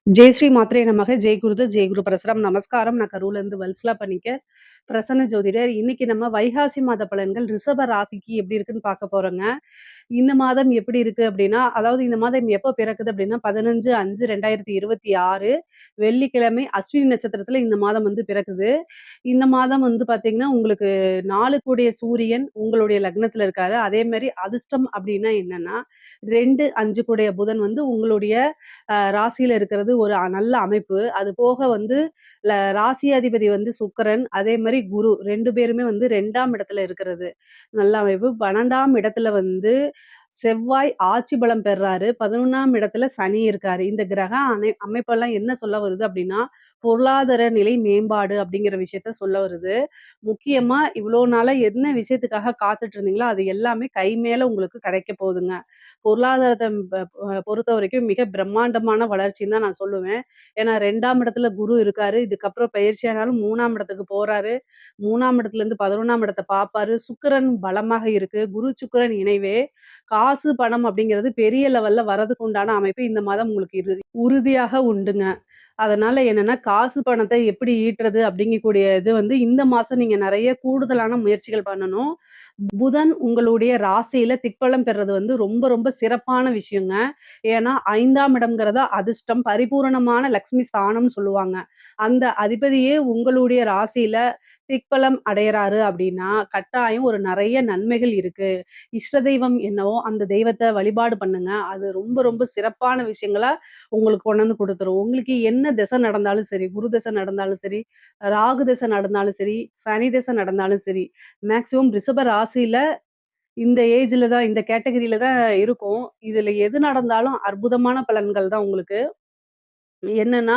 జై శ్రీ మాత్రే நமக. ஜெய் குருதத், ஜெய் குரு பிரசரம். நமஸ்காரம். நான் கரூர்லேருந்து வல்சலா பண்ணிக்க பிரசன்ன ஜோதிடர். இன்னைக்கு நம்ம வைகாசி மாத பலன்கள் ரிஷப ராசிக்கு எப்படி இருக்குன்னு பார்க்க போறோங்க. இந்த மாதம் எப்படி இருக்கு அப்படின்னா, அதாவது இந்த மாதம் எப்போ பிறக்குது அப்படின்னா 15/5/2026 வெள்ளிக்கிழமை அஸ்வினி நட்சத்திரத்துல இந்த மாதம் வந்து பிறக்குது. இந்த மாதம் வந்து பார்த்தீங்கன்னா, உங்களுக்கு 4 கூடிய சூரியன் உங்களுடைய லக்னத்துல இருக்காரு. அதே மாரி அதிர்ஷ்டம் அப்படின்னா என்னன்னா, 2, 5 கூடிய புதன் வந்து உங்களுடைய ராசியில இருக்கிறது ஒரு நல்ல அமைப்பு. அது போக வந்து ராசி அதிபதி வந்து சுக்கிரன், அதே மாரி குரு 2 பேருமே வந்து 2ஆம் இடத்துல இருக்கிறது. நல்ல அமைப்பு. 12ஆம் இடத்துல வந்து செவ்வாய் ஆட்சி பலம் பெறாரு. 11ஆம் இடத்துல சனி இருக்காரு. இந்த கிரக அமைப்பெல்லாம் என்ன சொல்ல வருது அப்படின்னா, பொருளாதார நிலை மேம்பாடு அப்படிங்கிற விஷயத்த சொல்ல வருது. முக்கியமா இவ்வளோ நாளா என்ன விஷயத்துக்காக காத்துட்டு இருந்தீங்களோ, அது எல்லாமே கை மேல உங்களுக்கு கிடைக்க போகுதுங்க. பொருளாதாரத்த பொறுத்தவரைக்கும் மிக பிரம்மாண்டமான வளர்ச்சின்னு தான் நான் சொல்லுவேன். ஏன்னா 2ஆம் இடத்துல குரு இருக்காரு. இதுக்கப்புறம் பயிற்சியானாலும் 3ஆம் இடத்துக்கு போறாரு. 3ஆம் இடத்துலேருந்து 11ஆம் இடத்த பார்ப்பாரு. சுக்கிரன் பலமாக இருக்கு. குரு, சுக்கிரன் இணைவே காசு, பணம் அப்படிங்கிறது பெரிய லெவல்ல வரதுக்கு உண்டான அமைப்பு இந்த மாதம் உங்களுக்கு உறுதியாக உண்டுங்க. அதனால என்னன்னா, காசு பணத்த எப்படி ஈட்டுறது அப்படிங்கக்கூடிய இது வந்து இந்த மாசம் நீங்க நெறைய கூடுதலான முயற்சிகள் பண்ணணும். புதன் உங்களுடைய ராசியில திக்பலம் பெறது வந்து ரொம்ப ரொம்ப சிறப்பான விஷயங்க. ஏன்னா 5ஆம் இடம்ங்கிறது அதிர்ஷ்டம், பரிபூரணமான லக்ஷ்மி ஸ்தானம்னு சொல்லுவாங்க. அந்த அதிபதியே உங்களுடைய ராசியில திக்பலம் அடையறாரு அப்படின்னா, கட்டாயம் ஒரு நெறைய நன்மைகள் இருக்கு. இஷ்ட தெய்வம் என்னவோ அந்த தெய்வத்த வழிபாடு பண்ணுங்க. அது ரொம்ப ரொம்ப சிறப்பான விஷயங்கள உங்களுக்கு கொண்டு வந்து குடுத்துரும். உங்களுக்கு என்ன திசை நடந்தாலும் சரி, குரு திசை நடந்தாலும் சரி, ராகு திசை நடந்தாலும் சரி, சனி திசை நடந்தாலும் சரி, மேக்ஸிமம் ரிஷப ராசியில இந்த ஏஜ்ல தான் இந்த கேட்டகரியில தான் இருக்கும். இதுல எது நடந்தாலும் அற்புதமான பலன்கள் தான் உங்களுக்கு. என்னன்னா,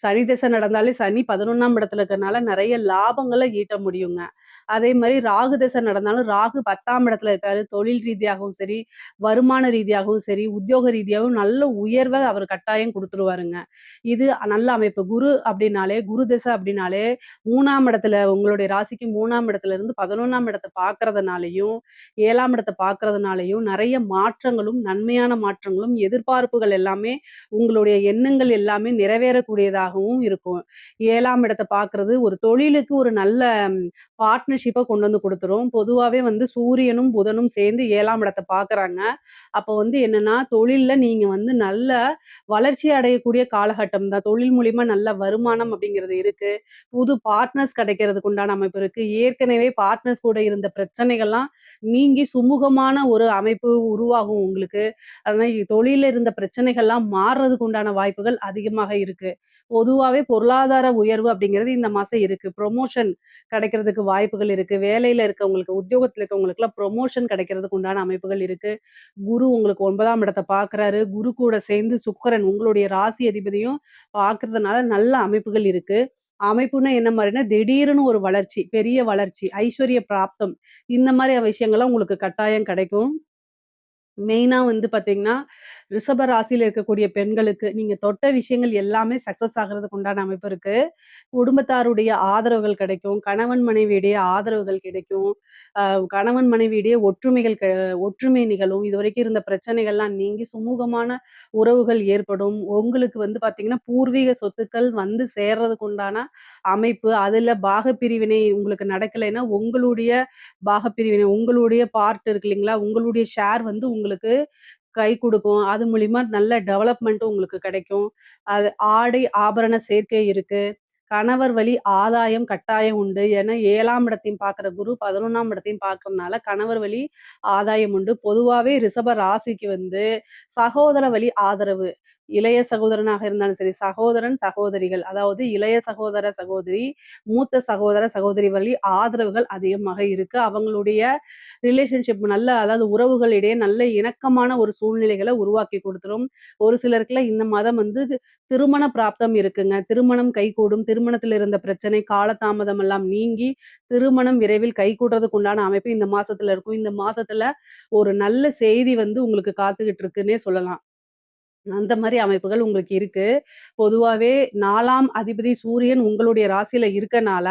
சனி திசை நடந்தாலே சனி 11ஆம் இடத்துல இருக்கறனால நெறைய லாபங்கள ஈட்ட முடியுங்க. அதே மாரி ராகு திசை நடந்தாலும் ராகு 10ஆம் இடத்துல இருக்காரு. தொழில் ரீதியாகவும் சரி, வருமான ரீதியாகவும் சரி, உத்தியோக ரீதியாகவும் நல்ல உயர்வ அவர் கட்டாயம் குடுத்துருவாருங்க. இது நல்ல அமைப்பு. குரு அப்டின்னாலே, குரு திசை அப்டின்னாலே 3ஆம் இடத்துல உங்களுடைய ராசிக்கு 3ஆம் இடத்துல இருந்து 11ஆம் இடத்த பார்க்கறதுனாலயும், 7ஆம் இடத்த பார்க்கறதுனாலயும் நெறைய மாற்றங்களும், நன்மையான மாற்றங்களும், எதிர்பார்ப்புகள் எல்லாமே உங்களுடைய எண்ணங்கள் எல்லாமே நிறைவேறக்கூடியதாகவும் இருக்கும். 7ஆம் இடத்த பார்க்கிறது ஒரு தொழிலுக்கு ஒரு நல்ல பார்ட்னர்ஷிப்ப கொண்டு வந்து குடுத்துரும். பொதுவாவே வந்து சூரியனும், புதனும் சேர்ந்து 7ஆம் இடத்த பார்க்குறாங்க. அப்போ வந்து என்னன்னா, தொழில்ல நீங்க வந்து நல்ல வளர்ச்சி அடையக்கூடிய காலகட்டம் தான். தொழில் மூலியமா நல்ல வருமானம் அப்படிங்கிறது இருக்கு. புது பார்ட்னர்ஸ் கிடைக்கிறதுக்கு உண்டான அமைப்பு இருக்கு. ஏற்கனவே பார்ட்னர்ஸ் கூட இருந்த பிரச்சனைகள்லாம் நீங்கி சுமூகமான ஒரு அமைப்பு உருவாகும் உங்களுக்கு. அதனால தொழில்ல இருந்த பிரச்சனைகள்லாம் மாறுறதுக்கு உண்டான வாய்ப்புகள் அதிகமாக இருக்கு. பொதுவாவே பொருளாதார உயர்வு அப்படிங்கிறது இந்த மாசம் இருக்கு. ப்ரொமோஷன் கிடைக்கிறதுக்கு வாய்ப்புகள் இருக்கு. வேலையில இருக்கவங்களுக்கு, உத்தியோகத்துல இருக்கவங்களுக்குலாம் ப்ரொமோஷன் கிடைக்கிறதுக்கு உண்டான அமைப்புகள் இருக்கு. குரு உங்களுக்கு 9ஆம் இடத்த பார்க்குறாரு. குரு கூட சேர்ந்து சுக்கிரன் உங்களுடைய ராசி அதிபதியும் பார்க்கறதுனால நல்ல அமைப்புகள் இருக்கு. அமைப்புன்னா என்ன மாரின்னா, திடீர்னு ஒரு வளர்ச்சி, பெரிய வளர்ச்சி, ஐஸ்வர்ய பிராப்தம் இந்த மாரி விஷயங்கள்லாம் உங்களுக்கு கட்டாயம் கிடைக்கும். மெயினா வந்து பார்த்தீங்கன்னா, ரிஷப ராசியில இருக்கக்கூடிய பெண்களுக்கு, நீங்க தொட்ட விஷயங்கள் எல்லாமே சக்சஸ் ஆகுறதுக்கு உண்டான அமைப்பு இருக்கு. குடும்பத்தாருடைய ஆதரவுகள் கிடைக்கும். கணவன் மனைவியுடைய ஆதரவுகள் கிடைக்கும். அ கணவன் மனைவியிடையே ஒற்றுமை நிகழும். இதுவரைக்கும் இருந்த பிரச்சனைகள்லாம் நீங்கி சுமூகமான உறவுகள் ஏற்படும். உங்களுக்கு வந்து பார்த்தீங்கன்னா, பூர்வீக சொத்துக்கள் வந்து சேர்றதுக்கு உண்டான அமைப்பு. அதுல பாகப்பிரிவினை உங்களுக்கு நடக்கலைன்னா, உங்களுடைய பாகப்பிரிவினை உங்களுடைய பார்ட் இருக்கு இல்லைங்களா? உங்களுடைய ஷேர் வந்து உங்களுக்கு கை குடுக்கும். அது மூலியமா நல்ல டெவலப்மெண்ட்டும் உங்களுக்கு கிடைக்கும். அது ஆடை, ஆபரண சேர்க்கை இருக்கு. கணவர் வழி ஆதாயம் கட்டாயம் உண்டு. ஏன்னா 7ஆம் இடத்தையும் பார்க்குற குரு 11ஆம் இடத்தையும் பார்க்கறனால கணவர் வழி ஆதாயம் உண்டு. பொதுவாவே ரிஷப ராசிக்கு வந்து சகோதர வழி ஆதரவு. இளைய சகோதரனாக இருந்தாலும் சரி, சகோதரன், சகோதரிகள் அதாவது இளைய சகோதர, சகோதரி, மூத்த சகோதர, சகோதரி வழி ஆதரவுகள் அதிகமாக இருக்கு. அவங்களுடைய ரிலேஷன்ஷிப் நல்ல அதாவது உறவுகளிடையே நல்ல இணக்கமான ஒரு சூழ்நிலைகள உருவாக்கி குடுத்துரும். ஒரு சிலருக்குலாம் இந்த மாதம் வந்து திருமண பிராப்தம் இருக்குங்க. திருமணம் கைகூடும். திருமணத்தில இருந்த பிரச்சனை, காலதாமதம் எல்லாம் நீங்கி, திருமணம் விரைவில் கைகூடுறதுக்கு உண்டான அமைப்பு இந்த மாசத்துல இருக்கும். இந்த மாசத்துல ஒரு நல்ல செய்தி வந்து உங்களுக்கு காத்துக்கிட்டு இருக்குன்னே சொல்லலாம். அந்த மாரி அமைப்புகள் உங்களுக்கு இருக்கு. பொதுவாவே 4ஆம் அதிபதி சூரியன் உங்களுடைய ராசியில இருக்கனால,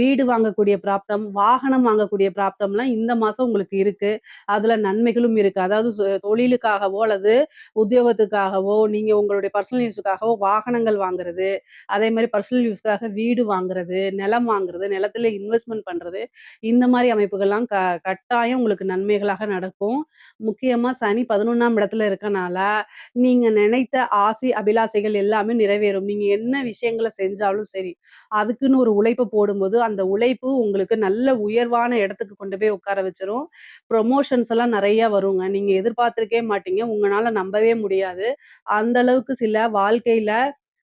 வீடு வாங்கக்கூடிய பிராப்தம், வாகனம் வாங்கக்கூடிய பிராப்தம்லாம் இந்த மாசம் உங்களுக்கு இருக்கு. அதுல நன்மைகளும் இருக்கு. அதாவது தொழிலுக்காகவோ அல்லது உத்தியோகத்துக்காகவோ, நீங்க உங்களுடைய பர்சனல் யூஸுக்காகவோ வாகனங்கள் வாங்குறது, அதே மாரி பர்சனல் யூஸ்க்காக வீடு வாங்குறது, நிலம் வாங்குறது, நிலத்தில இன்வெஸ்ட்மென்ட் பண்றது, இந்த மாரி அமைப்புகள்லாம் கட்டாயம் உங்களுக்கு நன்மைகளாக நடக்கும். முக்கியமா சனி 11ஆம் இடத்துல இருக்கனால, நீங்க நினைத்த ஆசை, அபிலாசைகள் எல்லாமே நிறைவேறும். நீங்க என்ன விஷயங்கள செஞ்சாலும் சரி, அதுக்குன்னு ஒரு உழைப்ப போடும்போது, அந்த உழைப்பு உங்களுக்கு நல்ல உயர்வான இடத்துக்கு கொண்டு போய் உட்கார வச்சுரும். ப்ரமோஷன்ஸ் எல்லாம் நெறைய வருங்க. நீங்க எதிர்பார்த்திருக்கவே மாட்டீங்க. உங்கனால நம்பவே முடியாது. அந்த அளவுக்கு சில வாழ்க்கையில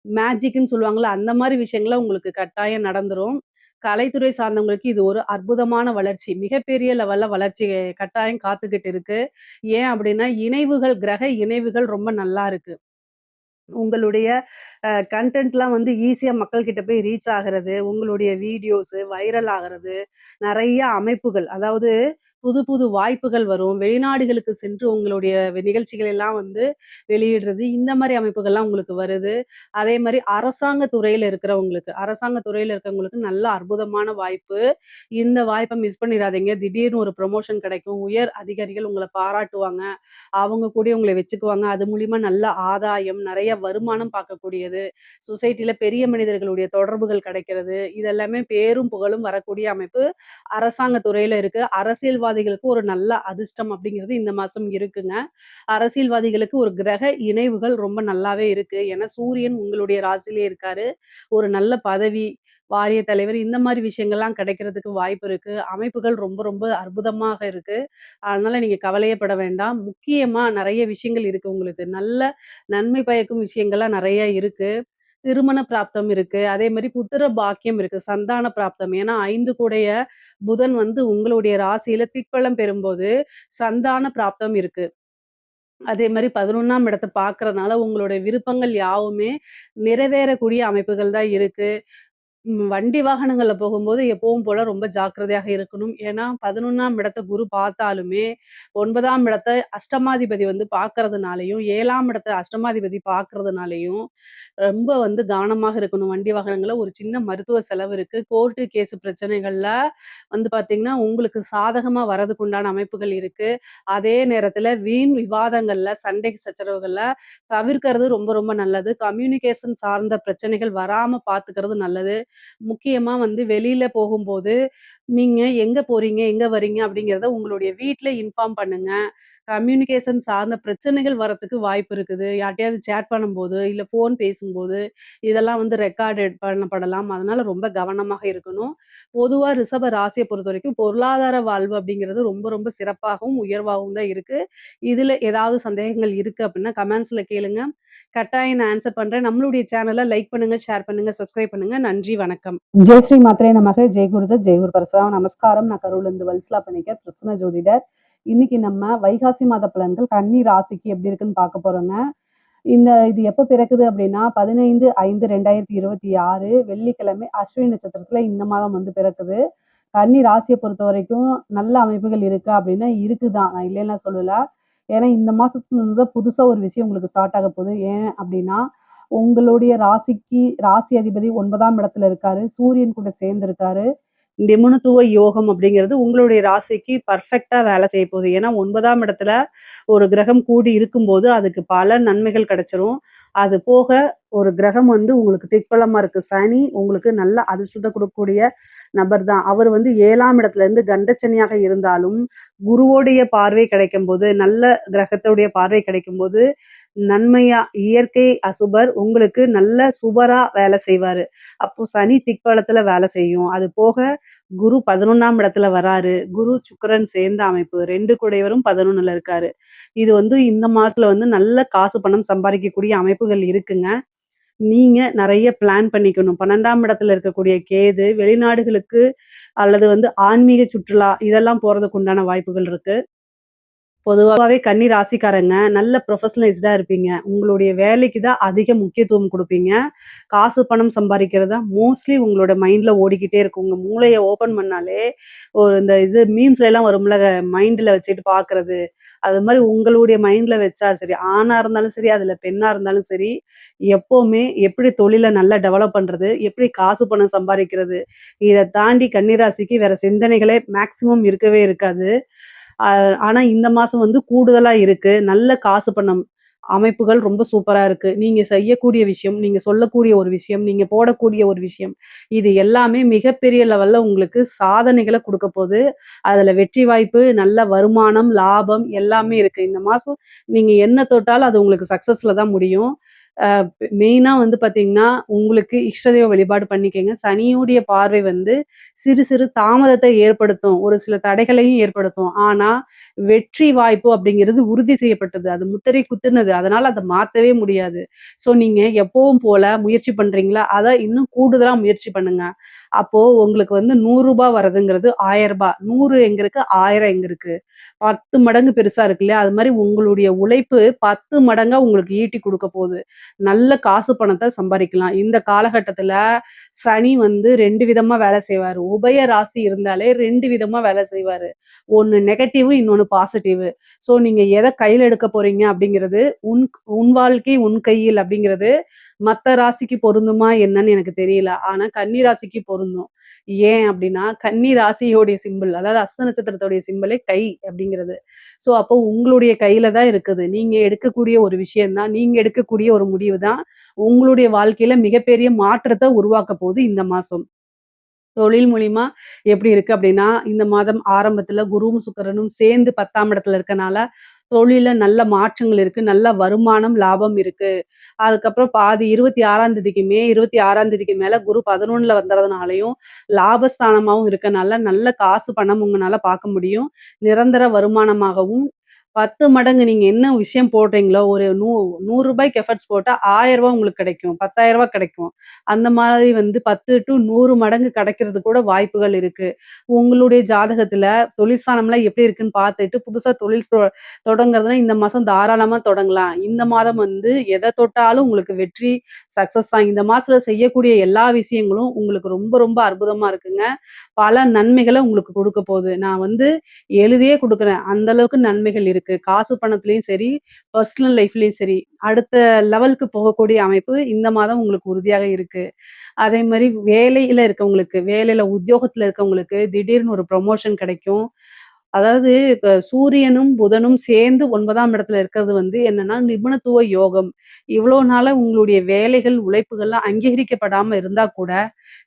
மேஜிக்ன்னு சொல்லுவாங்கல்ல, அந்த மாரி விஷயங்கள்லாம் உங்களுக்கு கட்டாயம் நடந்துரும். கலைத்துறை சார்ந்தவங்களுக்கு இது ஒரு அற்புதமான வளர்ச்சி. மிகப்பெரிய லெவல்ல வளர்ச்சி கட்டாயம் காத்துக்கிட்டு இருக்கு. ஏன் அப்டின்னா, இணைவுகள், கிரக இணைவுகள் ரொம்ப நல்லா இருக்கு. உங்களுடைய கன்டென்ட்லாம் வந்து ஈஸியா மக்கள் கிட்ட போய் ரீச் ஆகுறது, உங்களுடைய வீடியோஸு வைரல் ஆகுறது, நெறைய அமைப்புகள் அதாவது புது புது வாய்ப்புகள் வரும். வெளிநாடுகளுக்கு சென்று உங்களுடைய நிகழ்ச்சிகள் எல்லாம் வந்து வெளியிடுறது, இந்த மாரி அமைப்புகள்லாம் உங்களுக்கு வருது. அதே மாரி அரசாங்க துறையில இருக்கிறவங்களுக்கு, அரசாங்க துறையில இருக்கிறவங்களுக்கு நல்ல அற்புதமான வாய்ப்பு. இந்த வாய்ப்ப மிஸ் பண்ணிறாதீங்க. திடீர்னு ஒரு ப்ரமோஷன் கிடைக்கும். உயர் அதிகாரிகள் உங்கள பாராட்டுவாங்க. அவங்க கூடயே உங்கள வச்சுக்குவாங்க. அது மூலியமா நல்ல ஆதாயம், நெறைய வருமானம் பார்க்கக்கூடியது. சொசைட்டில பெரிய மனிதர்களுடைய தொடர்புகள் கிடைக்கிறது. இதெல்லாமே பேரும் புகழும் வரக்கூடிய அமைப்பு அரசாங்க துறையில இருக்கு. அரசியல்வாதிகளுக்கு ஒரு நல்ல அதிர்ஷ்டம் அப்படிங்கிறது இந்த மாசம் இருக்குங்க. அரசியல்வாதிகளுக்கு ஒரு கிரக இணைவுகள் ரொம்ப நல்லாவே இருக்கு. ஏன்னா சூரியன் உங்களுடைய ராசியிலே இருக்காரு. ஒரு நல்ல பதவி, வாரிய தலைவர் இந்த மாரி விஷயங்கள்லாம் கிடைக்கிறதுக்கு வாய்ப்பு இருக்கு. அமைப்புகள் ரொம்ப ரொம்ப அற்புதமாக இருக்கு. அதனால நீங்க கவலையே பட வேண்டாம். முக்கியமா நெறைய விஷயங்கள் இருக்கு உங்களுக்கு. நல்ல நன்மை பயக்கும் விஷயங்கள்லாம் நெறைய இருக்கு. திருமண பிராப்தம் இருக்கு. அதே மாரி புத்திர பாக்கியம் இருக்கு. சந்தான பிராப்தம். ஏன்னா 5 கூடைய புதன் வந்து உங்களுடைய ராசியில திக்பலம் பெறும்போது, சந்தான பிராப்தம் இருக்கு. அதே மாரி 11ஆம் இடத்த பார்க்கறனால உங்களுடைய விருப்பங்கள் யாவுமே நிறைவேறக்கூடிய அமைப்புகள் தான் இருக்கு. வண்டி வாகனங்கள்ல போகும்போது எப்பவும் போல ரொம்ப ஜாக்கிரதையாக இருக்கணும். ஏன்னா 11ஆம் இடத்த குரு பார்த்தாலுமே, 9ஆம் இடத்த அஷ்டமாதிபதி வந்து பார்க்கறதுனாலயும், 7ஆம் இடத்த அஷ்டமாதிபதி பார்க்கறதுனாலயும், ரொம்ப வந்து கவனமாக இருக்கணும். வண்டி வாகனங்கள்ல ஒரு சின்ன மருத்துவ செலவு இருக்கு. கோர்ட்டு கேஸ் பிரச்சனைகள்ல வந்து பார்த்தீங்கன்னா, உங்களுக்கு சாதகமா வரதுக்கு உண்டான அமைப்புகள் இருக்கு. அதே நேரத்தில வீண் விவாதங்கள்ல, சண்டை சச்சரவுகள்ல தவிர்க்கிறது ரொம்ப ரொம்ப நல்லது. கம்யூனிகேஷன் சார்ந்த பிரச்சனைகள் வராம பார்த்துக்கிறது நல்லது. முக்கியமா வந்து வெளியில போகும்போது, நீங்க எங்க போறீங்க? எங்க வரீங்க? அப்படிங்கிறத உங்களுடைய வீட்ல இன்ஃபார்ம் பண்ணுங்க. கம்யூனிகேஷன் சார்ந்த பிரச்சனைகள் வரத்துக்கு வாய்ப்பு இருக்குது. யார்ட்டயாவது சேட் பண்ணும்போது, இல்ல ஃபோன் பேசும்போது, இதெல்லாம் வந்து ரெக்கார்டட் பண்ணப்படலாம். அதனால ரொம்ப கவனமாக இருக்கணும். பொதுவா ரிஷப ராசிய பொறுத்தவரைக்கும் பொருளாதார வாழ்வு அப்படிங்கிறது ரொம்ப ரொம்ப சிறப்பாகவும், உயர்வாகவும் தான் இருக்கு. இதுல ஏதாவது சந்தேகங்கள் இருக்கு அப்படின்னா கமெண்ட்ஸ்ல கேளுங்க. கட்டாயம் நான் ஆன்சர் பண்றேன். நம்மளுடைய சேனல லைக் பண்ணுங்க, ஷேர் பண்ணுங்க, சப்ஸ்கிரைப் பண்ணுங்க. நன்றி, வணக்கம். ஜெய் ஸ்ரீ மாத்ரே நமக. ஜெய் குருதத், ஜெய் குரு பரசுராம். நமஸ்காரம். நான் கரூர்லேருந்து வல்சலா பணிக்கர், பிரசன்ன ஜோதிடர். இன்னைக்கு நம்ம வைகாசி மாத பலன்கள் கன்னி ராசிக்கு எப்படி இருக்குன்னு பார்க்க போறோங்க. இது எப்ப பிறக்குது அப்படின்னா 15/5/2026 வெள்ளிக்கிழமை அஸ்வினி நட்சத்திரத்துல இந்த மாதம் வந்து பிறக்குது. கன்னி ராசியை பொறுத்த வரைக்கும் நல்ல அமைப்புகள் இருக்கு அப்படின்னா இருக்குதான், நான் இல்லைன்னா சொல்லல. ஏன்னா இந்த மாசத்துல இருந்து தான் புதுசா ஒரு விஷயம் உங்களுக்கு ஸ்டார்ட் ஆக போகுது. ஏன் அப்படின்னா உங்களுடைய ராசிக்கு ராசி அதிபதி 9ஆம் இடத்துல இருக்காரு. சூரியன் கூட சேர்ந்து இருக்காரு. நிபுணத்துவ யோகம் அப்படிங்கிறது உங்களுடைய ராசிக்கு பெர்ஃபெக்ட்டா வேலை செய்ய போகுது. ஏன்னா 9ஆம் இடத்துல ஒரு கிரகம் கூடி இருக்கும்போது, அதுக்கு பல நன்மைகள் கிடைச்சிரும். அது போக ஒரு கிரகம் வந்து உங்களுக்கு திக்பலமா இருக்கு. சனி உங்களுக்கு நல்ல அதிர்ஷ்டத்த குடுக்கக்கூடிய நபர் தான். அவர் வந்து 7ஆம் இடத்துல இருந்து கண்டசனியாக இருந்தாலும், குருவோடைய பார்வை கிடைக்கும்போது, நல்ல கிரகத்துடைய பார்வை கிடைக்கும்போது, நன்மையா இயற்கை அசுபர் உங்களுக்கு நல்ல சுபரா வேலை செய்வாரு. அப்போ சனி திக்பலத்துல வேலை செய்யும். அது போக குரு 11ஆம் இடத்துல வராரு. குரு, சுக்கிரன் சேர்ந்த அமைப்பு. 2 கூடையவரும் 11ல இருக்காரு. இது வந்து இந்த மாதத்துல வந்து நல்ல காசு, பணம் சம்பாரிக்கக்கூடிய அமைப்புகள் இருக்குங்க. நீங்க நெறைய பிளான் பண்ணிக்கணும். 12ஆம் இடத்துல இருக்கக்கூடிய கேது, வெளிநாடுகளுக்கு அல்லது வந்து ஆன்மீக சுற்றுலா இதெல்லாம் போறதுக்கு உண்டான வாய்ப்புகள் இருக்கு. பொதுவாவே கன்னி ராசிக்காரங்க நல்ல ப்ரொஃபஷனலைஸ்டா இருப்பீங்க. உங்களுடைய வேலைக்கு தான் அதிக முக்கியத்துவம் குடுப்பீங்க. காசு, பணம் சம்பாரிக்கிறது தான் மோஸ்ட்லி உங்களோட மைண்ட்ல ஓடிக்கிட்டே இருக்கும். உங்க மூளைய ஓப்பன் பண்ணாலே, ஒரு இந்த இது மீம்ஸ்லலாம் வரும்ல, மைண்ட்ல வச்சுட்டு பார்க்குறது. அது மாரி உங்களுடைய மைண்ட்ல வச்சா சரி, ஆணா இருந்தாலும் சரி, அதுல பெண்ணா இருந்தாலும் சரி, எப்பவுமே எப்படி தொழில நல்லா டெவலப் பண்றது, எப்படி காசு, பணம் சம்பாரிக்கிறது, இத தாண்டி கன்னி ராசிக்கு வேற சிந்தனைகளே மேக்ஸிமம் இருக்கவே இருக்காது. அ ஆனா இந்த மாசம் வந்து கூடுதலா இருக்கு. நல்ல காசு பணம் அமைப்புகள் ரொம்ப சூப்பரா இருக்கு. நீங்க செய்யக்கூடிய விஷயம், நீங்க சொல்லக்கூடிய ஒரு விஷயம், நீங்க போடக்கூடிய ஒரு விஷயம், இது எல்லாமே மிகப்பெரிய லெவல்ல உங்களுக்கு சாதனைகள குடுக்கப் போது. அதுல வெற்றி வாய்ப்பு, நல்ல வருமானம், லாபம் எல்லாமே இருக்கு. இந்த மாசம் நீங்க என்ன தொட்டாலும் அது உங்களுக்கு சக்சஸ்ல தான் முடியும். மெயினா வந்து பார்த்தீங்கன்னா, உங்களுக்கு இஷ்ட தெய்வ வழிபாடு பண்ணிக்கங்க. சனியுடைய பார்வை வந்து சிறு சிறு தாமதத்தை ஏற்படுத்தும். ஒரு சில தடைகளையும் ஏற்படுத்தும். ஆனா, வெற்றி வாய்ப்பு அப்படிங்கிறது உறுதி செய்யப்பட்டது. அது முத்திரை குத்துனது. அதனால அத மாத்தவே முடியாது. ஸோ நீங்க எப்பவும் போல முயற்சி பண்றீங்களா? அத இன்னும் கூடுதலா முயற்சி பண்ணுங்க. அப்போ உங்களுக்கு வந்து ரூ. 100 வரதுங்கிறது ரூ. 1000. 100 எங்க இருக்கு? 1000 எங்க இருக்கு? 10 மடங்கு பெருசா இருக்கு இல்லையா? அது மாரி உங்களுடைய உழைப்பு 10 மடங்கா உங்களுக்கு ஈட்டி குடுக்க போது. நல்ல காசு பணத்த சம்பாரிக்கலாம். இந்த காலகட்டத்தில சனி வந்து 2 விதமா வேலை செய்வாரு. உபய ராசி இருந்தாலே 2 விதமா வேலை செய்வாரு. ஒண்ணு நெகட்டிவ், இன்னொன்னு பாசிட்டிவ். ஸோ நீங்க எத கையில எடுக்க போறீங்க அப்படிங்கிறது, உன் உன் வாழ்க்கை உன் கையில் அப்படிங்கிறது மத்த ராசிக்கு பொருந்துமா என்னன்னு எனக்கு தெரியல. ஆனா கன்னி ராசிக்கு பொருந்தும். ஏன் அப்படின்னா, கன்னி ராசியோடைய சிம்பிள் அதாவது அஸ்த நட்சத்திரத்துடைய சிம்பலே கை அப்படிங்கிறது. ஸோ அப்போ உங்களுடைய கையில தான் இருக்குது. நீங்க எடுக்கக்கூடிய ஒரு விஷயம் தான், நீங்க எடுக்கக்கூடிய ஒரு முடிவு தான், உங்களுடைய வாழ்க்கையில மிகப்பெரிய மாற்றத்த உருவாக்க போகுது இந்த மாசம். தொழில் மூலியமா எப்படி இருக்கு அப்படின்னா, இந்த மாதம் ஆரம்பத்துல குருவும், சுக்கிரனும் சேர்ந்து 10ஆம் இடத்துல இருக்கனால, தொழில்ல நல்ல மாற்றங்கள் இருக்கு. நல்ல வருமானம், லாபம் இருக்கு. அதுக்கப்புறம் பாதி 26ஆம் தேதிக்கு மே 26ஆம் தேதிக்கு மேல குரு 11ல வந்துறதுனாலயும், லாபஸ்தானமாவும் இருக்கனால, நல்ல காசு, பணம் உங்கனால பார்க்க முடியும். நிரந்தர வருமானமாகவும் 10 மடங்கு நீங்க என்ன விஷயம் போடுறீங்களோ, ஒரு ரூ. 100 எஃபர்ட்ஸ் போட்டா ரூ. 1000 உங்களுக்கு கிடைக்கும். ரூ. 10,000 கிடைக்கும். அந்த மாதிரி வந்து 10 டூ 100 மடங்கு கிடைக்கிறது கூட வாய்ப்புகள் இருக்கு. உங்களுடைய ஜாதகத்துல தொழில் ஸ்தானம்லாம் எப்படி இருக்குன்னு பார்த்துட்டு, புதுசா தொழில் தொடங்குறதுனா இந்த மாசம் தாராளமா தொடங்கலாம். இந்த மாதம் வந்து எத தொட்டாலும் உங்களுக்கு வெற்றி, சக்சஸ் தான். இந்த மாசத்துல செய்யக்கூடிய எல்லா விஷயங்களும் உங்களுக்கு ரொம்ப ரொம்ப அற்புதமா இருக்குங்க. பல நன்மைகள உங்களுக்கு குடுக்க போது. நான் வந்து எழுதியே குடுக்குறேன். அந்த அளவுக்கு நன்மைகள் இருக்கு. காசு பணத்திலயும் சரி, பெர்சனல் லைஃப்லயும் சரி, அடுத்த லெவலுக்கு போகக்கூடிய அமைப்பு இந்த மாதம் உங்களுக்கு உறுதியாக இருக்கு. அதே மாரி வேலையில இருக்கவங்களுக்கு, வேலையில உத்தியோகத்துல இருக்கவங்களுக்கு திடீர்னு ஒரு ப்ரமோஷன் கிடைக்கும். அதாவது இப்ப சூரியனும், புதனும் சேர்ந்து 9ஆம் இடத்துல இருக்கிறது வந்து என்னன்னா, நிபுணத்துவ யோகம். இவ்வளோ நாளா உங்களுடைய வேலைகள், உழைப்புகள்லாம் அங்கீகரிக்கப்படாம இருந்தா கூட,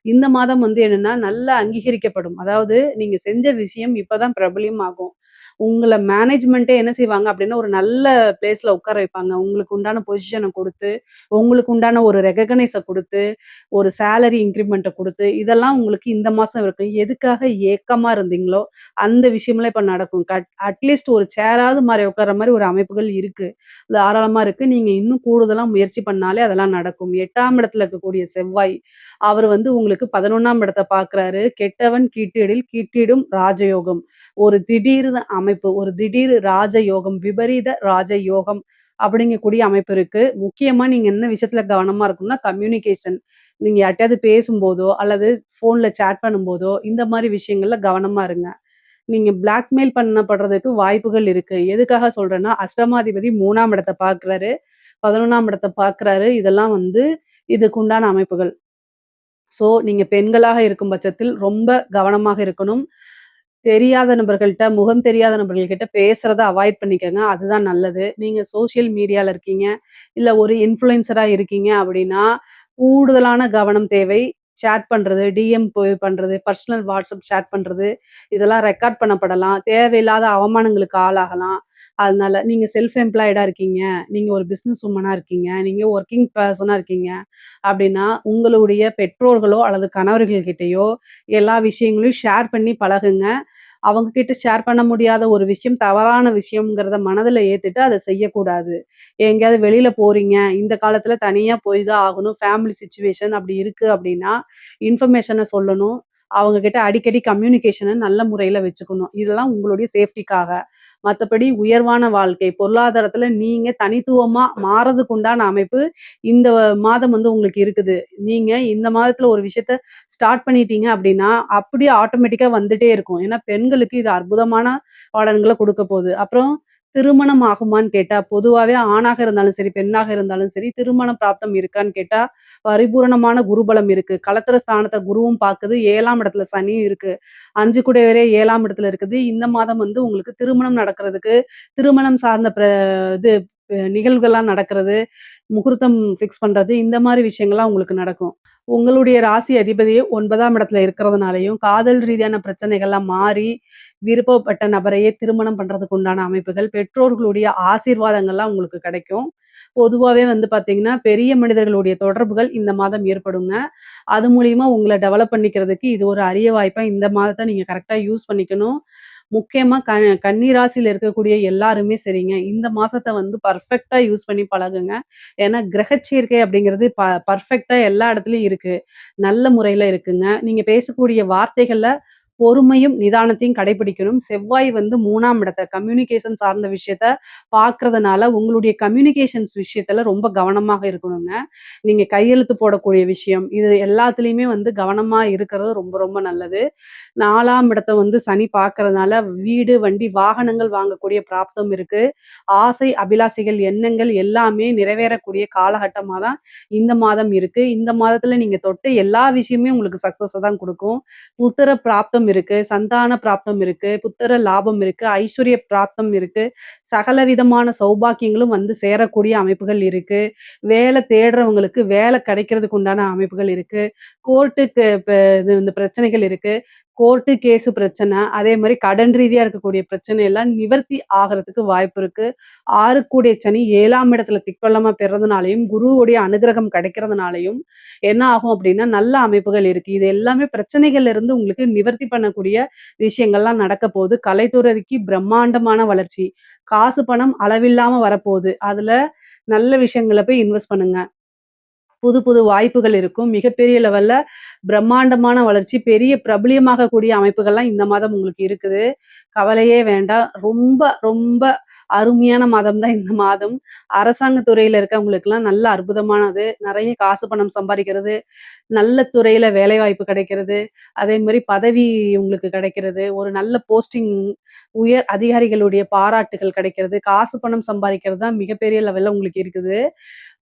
இந்த மாதம் வந்து என்னன்னா, நல்லா அங்கீகரிக்கப்படும். அதாவது நீங்க செஞ்ச விஷயம் இப்ப தான் பிரபல்யமாகும். உங்கள மேனேஜ்மென்ட்டே என்ன செய்வாங்க அப்டின்னா, ஒரு நல்ல பிளேஸ்ல உட்கார வைப்பாங்க. உங்களுக்கு உண்டான பொசிஷன குடுத்து, உங்களுக்கு உண்டான ஒரு ரெகக்னைஸ குடுத்து, ஒரு சேலரி இன்கிரிமென்ட்ட குடுத்து, இதெல்லாம் உங்களுக்கு இந்த மாசம் இருக்கு. எதுக்காக ஏக்கமா இருந்தீங்களோ, அந்த விஷயம்லாம் இப்ப நடக்கும். அட்லீஸ்ட் ஒரு சேராவது மாரி உட்கார்ற மாரி ஒரு அமைப்புகள் இருக்கு. தாராளமா இருக்கு. நீங்க இன்னும் கூடுதலா முயற்சி பண்ணாலே அதெல்லாம் நடக்கும். 8ஆம் இடத்துல இருக்கக்கூடிய செவ்வாய், அவர் வந்து உங்களுக்கு 11ஆம் இடத்த பார்க்குறாரு. கெட்டவன் கீட்டிடில் கீட்டிடும் ராஜயோகம். ஒரு திடீர்னு அமைப்பு, ஒரு திடீர் ராஜயோகம், விபரீத ராஜயோகம் அப்படிங்கக்கூடிய அமைப்பு இருக்கு. முக்கியமா நீங்க என்ன விஷயத்துல கவனமா இருக்கணும்னா, கம்யூனிகேஷன். நீங்க யார்ட்டயாவது பேசும்போதோ, அல்லது ஃபோன்ல சேட் பண்ணும்போதோ, இந்த மாரி விஷயங்கள்ல கவனமா இருங்க. நீங்க பிளாக்மெயில் பண்ணப்படுறதுக்கு வாய்ப்புகள் இருக்கு. எதுக்காக சொல்றேன்னா, அஷ்டமாதிபதி 3ஆம் இடத்த பார்க்குறாரு, 11ஆம் இடத்த பார்க்குறாரு. இதெல்லாம் வந்து இதுக்குண்டான அமைப்புகள். ஸோ, நீங்க பெண்களாக இருக்கும் பட்சத்தில் ரொம்ப கவனமாக இருக்கணும். தெரியாத நபர்கள்ட்ட, முகம் தெரியாத நபர்கள்கிட்ட பேசுறத அவாய்ட் பண்ணிக்கங்க. அதுதான் நல்லது. நீங்க சோசியல் மீடியால இருக்கீங்க, இல்ல ஒரு இன்ஃப்ளூயன்சரா இருக்கீங்க அப்படின்னா, கூடுதலான கவனம் தேவை. சேட் பண்றது, டிஎம் போய் பண்றது, பர்சனல் வாட்ஸ்அப் சேட் பண்றது, இதெல்லாம் ரெக்கார்ட் பண்ணப்படலாம். தேவையில்லாத அவமானங்களுக்கு ஆளாகலாம். அதனால நீங்க செல்ஃப் எம்ப்ளாய்டா இருக்கீங்க, நீங்க ஒரு பிசினஸ் வுமனா இருக்கீங்க, நீங்க வொர்க்கிங் பெர்சனா இருக்கீங்க அப்படின்னா, உங்களுடைய பெற்றோர்களோ அல்லது கணவர்கள் கிட்டயோ எல்லா விஷயங்களையும் ஷேர் பண்ணி பழகுங்க. அவங்க கிட்ட ஷேர் பண்ண முடியாத ஒரு விஷயம், தவறான விஷயம்ங்கிறத மனதுல ஏத்துட்டு அத செய்யக்கூடாது. எங்கேயாவது வெளியில போறீங்க, இந்த காலத்துல தனியா போய் தான் ஆகணும். ஃபேமிலி சிச்சுவேஷன் அப்படி இருக்கு அப்படின்னா, இன்ஃபர்மேஷன சொல்லணும். அவங்க கிட்ட அடிக்கடி கம்யூனிகேஷன நல்ல முறையில வச்சுக்கணும். இதெல்லாம் உங்களுடைய சேஃப்டிக்காக. மத்தபடி உயர்வான வாழ்க்கை, பொருளாதாரத்துல நீங்க தனித்துவமா மாறதுக்கு உண்டான அமைப்பு இந்த மாதம் வந்து உங்களுக்கு இருக்குது. நீங்க இந்த மாதத்துல ஒரு விஷயத்த ஸ்டார்ட் பண்ணிட்டீங்க அப்படின்னா, அப்படியே ஆட்டோமேட்டிக்கா வந்துட்டே இருக்கும். ஏன்னா பெண்களுக்கு இது அற்புதமான பலன்கள குடுக்க போது. அப்புறம் திருமணம் ஆகுமான்னு கேட்டா, பொதுவாவே ஆணாக இருந்தாலும் சரி, பெண்ணாக இருந்தாலும் சரி, திருமண பிராப்தம் இருக்கான்னு கேட்டா, பரிபூரணமான குருபலம் இருக்கு. கலத்திர ஸ்தானத்த குருவும் பாக்குது, 7ஆம் இடத்துல சனியும் இருக்கு. 5 கூடையவரே 7ஆம் இடத்துல இருக்குது. இந்த மாதம் வந்து உங்களுக்கு திருமணம் நடக்கிறதுக்கு, திருமணம் சார்ந்த இது நிகழ்வுகள்லாம் நடக்கிறது, முகூர்த்தம் ஃபிக்ஸ் பண்றது, இந்த மாரி விஷயங்கள்லாம் உங்களுக்கு நடக்கும். உங்களுடைய ராசி அதிபதியே 9ஆம் இடத்துல இருக்கிறதுனாலயும், காதல் ரீதியான பிரச்சனைகள்லாம் மாறி, விருப்பப்பட்ட நபரையே திருமணம் பண்றதுக்கு உண்டான அமைப்புகள், பெற்றோர்களுடைய ஆசீர்வாதங்கள்லாம் உங்களுக்கு கிடைக்கும். பொதுவாவே வந்து பார்த்தீங்கன்னா, பெரிய மனிதர்களுடைய தொடர்புகள் இந்த மாதம் ஏற்படுங்க. அது மூலியமா உங்கள டெவலப் பண்ணிக்கிறதுக்கு இது ஒரு அரிய வாய்ப்பா இந்த மாதத்த நீங்க கரெக்ட்டா யூஸ் பண்ணிக்கணும். முக்கியமா கன்னி ராசியில இருக்கக்கூடிய எல்லாருமே சரிங்க, இந்த மாசத்த வந்து பெர்ஃபெக்ட்டா யூஸ் பண்ணி பழகுங்க. ஏன்னா கிரகச் சேர்க்கை அப்படிங்கிறது பெர்ஃபெக்ட்டா எல்லா இடத்துலயும் இருக்கு. நல்ல முறையில இருக்குங்க. நீங்க பேசக்கூடிய வார்த்தைகள்ல பொறுமையும், நிதானத்தையும் கடைபிடிக்கணும். செவ்வாய் வந்து 3ஆம் இடத்த கம்யூனிகேஷன் சார்ந்த விஷயத்த பார்க்கிறதுனால, உங்களுடைய கம்யூனிகேஷன்ஸ் விஷயத்துல ரொம்ப கவனமாக இருக்கணுங்க. நீங்க கையெழுத்து போடக்கூடிய விஷயம், இது எல்லாத்துலயுமே வந்து கவனமா இருக்கிறது ரொம்ப ரொம்ப நல்லது. 4ஆம் இடத்த வந்து சனி பார்க்கறதுனால, வீடு, வண்டி, வாகனங்கள் வாங்கக்கூடிய பிராப்தம் இருக்கு. ஆசை, அபிலாஷைகள், எண்ணங்கள் எல்லாமே நிறைவேறக்கூடிய காலகட்டமா தான் இந்த மாதம் இருக்கு. இந்த மாதத்துல நீங்க தொட்ட எல்லா விஷயமுமே உங்களுக்கு சக்சஸ தான் குடுக்கும். புத்திர பிராப்தம் இருக்கு, சந்தான பிராப்தம் இருக்கு, புத்திர லாபம் இருக்கு, ஐஸ்வர்ய பிராப்தம் இருக்கு. சகல விதமான சௌபாக்கியங்களும் வந்து சேரக்கூடிய அமைப்புகள் இருக்கு. வேலை தேடுறவங்களுக்கு வேலை கிடைக்கிறதுக்கு உண்டான அமைப்புகள் இருக்கு. கோர்ட்டுக்கு இது இந்த பிரச்சனைகள் இருக்கு. கோர்ட்டு, கேஸு பிரச்சனை, அதே மாரி கடன் ரீதியா இருக்கக்கூடிய பிரச்சனை எல்லாம் நிவர்த்தி ஆகுறதுக்கு வாய்ப்பு இருக்கு. 6 கூடிய சனி 7ஆம் இடத்துல திக்பலமா பெறதுனாலயும், குருவுடைய அனுக்கிரகம் கிடைக்கிறதுனாலயும் என்ன ஆகும் அப்டின்னா, நல்ல அமைப்புகள் இருக்கு. இது எல்லாமே பிரச்சனைகள்ல இருந்து உங்களுக்கு நிவர்த்தி பண்ணக்கூடிய விஷயங்கள்லாம் நடக்க போது. கலைத்துறைக்கு பிரம்மாண்டமான வளர்ச்சி. காசு, பணம் அளவில்லாம வரப்போது. அதுல நல்ல விஷயங்கள்ல போய் இன்வெஸ்ட் பண்ணுங்க. புது புது வாய்ப்புகள் இருக்கும். மிகப்பெரிய லெவல்ல பிரம்மாண்டமான வளர்ச்சி, பெரிய பிரபலியமாகக்கூடிய அமைப்புகள்லாம் இந்த மாதம் உங்களுக்கு இருக்குது. கவலையே வேண்டாம். ரொம்ப ரொம்ப அருமையான மாதம் தான் இந்த மாதம். அரசாங்க துறையில இருக்கவங்களுக்கெல்லாம் நல்ல அற்புதமானது. நெறைய காசு பணம் சம்பாரிக்கிறது, நல்ல துறையில வேலைவாய்ப்பு கிடைக்கிறது, அதே மாரி பதவி உங்களுக்கு கிடைக்கிறது, ஒரு நல்ல போஸ்டிங் உயர் அதிகாரிகளுடைய பாராட்டுகள் கிடைக்கிறது, காசு பணம் சம்பாதிக்கிறது தான் மிகப்பெரிய லெவல்ல உங்களுக்கு இருக்குது.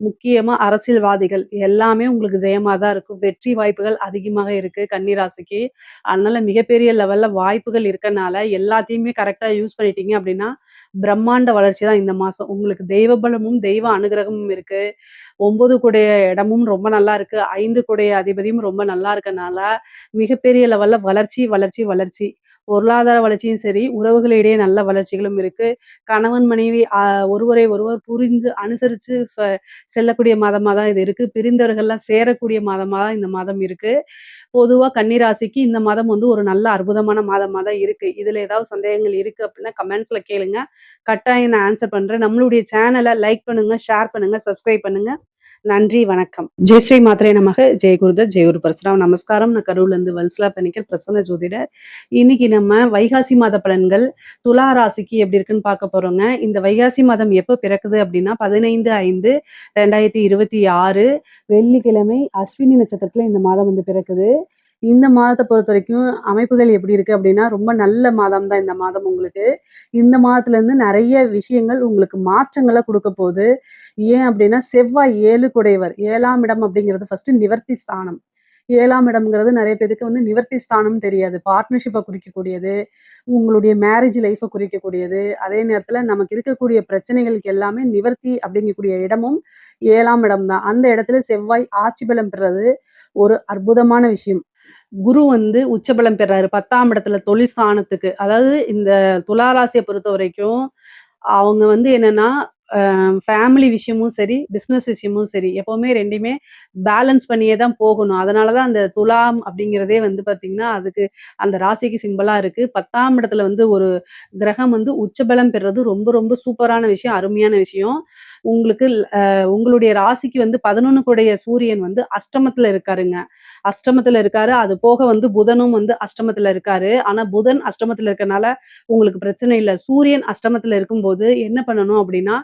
முக்கியமா அரசியல்வாதிகள் எல்லாமே உங்களுக்கு ஜெயமா தான் இருக்கும். வெற்றி வாய்ப்புகள் அதிகமாக இருக்கு கன்னி ராசிக்கு. அதனால மிகப்பெரிய லெவல்ல வாய்ப்புகள் இருக்கனால எல்லாத்தையுமே கரெக்ட்டா யூஸ் பண்ணிட்டீங்க அப்படின்னா, பிரம்மாண்ட வளர்ச்சி தான் இந்த மாசம். உங்களுக்கு தெய்வ பலமும், தெய்வ அனுகிரகமும் இருக்கு. 9 கூடைய இடமும் ரொம்ப நல்லா இருக்கு. 5 கூடைய அதிபதியும் ரொம்ப நல்லா இருக்கனால, மிகப்பெரிய லெவல்ல வளர்ச்சி, வளர்ச்சி, வளர்ச்சி. பொருளாதார வளர்ச்சியும் சரி, உறவுகளிடையே நல்ல வளர்ச்சிகளும் இருக்கு. கணவன், மனைவி ஒருவரை ஒருவர் புரிந்து அனுசரிச்சு செல்லக்கூடிய மாதமா தான் இது இருக்கு. பிரிந்தவர்கள்லாம் சேரக்கூடிய மாதமா தான் இந்த மாதம் இருக்கு. பொதுவா கன்னி ராசிக்கு இந்த மாதம் வந்து ஒரு நல்ல அற்புதமான மாதமா தான் இருக்கு. இதுல ஏதாவது சந்தேகங்கள் இருக்கு அப்படின்னா கமெண்ட்ஸ்ல கேளுங்க. கட்டாயம் நான் ஆன்சர் பண்றேன். நம்மளுடைய சேனல லைக் பண்ணுங்க, ஷேர் பண்ணுங்க, சப்ஸ்கிரைப் பண்ணுங்க. நன்றி, வணக்கம். ஜெய் ஸ்ரீ மாத்ரே நமக. ஜெய் குருதத், ஜெய் குரு பரசுராம். நமஸ்காரம். நான் கரூர்லேருந்து வல்சலா பணிக்கர், பிரசன்ன ஜோதிடர். இன்னைக்கு நம்ம வைகாசி மாத பலன்கள் துலா ராசிக்கு எப்படி இருக்குன்னு பார்க்க போறோங்க. இந்த வைகாசி மாதம் எப்ப பிறக்குது அப்படின்னா 15/5/2026 வெள்ளிக்கிழமை அஸ்வினி நட்சத்திரத்துல இந்த மாதம் வந்து பிறக்குது. இந்த மாதத்த பொறுத்தவரைக்கும் அமைப்புகள் எப்படி இருக்கு அப்படின்னா, ரொம்ப நல்ல மாதம் தான் இந்த மாதம் உங்களுக்கு. இந்த மாதத்துலேருந்து நெறைய விஷயங்கள் உங்களுக்கு மாற்றங்கள குடுக்க போது. ஏன் அப்படின்னா, செவ்வாய் 7 குடையவர். 7ஆம் இடம் அப்படிங்கிறது ஃபர்ஸ்ட்டு நிவர்த்தி ஸ்தானம். 7ஆம் இடம்ங்கிறது நெறைய பேத்துக்கு வந்து நிவர்த்தி ஸ்தானம்னு தெரியாது. பார்ட்னர்ஷிப்ப குறிக்கக்கூடியது, உங்களுடைய மேரேஜ் லைஃப குறிக்கக்கூடியது. அதே நேரத்தில நமக்கு இருக்கக்கூடிய பிரச்சனைகளுக்கு எல்லாமே நிவர்த்தி அப்படிங்கக்கூடிய இடமும் 7ஆம் இடம் தான். அந்த இடத்துல செவ்வாய் ஆட்சி பலம் பெறது ஒரு அற்புதமான விஷயம். குரு வந்து உச்சபலம் பெறாரு 10ஆம் இடத்துல தொழில் ஸ்தானத்துக்கு. அதாவது இந்த துலா ராசிய பொறுத்தவரைக்கும், அவங்க வந்து என்னன்னா, ஃபேமிலி விஷயமும் சரி, பிசினஸ் விஷயமும் சரி, எப்பவுமே 2யுமே பேலன்ஸ் பண்ணியே தான் போகணும். அதனால தான் அந்த துலாம் அப்படிங்கிறதே வந்து பார்த்தீங்கன்னா, அதுக்கு அந்த ராசிக்கு சிம்பலா இருக்கு. 10ஆம் இடத்துல வந்து ஒரு கிரகம் வந்து உச்சபலம் பெறுறது ரொம்ப ரொம்ப சூப்பரான விஷயம், அருமையான விஷயம். உங்களுக்கு உங்களுடைய ராசிக்கு வந்து 11 கூடைய சூரியன் வந்து அஷ்டமத்துல இருக்காருங்க. அஷ்டமத்துல இருக்காரு. அது போக வந்து புதனும் வந்து அஷ்டமத்துல இருக்காரு. ஆனா புதன் அஷ்டமத்துல இருக்கனால உங்களுக்கு பிரச்சனை இல்ல. சூரியன் அஷ்டமத்துல இருக்கும்போது என்ன பண்ணணும் அப்டின்னா,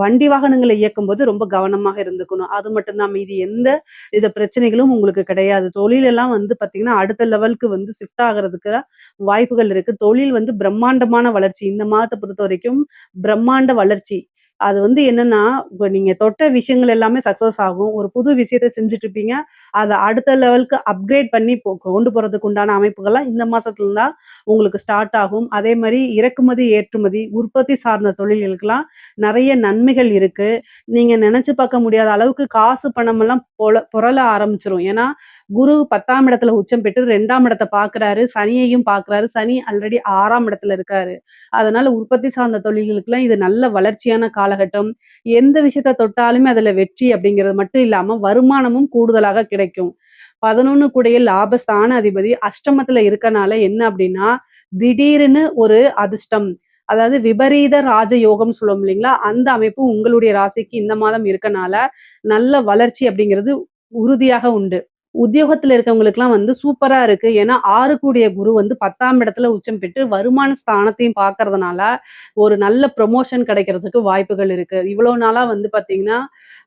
வண்டி வாகனங்கள இயக்கும்போது ரொம்ப கவனமாக இருந்துக்கணும். அது மட்டும் தான். மீதி எந்த வித பிரச்சனைகளும் உங்களுக்கு கிடையாது. தொழில் எல்லாம் வந்து பார்த்தீங்கன்னா, அடுத்த லெவலுக்கு வந்து ஷிஃப்ட் ஆகுறதுக்கு வாய்ப்புகள் இருக்கு. தொழில் வந்து பிரம்மாண்டமான வளர்ச்சி. இந்த மாதத்த பொறுத்தவரைக்கும் பிரம்மாண்ட வளர்ச்சி. அது வந்து என்னன்னா, இப்ப நீங்க தொட்ட விஷயங்கள் எல்லாமே சக்சஸ் ஆகும். ஒரு புது விஷயத்த செஞ்சுட்டு இருப்பீங்க. அத அடுத்த லெவலுக்கு அப்கிரேட் பண்ணி கொண்டு போறதுக்கு உண்டான அமைப்புகள்லாம் இந்த மாசத்துல தான் உங்களுக்கு ஸ்டார்ட் ஆகும். அதே மாரி இறக்குமதி, ஏற்றுமதி, உற்பத்தி சார்ந்த தொழில்களுக்கெல்லாம் நெறைய நன்மைகள் இருக்கு. நீங்க நெனச்சு பார்க்க முடியாத அளவுக்கு காசு, பணமெல்லாம் பொரள ஆரம்பிச்சுரும். ஏன்னா, குரு 10ஆம் இடத்துல உச்சம் பெற்று 2ஆம் இடத்த பார்க்குறாரு. சனியையும் பார்க்குறாரு. சனி ஆல்ரெடி 6ஆம் இடத்துல இருக்காரு. அதனால உற்பத்தி சார்ந்த தொழில்களுக்கெல்லாம் இது நல்ல வளர்ச்சியான காலகட்டம். எந்த விஷயத்த தொட்டாலுமே அதுல வெற்றி அப்படிங்கிறது மட்டும் இல்லாம, வருமானமும் கூடுதலாக கிடைக்கும். 11 கூடைய லாபஸ்தான அதிபதி அஷ்டமத்துல இருக்கனால என்ன அப்படின்னா, திடீர்னு ஒரு அதிர்ஷ்டம். அதாவது விபரீத ராஜயோகம்னு சொல்லுவோம் இல்லைங்களா? அந்த அமைப்பு உங்களுடைய ராசிக்கு இந்த மாதம் இருக்கனால, நல்ல வளர்ச்சி அப்படிங்கிறது உறுதியாக உண்டு. உத்தியோகத்துல இருக்கவங்களுக்குலாம் வந்து சூப்பரா இருக்கு. ஏன்னா 6 கூடிய குரு வந்து 10ஆம் இடத்துல உச்சம் பெற்று வருமான ஸ்தானத்தையும் பார்க்கறதுனால, ஒரு நல்ல ப்ரமோஷன் கிடைக்கிறதுக்கு வாய்ப்புகள் இருக்கு. இவ்வளோ நாளா வந்து பார்த்தீங்கன்னா,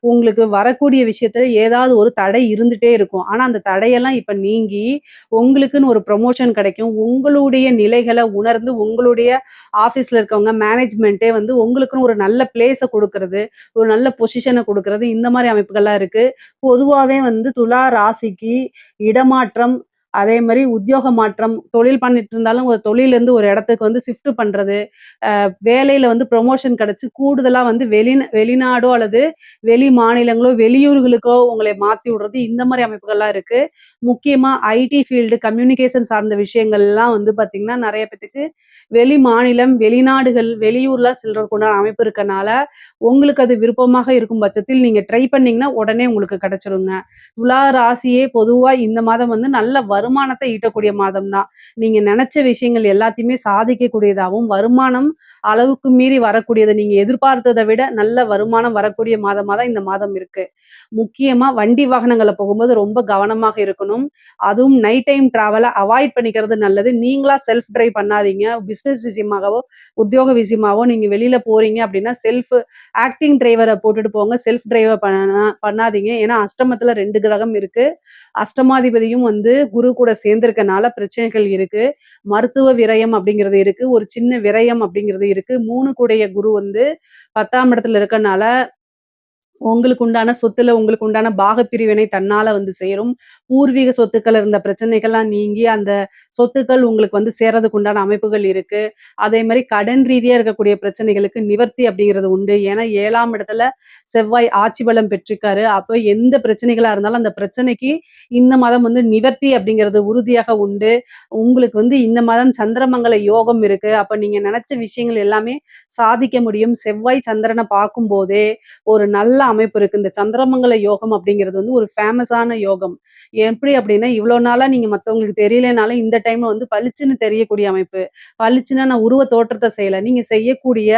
உங்களுக்கு வரக்கூடிய விஷயத்துல ஏதாவது ஒரு தடை இருந்துட்டே இருக்கும். ஆனா அந்த தடையெல்லாம் இப்ப நீங்கி, உங்களுக்குன்னு ஒரு ப்ரமோஷன் கிடைக்கும். உங்களுடைய நிலைகள உணர்ந்து, உங்களுடைய ஆஃபீஸ்ல இருக்கவங்க மேனேஜ்மென்ட்டே வந்து உங்களுக்குன்னு ஒரு நல்ல பிளேஸ குடுக்குறது, ஒரு நல்ல பொசிஷன குடுக்குறது, இந்த மாரி அமைப்புகள்லாம் இருக்கு. பொதுவாவே வந்து துலா ராசிக்கு இடமாற்றம், அதே மாரி உத்தியோக மாற்றம், தொழில் பண்ணிட்டு இருந்தாலும் ஒரு தொழில்லேருந்து ஒரு இடத்துக்கு வந்து ஷிஃப்ட் பண்றது, வேலையில வந்து ப்ரமோஷன் கிடைச்சு கூடுதலா வந்து வெளிநாடோ அல்லது வெளி மாநிலங்களோ, வெளியூர்களுக்கோ உங்களை மாத்தி விடுறது, இந்த மாரி அமைப்புகள்லாம் இருக்கு. முக்கியமா ஐடி ஃபீல்டு, கம்யூனிகேஷன் சார்ந்த விஷயங்கள்லாம் வந்து பார்த்தீங்கன்னா, நெறைய பேத்துக்கு வெளி மாநிலம், வெளிநாடுகள், வெளியூர்லாம் செல்றதுக்கு உண்டான அமைப்பு இருக்கனால, உங்களுக்கு அது விருப்பமாக இருக்கும் பட்சத்தில் நீங்க ட்ரை பண்ணீங்கன்னா, உடனே உங்களுக்கு கிடைச்சிருங்க. துலா ராசியே பொதுவா இந்த மாதம் வந்து நல்ல வருமானத்த ஈட்டக்கூடிய மாதம் தான். நீங்க நெனச்ச விஷயங்கள் எல்லாத்தையுமே சாதிக்கக்கூடியதாவும், வருமானம் அளவுக்கு மீறி வரக்கூடியது. நீங்க எதிர்பார்த்தத விட நல்ல வருமானம் வரக்கூடிய மாதமா தான் இந்த மாதம் இருக்கு. முக்கியமா வண்டி வாகனங்கள்ல போகும்போது ரொம்ப கவனமாக இருக்கணும். அதுவும் நைட் டைம் டிராவல அவாய்ட் பண்ணிக்கிறது நல்லது. நீங்களா செல்ஃப் டிரைவ் பண்ணாதீங்க. பிசினஸ் விஷயமாகவோ, உத்தியோக விஷயமாவோ நீங்க வெளியில போறீங்க அப்படின்னா, ஆக்டிங் டிரைவர போட்டுட்டு போங்க. செல்ஃப் டிரைவ பண்ணாதீங்க. ஏன்னா அஷ்டமத்துல 2 கிரகம் இருக்கு. அஷ்டமாதிபதியும் வந்து குரு கூட சேர்ந்திருக்கனால பிரச்சனைகள் இருக்கு. மருத்துவ விரயம் அப்படிங்கிறது இருக்கு. ஒரு சின்ன விரயம் அப்படிங்கிறது இருக்கு. 3 கூடைய குரு வந்து 10ஆம் இடத்துல இருக்கனால உங்களுக்கு உண்டான சொத்துல உங்களுக்கு உண்டான பாகப்பிரிவினை தன்னால வந்து சேரும். பூர்வீக சொத்துக்கள் இருந்த பிரச்சனைகள்லாம் நீங்கி, அந்த சொத்துக்கள் உங்களுக்கு வந்து சேர்றதுக்கு உண்டான அமைப்புகள் இருக்கு. அதே மாரி கடன் ரீதியா இருக்கக்கூடிய பிரச்சனைகளுக்கு நிவர்த்தி அப்படிங்கிறது உண்டு. ஏன்னா 7ஆம் இடத்துல செவ்வாய் ஆட்சி பலம் பெற்றிருக்காரு. அப்ப எந்த பிரச்சனைகளா இருந்தாலும் அந்த பிரச்சனைக்கு இந்த மாதம் வந்து நிவர்த்தி அப்படிங்கிறது உறுதியாக உண்டு. உங்களுக்கு வந்து இந்த மாதம் சந்திரமங்கல யோகம் இருக்கு. அப்ப நீங்க நெனச்ச விஷயங்கள் எல்லாமே சாதிக்க முடியும். செவ்வாய் சந்திரன பார்க்கும்போதே ஒரு நல்ல அமைப்பு இருக்கு. இந்த சந்திரமங்கல யோகம் அப்படிங்கிறது வந்து ஒரு ஃபேமஸான யோகம். எப்படி அப்படின்னா, இவ்வளோ நாளா நீங்க மத்தவங்களுக்கு தெரியலனாலும் இந்த டைம்ல வந்து பளிச்சுன்னு தெரியக்கூடிய அமைப்பு. பளிச்சுன்னா நான் உருவ தோற்றத்த செய்யல. நீங்க செய்யக்கூடிய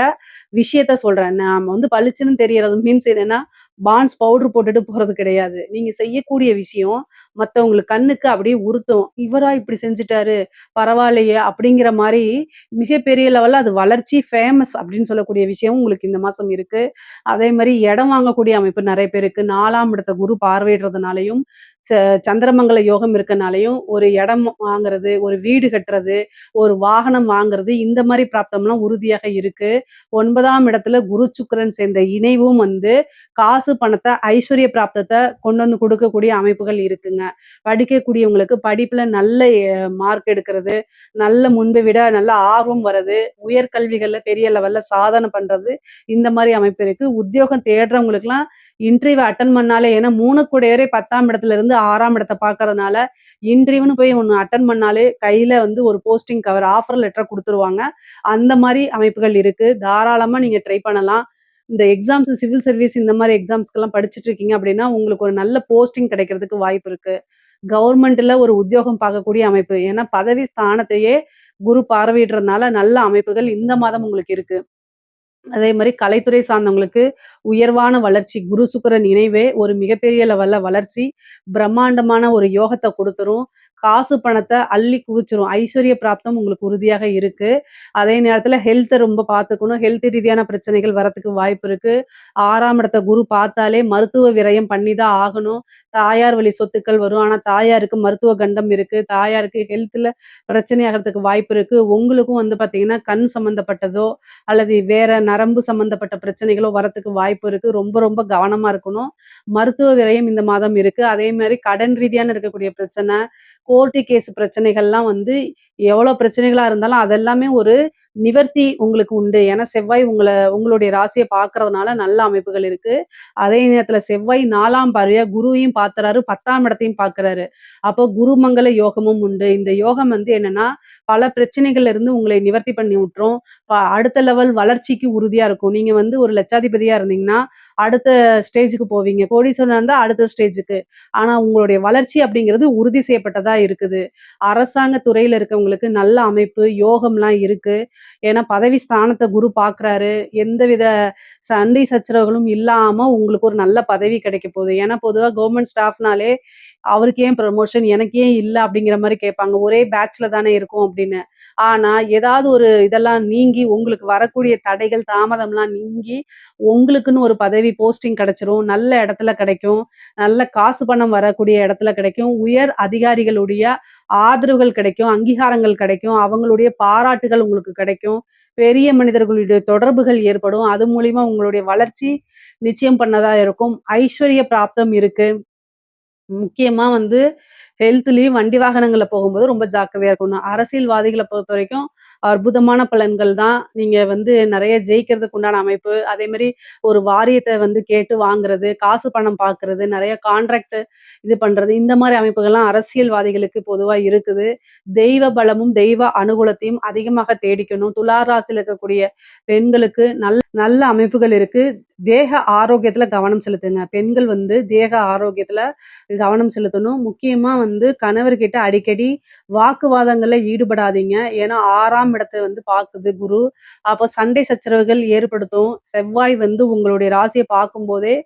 விஷயத்த சொல்றேன். நாம வந்து பளிச்சுன்னு தெரியறது மீன்ஸ் என்னன்னா, பாண்ட்ஸ் பவுடர் போட்டுட்டு போறது கிடையாது. நீங்க செய்யக்கூடிய விஷயம் மத்தவங்களுக்கு கண்ணுக்கு அப்படியே உறுத்தும். "இவரா இப்படி செஞ்சுட்டாரு, பரவாயில்லையே!" அப்படிங்கிற மாரி மிகப்பெரிய லெவல்ல அது வளர்ச்சி, ஃபேமஸ் அப்படின்னு சொல்லக்கூடிய விஷயம் உங்களுக்கு இந்த மாசம் இருக்கு. அதே மாரி இடம் வாங்கக்கூடிய அமைப்பு நெறைய பேருக்கு 4ஆம் இடத்த குரு பார்வையிடுறதுனாலயும், ச சந்திரமங்கல யோகம் இருக்கனாலயும், ஒரு இடம் வாங்குறது, ஒரு வீடு கட்டுறது, ஒரு வாகனம் வாங்குறது, இந்த மாரி பிராப்தம்லாம் உறுதியாக இருக்கு. 9ஆம் இடத்துல குரு, சுக்கிரன் சேர்ந்த இணைவும் வந்து காசு, பணத்த, ஐஸ்வர்ய பிராப்தத்த கொண்டு வந்து குடுக்கக்கூடிய அமைப்புகள் இருக்குங்க. படிக்கக்கூடியவங்களுக்கு படிப்புல நல்ல மார்க் எடுக்கிறது, நல்ல முன்பை விட நல்ல ஆர்வம் வர்றது, உயர்கல்விகள்ல பெரிய லெவல்ல சாதனை பண்றது, இந்த மாரி அமைப்பு இருக்கு. உத்தியோகம் தேடுறவங்களுக்குலாம் இன்டர்வியூ அட்டெண்ட் பண்ணாலே ஏன்னா 3 கூடையவரே 10ஆம் இடத்துல இருந்து 6ஆம் இடத்த பார்க்கறதுனால, இன்டர்வியூன்னு போய் ஒண்ணு அட்டெண்ட் பண்ணாலே கையில வந்து ஒரு போஸ்டிங் கவர் ஆஃபர் லெட்டர் குடுத்துருவாங்க. அந்த மாரி அமைப்புகள் இருக்கு. தாராளமா நீங்க ட்ரை பண்ணலாம். இந்த எக்ஸாம்ஸ் சிவில் சர்வீஸ் இந்த மாரி எக்ஸாம்ஸ்க்கெல்லாம் படிச்சுட்டு இருக்கீங்க அப்படின்னா, உங்களுக்கு ஒரு நல்ல போஸ்டிங் கிடைக்கிறதுக்கு வாய்ப்பு இருக்கு. கவர்மெண்ட்ல ஒரு உத்தியோகம் பார்க்கக்கூடிய அமைப்பு. ஏன்னா பதவி ஸ்தானத்தையே குரு பார்வையிடுறதுனால நல்ல அமைப்புகள் இந்த மாதம் உங்களுக்கு இருக்கு. அதே மாரி கலைத்துறை சார்ந்தவங்களுக்கு உயர்வான வளர்ச்சி. குரு, சுக்கிரன் இணைவே ஒரு மிகப்பெரிய லெவல்ல வளர்ச்சி, பிரம்மாண்டமான ஒரு யோகத்த குடுத்துரும். காசு பணத்த அள்ளி குவிச்சிரும். ஐஸ்வர்ய பிராப்தம் உங்களுக்கு உறுதியாக இருக்கு. அதே நேரத்தில ஹெல்த்த ரொம்ப பார்த்துக்கணும். ஹெல்த் ரீதியான பிரச்சனைகள் வரத்துக்கு வாய்ப்பு இருக்கு. 6ஆம் இடத்த குரு பார்த்தாலே மருத்துவ விரயம் பண்ணி தான் ஆகணும். தாயார் வழி சொத்துக்கள் வரும். ஆனா தாயாருக்கு மருத்துவ கண்டம் இருக்கு. தாயாருக்கு ஹெல்த்ல பிரச்சனை ஆகறதுக்கு வாய்ப்பு இருக்கு. உங்களுக்கும் வந்து பார்த்தீங்கன்னா, கண் சம்மந்தப்பட்டதோ அல்லது வேற நரம்பு சம்மந்தப்பட்ட பிரச்சனைகளோ வரத்துக்கு வாய்ப்பு இருக்கு. ரொம்ப ரொம்ப கவனமா இருக்கணும். மருத்துவ விரயம் இந்த மாதம் இருக்கு. அதே மாரி கடன் ரீதியான இருக்கக்கூடிய பிரச்சனை, கோர்ட்டு கேஸ் பிரச்சனைகள்லாம் வந்து எவ்வளோ பிரச்சனைகளா இருந்தாலும் அதெல்லாமே ஒரு நிவர்த்தி உங்களுக்கு உண்டு. ஏன்னா செவ்வாய் உங்களுடைய ராசிய பார்க்கறதுனால நல்ல அமைப்புகள் இருக்கு. அதே நேரத்தில செவ்வாய் 4ஆம் பார்வையா குருவையும் பார்த்துறாரு, 10ஆம் இடத்தையும் பார்க்குறாரு. அப்போ குருமங்கள யோகமும் உண்டு. இந்த யோகம் வந்து என்னன்னா, பல பிரச்சனைகள்ல இருந்து உங்களை நிவர்த்தி பண்ணி விட்டுரும். அடுத்த லெவல் வளர்ச்சிக்கு உறுதியா இருக்கும். நீங்க வந்து ஒரு லட்சாதிபதியா இருந்தீங்கன்னா, அடுத்த ஸ்டேஜுக்கு போவீங்க. கோடீஸ்வரனா இருந்தா அடுத்த ஸ்டேஜுக்கு. ஆனா உங்களுடைய வளர்ச்சி அப்படிங்கிறது உறுதி செய்யப்பட்டதா இருக்குது. அரசாங்க துறையில இருக்கவங்களுக்கு நல்ல அமைப்பு, யோகம்லாம் இருக்கு. ஏன்னா பதவி ஸ்தானத்த குரு பார்க்குறாரு. எந்தவித சண்டை சச்சரவுகளும் இல்லாம உங்களுக்கு ஒரு நல்ல பதவி கிடைக்க போகுது. ஏன்னா பொதுவா கவர்மெண்ட் ஸ்டாஃப்னாலே, "அவருக்கு ஏன் ப்ரமோஷன்? எனக்கு ஏன் இல்ல?" அப்படிங்கிற மாரி கேட்பாங்க. ஒரே பேட்ச்ல தானே இருக்கோம் அப்படின்னு. ஆனா, ஏதாவது ஒரு இதெல்லாம் நீங்கி உங்களுக்கு வரக்கூடிய தடைகள், தாமதம்லாம் நீங்கி, உங்களுக்குன்னு ஒரு பதவி போஸ்டிங் கிடைச்சிரும். நல்ல இடத்துல கிடைக்கும். நல்ல காசு பணம் வரக்கூடிய இடத்துல கிடைக்கும். உயர் அதிகாரிகளுடைய ஆதரவுகள் கிடைக்கும். அங்கீகாரங்கள் கிடைக்கும். அவங்களுடைய பாராட்டுகள் உங்களுக்கு கிடைக்கும். பெரிய மனிதர்களுடைய தொடர்புகள் ஏற்படும். அது மூலியமா உங்களுடைய வளர்ச்சி நிச்சயம் பண்ணதா இருக்கும். ஐஸ்வர்ய பிராப்தம் இருக்கு. முக்கியமா வந்து ஹெல்த்லயும் வண்டி வாகனங்கள்ல போகும்போது ரொம்ப ஜாக்கிரதையா இருக்கணும். அரசியல்வாதிகள பொறுத்தவரைக்கும் அற்புதமான பலன்கள் தான். நீங்க வந்து நெறைய ஜெயிக்கிறதுக்கு உண்டான அமைப்பு. அதேமாரி ஒரு வாரியத்த வந்து கேட்டு வாங்குறது, காசு பணம் பார்க்கறது, நெறைய கான்ட்ராக்ட் இது பண்றது, இந்த மாரி அமைப்புகள்லாம் அரசியல்வாதிகளுக்கு பொதுவா இருக்குது. தெய்வ பலமும், தெய்வ அனுகூலத்தையும் அதிகமாக தேடிக்கணும். துலா ராசியில இருக்கக்கூடிய பெண்களுக்கு நல்ல அமைப்புகள் இருக்கு. தேக ஆரோக்கியத்துல கவனம் செலுத்துங்க. பெண்கள் வந்து தேக ஆரோக்கியத்துல கவனம் செலுத்தணும். முக்கியமா வந்து கணவர்கிட்ட அடிக்கடி வாக்குவாதங்கள்ல ஈடுபடாதீங்க. ஏன்னா 6ஆம் இடத்த வந்து பாக்குது குரு. அப்ப சண்டை சச்சரவுகள் ஏற்படுத்தும். செவ்வாய் வந்து உங்களுடைய ராசிய பார்க்கும்போதே,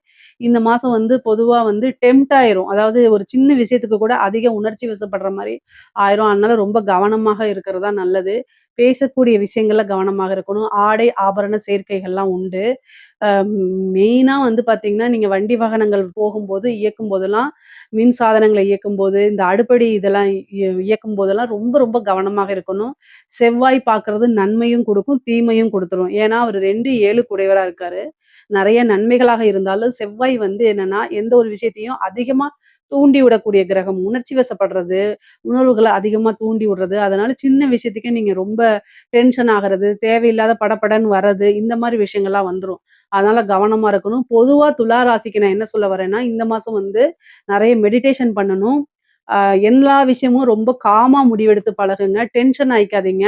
இந்த மாசம் வந்து பொதுவா வந்து டெம்ப்ட் ஆயிரும். அதாவது ஒரு சின்ன விஷயத்துக்கு கூட அதிக உணர்ச்சி வசப்படுற மாரி ஆயிரும். அதனால ரொம்ப கவனமாக இருக்கிறது தான் நல்லது. பேசக்கூடிய விஷயங்கள்ல கவனமாக இருக்கணும். ஆடை, ஆபரண சேர்க்கைகள்லாம் உண்டு. அ மெயினா வந்து பார்த்தீங்கன்னா, நீங்க வண்டி வாகனங்கள் போகும்போது, இயக்கும்போதெல்லாம் மின் சாதனங்கள இயக்கும்போது, இந்த அடுப்படி இதெல்லாம் இயக்கும்போதெல்லாம் ரொம்ப ரொம்ப கவனமாக இருக்கணும். செவ்வாய் பார்க்கறது நன்மையும் குடுக்கும், தீமையும் குடுத்துரும். ஏன்னா, அவரு 2, 7 உடையவரா இருக்காரு. நெறைய நன்மைகளாக இருந்தாலும், செவ்வாய் வந்து என்னன்னா, எந்த ஒரு விஷயத்தையும் அதிகமா தூண்டி விடக்கூடிய கிரகம். உணர்ச்சி வசப்படுறது, உணர்வுகள அதிகமா தூண்டி விடுறது. அதனால சின்ன விஷயத்துக்கே நீங்க ரொம்ப டென்ஷன் ஆகுறது, தேவையில்லாத படபடன்னு வர்றது, இந்த மாரி விஷயங்கள்லாம் வந்துரும். அதனால கவனமா இருக்கணும். பொதுவா துலா ராசிக்கு நான் என்ன சொல்ல வரேன்னா, இந்த மாசம் வந்து நெறைய மெடிடேஷன் பண்ணணும். அ எல்லா விஷயமும் ரொம்ப காமா முடிவெடுத்து பழகுங்க. டென்ஷன் ஆயிக்காதீங்க.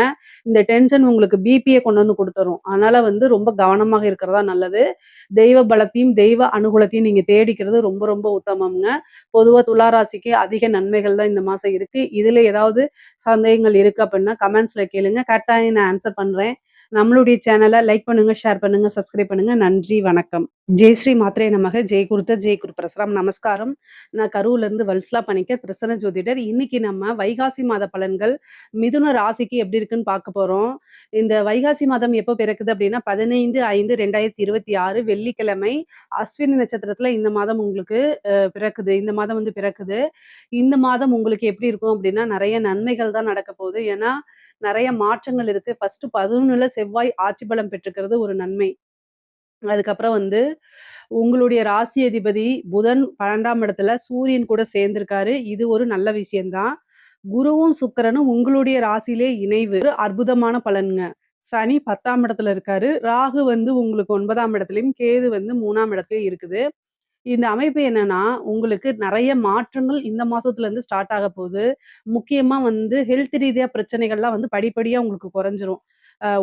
இந்த டென்ஷன் உங்களுக்கு பிபிய கொண்டு வந்து குடுத்துரும். அதனால வந்து ரொம்ப கவனமாக இருக்கிறது தான் நல்லது. தெய்வ பலத்தையும், தெய்வ அனுகூலத்தையும் நீங்க தேடிக்கிறது ரொம்ப ரொம்ப உத்தமம்ங்க. பொதுவா துலா ராசிக்கு அதிக நன்மைகள் தான் இந்த மாசம் இருக்கு. இதுல ஏதாவது சந்தேகங்கள் இருக்கு அப்டின்னா கமெண்ட்ஸ்ல கேளுங்க. கட்டாயம் நான் ஆன்சர் பண்றேன். நம்மளுடைய சேனல லைக் பண்ணுங்க, ஷேர் பண்ணுங்க, சப்ஸ்கிரைப் பண்ணுங்க. நன்றி, வணக்கம். ஜெய் ஸ்ரீ மாத்ரே நமக. ஜெய் குருதர், ஜெய் குரு பிரசராம். நமஸ்காரம். நான் கரூர்லேருந்து வல்சலா பணிக்கர், பிரசன்ன ஜோதிடர். இன்னைக்கு நம்ம வைகாசி மாத பலன்கள் மிதுன ராசிக்கு எப்படி இருக்குன்னு பார்க்க போறோம். இந்த வைகாசி மாதம் எப்போ பிறக்குது அப்படின்னா 15/5/2026 வெள்ளிக்கிழமை அஸ்வினி நட்சத்திரத்துல இந்த மாதம் உங்களுக்கு பிறக்குது. இந்த மாதம் வந்து பிறக்குது. இந்த மாதம் உங்களுக்கு எப்படி இருக்கும் அப்படின்னா, நெறைய நன்மைகள் தான் நடக்க போகுது. ஏன்னா, நெறைய மாற்றங்கள் இருக்கு. ஃபர்ஸ்ட் 11ல செவ்வாய் ஆட்சி பலம் பெற்றுக்கிறது ஒரு நன்மை. அதுக்கப்புறம் வந்து உங்களுடைய ராசி அதிபதி புதன் 12ஆம் இடத்துல சூரியன் கூட சேர்ந்திருக்காரு. இது ஒரு நல்ல விஷயம் தான். குருவும், சுக்கிரனும் உங்களுடைய ராசியிலே இணைவு. ஒரு அற்புதமான பலன்ங்க. சனி 10ஆம் இடத்துல இருக்காரு. ராகு வந்து உங்களுக்கு 9ஆம் இடத்துலயும், கேது வந்து 3ஆம் இடத்துலயும் இருக்குது. இந்த அமைப்பு என்னன்னா, உங்களுக்கு நெறைய மாற்றங்கள் இந்த மாசத்துல இருந்து ஸ்டார்ட் ஆக போகுது. முக்கியமா வந்து ஹெல்த் ரீதியா பிரச்சனைகள்லாம் வந்து படிப்படியா உங்களுக்கு குறைஞ்சிரும்.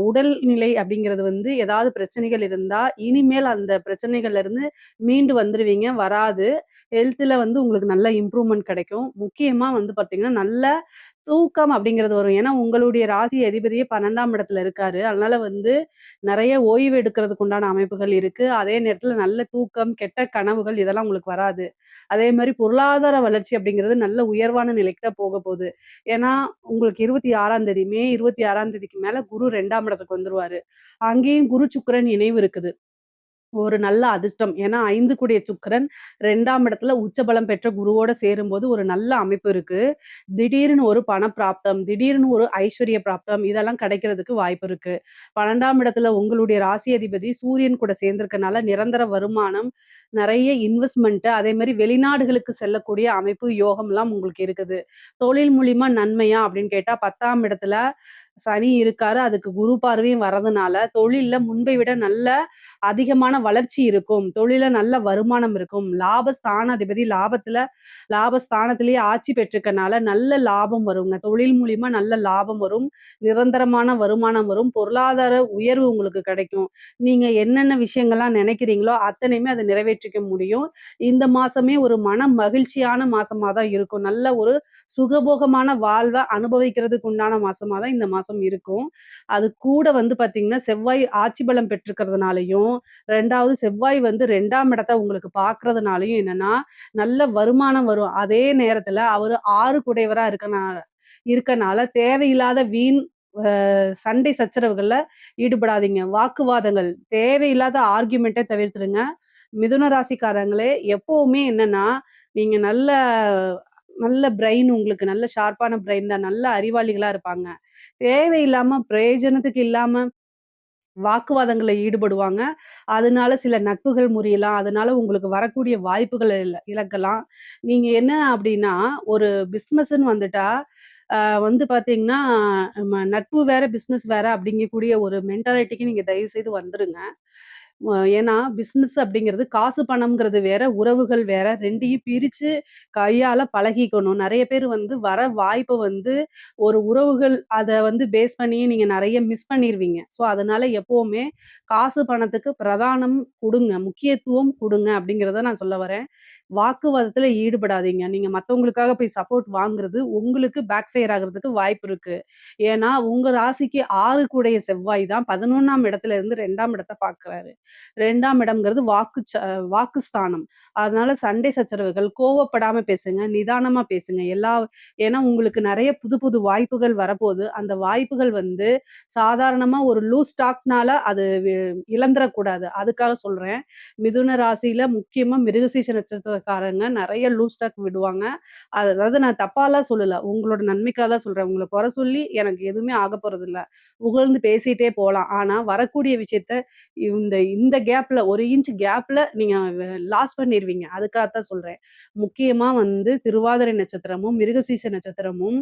உடல்நிலை அப்படிங்கிறது வந்து ஏதாவது பிரச்சனைகள் இருந்தா, இனிமேல் அந்த பிரச்சனைகள்ல இருந்து மீண்டு வந்துருவீங்க. வராது. ஹெல்த்ல வந்து உங்களுக்கு நல்ல இம்ப்ரூவ்மெண்ட் கிடைக்கும். முக்கியமா வந்து பார்த்தீங்கன்னா, நல்ல தூக்கம் அப்படிங்கிறது வரும். ஏன்னா, உங்களுடைய ராசி அதிபதியே 12ஆம் இடத்துல இருக்காரு. அதனால வந்து நெறைய ஓய்வு எடுக்கிறதுக்கு உண்டான அமைப்புகள் இருக்கு. அதே நேரத்துல நல்ல தூக்கம், கெட்ட கனவுகள் இதெல்லாம் உங்களுக்கு வராது. அதே மாரி பொருளாதார வளர்ச்சி அப்படிங்கிறது நல்ல உயர்வான நிலைக்கு தான் போகப்போது. ஏன்னா, உங்களுக்கு 26ஆம் தேதி மே 26ஆம் தேதிக்கு மேல குரு 2ஆம் இடத்துக்கு வந்துருவாரு. அங்கேயும் குரு, சுக்கிரன் இணைவு இருக்குது. ஒரு நல்ல அதிர்ஷ்டம். ஏன்னா 5 கூடிய சுக்கிரன் 2ஆம் இடத்துல உச்சபலம் பெற்ற குருவோட சேரும்போது ஒரு நல்ல அமைப்பு இருக்கு. திடீர்னு ஒரு பணப்பிராப்தம், திடீர்னு ஒரு ஐஸ்வர்ய பிராப்தம் இதெல்லாம் கிடைக்கிறதுக்கு வாய்ப்பு இருக்கு. 12ஆம் இடத்துல உங்களுடைய ராசி அதிபதி சூரியன் கூட சேர்ந்திருக்கனால நிரந்தர வருமானம், நெறைய இன்வெஸ்ட்மென்ட் அதே மாரி வெளிநாடுகளுக்கு செல்லக்கூடிய அமைப்பு, யோகம்லாம் உங்களுக்கு இருக்குது. தொழில் மூலியமா நன்மையா அப்படின்னு கேட்டா 10ஆம் இடத்துல சனி இருக்காரு. அதுக்கு குரு பார்வையும் வர்றதுனால, தொழில்ல முன்பை விட நல்ல அதிகமான வளர்ச்சி இருக்கும். தொழில்ல நல்ல வருமானம் இருக்கும். லாபஸ்தானாதிபதி லாபஸ்தானத்திலேயே ஆட்சி பெற்றிருக்கனால நல்ல லாபம் வருங்க. தொழில் மூலியமா நல்ல லாபம் வரும். நிரந்தரமான வருமானம் வரும். பொருளாதார உயர்வு உங்களுக்கு கிடைக்கும். நீங்க என்னென்ன விஷயங்கள்லாம் நினைக்கிறீங்களோ, அத்தனையுமே அத நிறைவேற்றிக்க முடியும். இந்த மாசமே ஒரு மன மகிழ்ச்சியான மாசமா தான் இருக்கும். நல்ல ஒரு சுகபோகமான வாழ்வ அனுபவிக்கிறதுக்கு உண்டான மாசமா தான் இந்த மாசம் இருக்கும். அது கூட வந்து பார்த்தீங்கன்னா, செவ்வாய் ஆட்சி பலம் பெற்றிருக்கிறதுனாலயும், 2வது செவ்வாய் வந்து 2ஆம் இடத்த உங்களுக்கு பார்க்கிறதுனாலயும் என்னன்னா, நல்ல வருமானம் வரும். அதே நேரத்துல அவரு 6 குடையவரா இருக்கனால தேவையில்லாத வீண் சண்டை சச்சரவுகள்ல ஈடுபடாதீங்க. வாக்குவாதங்கள், தேவையில்லாத ஆர்க்யூமென்ட்ட தவிர்த்துருங்க. மிதுன ராசிக்காரங்களே எப்பவுமே என்னன்னா, நீங்க நல்ல நல்ல பிரெயின் உங்களுக்கு நல்ல ஷார்ப்பான பிரெயின் தான். நல்ல அறிவாளிகளா இருப்பாங்க. தேவையில்லாம பிரயோஜனத்துக்கு இல்லாம வாக்குவாதங்கள்ல ஈடுபடுவாங்க. அதனால சில நட்புகள் முறியலாம். அதனால உங்களுக்கு வரக்கூடிய வாய்ப்புகள இழக்கலாம். நீங்க என்ன அப்டின்னா, ஒரு பிசினஸ்ன்னு வந்துட்டா, வந்து பார்த்தீங்கன்னா, நட்பு வேற, பிசினஸ் வேற அப்டிங்கக்கூடிய ஒரு மென்டாலிட்டிக்கு நீங்க தயவு செய்து வந்துருங்க. ஏன்னா, பிசினஸ் அப்படிங்கிறது காசு பணம்ங்கிறது வேற, உறவுகள் வேற. 2யும் பிரிச்சு கையாள பழகிக்கணும். நெறைய பேர் வந்து வர வாய்ப்ப வந்து ஒரு உறவுகள் அத வந்து பேஸ் பண்ணியே நீங்க நெறைய மிஸ் பண்ணிருவீங்க. ஸோ, அதனால எப்பவுமே காசு பணத்துக்கு பிரதானம் குடுங்க. முக்கியத்துவம் குடுங்க அப்படிங்கிறத நான் சொல்ல வரேன். வாக்குவாதத்துல ஈடுபடாதீங்க. நீங்க மத்தவங்களுக்காக போய் சப்போர்ட் வாங்குறது உங்களுக்கு பேக் ஃபயர் ஆகுறதுக்கு வாய்ப்பு இருக்கு. ஏன்னா, உங்க ராசிக்கு 6 கூடைய செவ்வாய் தான் 11ஆம் இடத்துல இருந்து 2ஆம் இடத்த பார்க்குறாரு. 2ஆம் இடம்ங்கிறது வாக்குஸ்தானம். அதனால சண்டை சச்சரவுகள், கோவப்படாம பேசுங்க, நிதானமா பேசுங்க. ஏன்னா உங்களுக்கு நெறைய புது புது வாய்ப்புகள் வரப்போது. அந்த வாய்ப்புகள் வந்து சாதாரணமா ஒரு லூஸ் டாக்னால அது இழந்துறக்கூடாது. அதுக்காக சொல்றேன். மிதுன ராசியில முக்கியமா மிருகசீரிஷ நட்சத்திரக்காரங்க நெறைய லூஸ் டாக் விடுவாங்க. அதாவது நான் தப்பாலாம் சொல்லல. உங்களோட நன்மைக்காக தான் சொல்றேன். உங்கள குறை சொல்லி எனக்கு எதுவுமே ஆகப்போறதில்ல. புகழ்ந்து பேசிட்டே போலாம். ஆனா வரக்கூடிய விஷயத்த இந்த இந்த கேப்ல 1 இன்ச் கேப்ல நீங்க லாஸ் பண்ணிருவீங்க. அதுக்காக தான் சொல்றேன். முக்கியமா வந்து திருவாதிரை நட்சத்திரமும், மிருகசீரிஷ நட்சத்திரமும்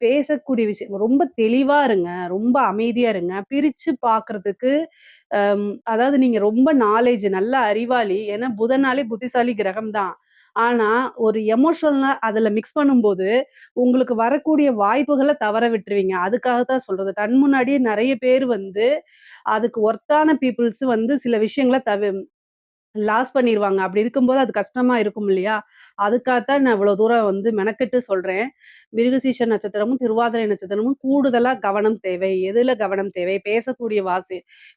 பேசக்கூடிய விஷயம் ரொம்ப தெளிவா இருங்க. ரொம்ப அமைதியா இருங்க. பிரிச்சு பார்க்கறதுக்கு அதாவது நீங்க ரொம்ப நல்ல அறிவாளி. ஏன்னா புதனாலே புத்திசாலி கிரகம் தான். ஆனா, ஒரு எமோஷனலா அதுல மிக்ஸ் பண்ணும்போது, உங்களுக்கு வரக்கூடிய வாய்ப்புகள தவற விட்டுருவீங்க. அதுக்காக தான் சொல்றது. கண் முன்னாடியே நெறைய பேர் வந்து, அதுக்கு ஒர்த்தான பீப்பிள்ஸ் வந்து சில விஷயங்கள லாஸ் பண்ணிருவாங்க. அப்படி இருக்கும்போது அது கஷ்டமா இருக்கும் இல்லையா? அதுக்காகத்தான் நான் இவ்வளோ தூரம் வந்து மெனக்கெட்டு சொல்றேன். மிருகசீரிஷ நட்சத்திரமும், திருவாதிரை நட்சத்திரமும் கூடுதலா கவனம் தேவை. எதுல கவனம் தேவை? பேசக்கூடிய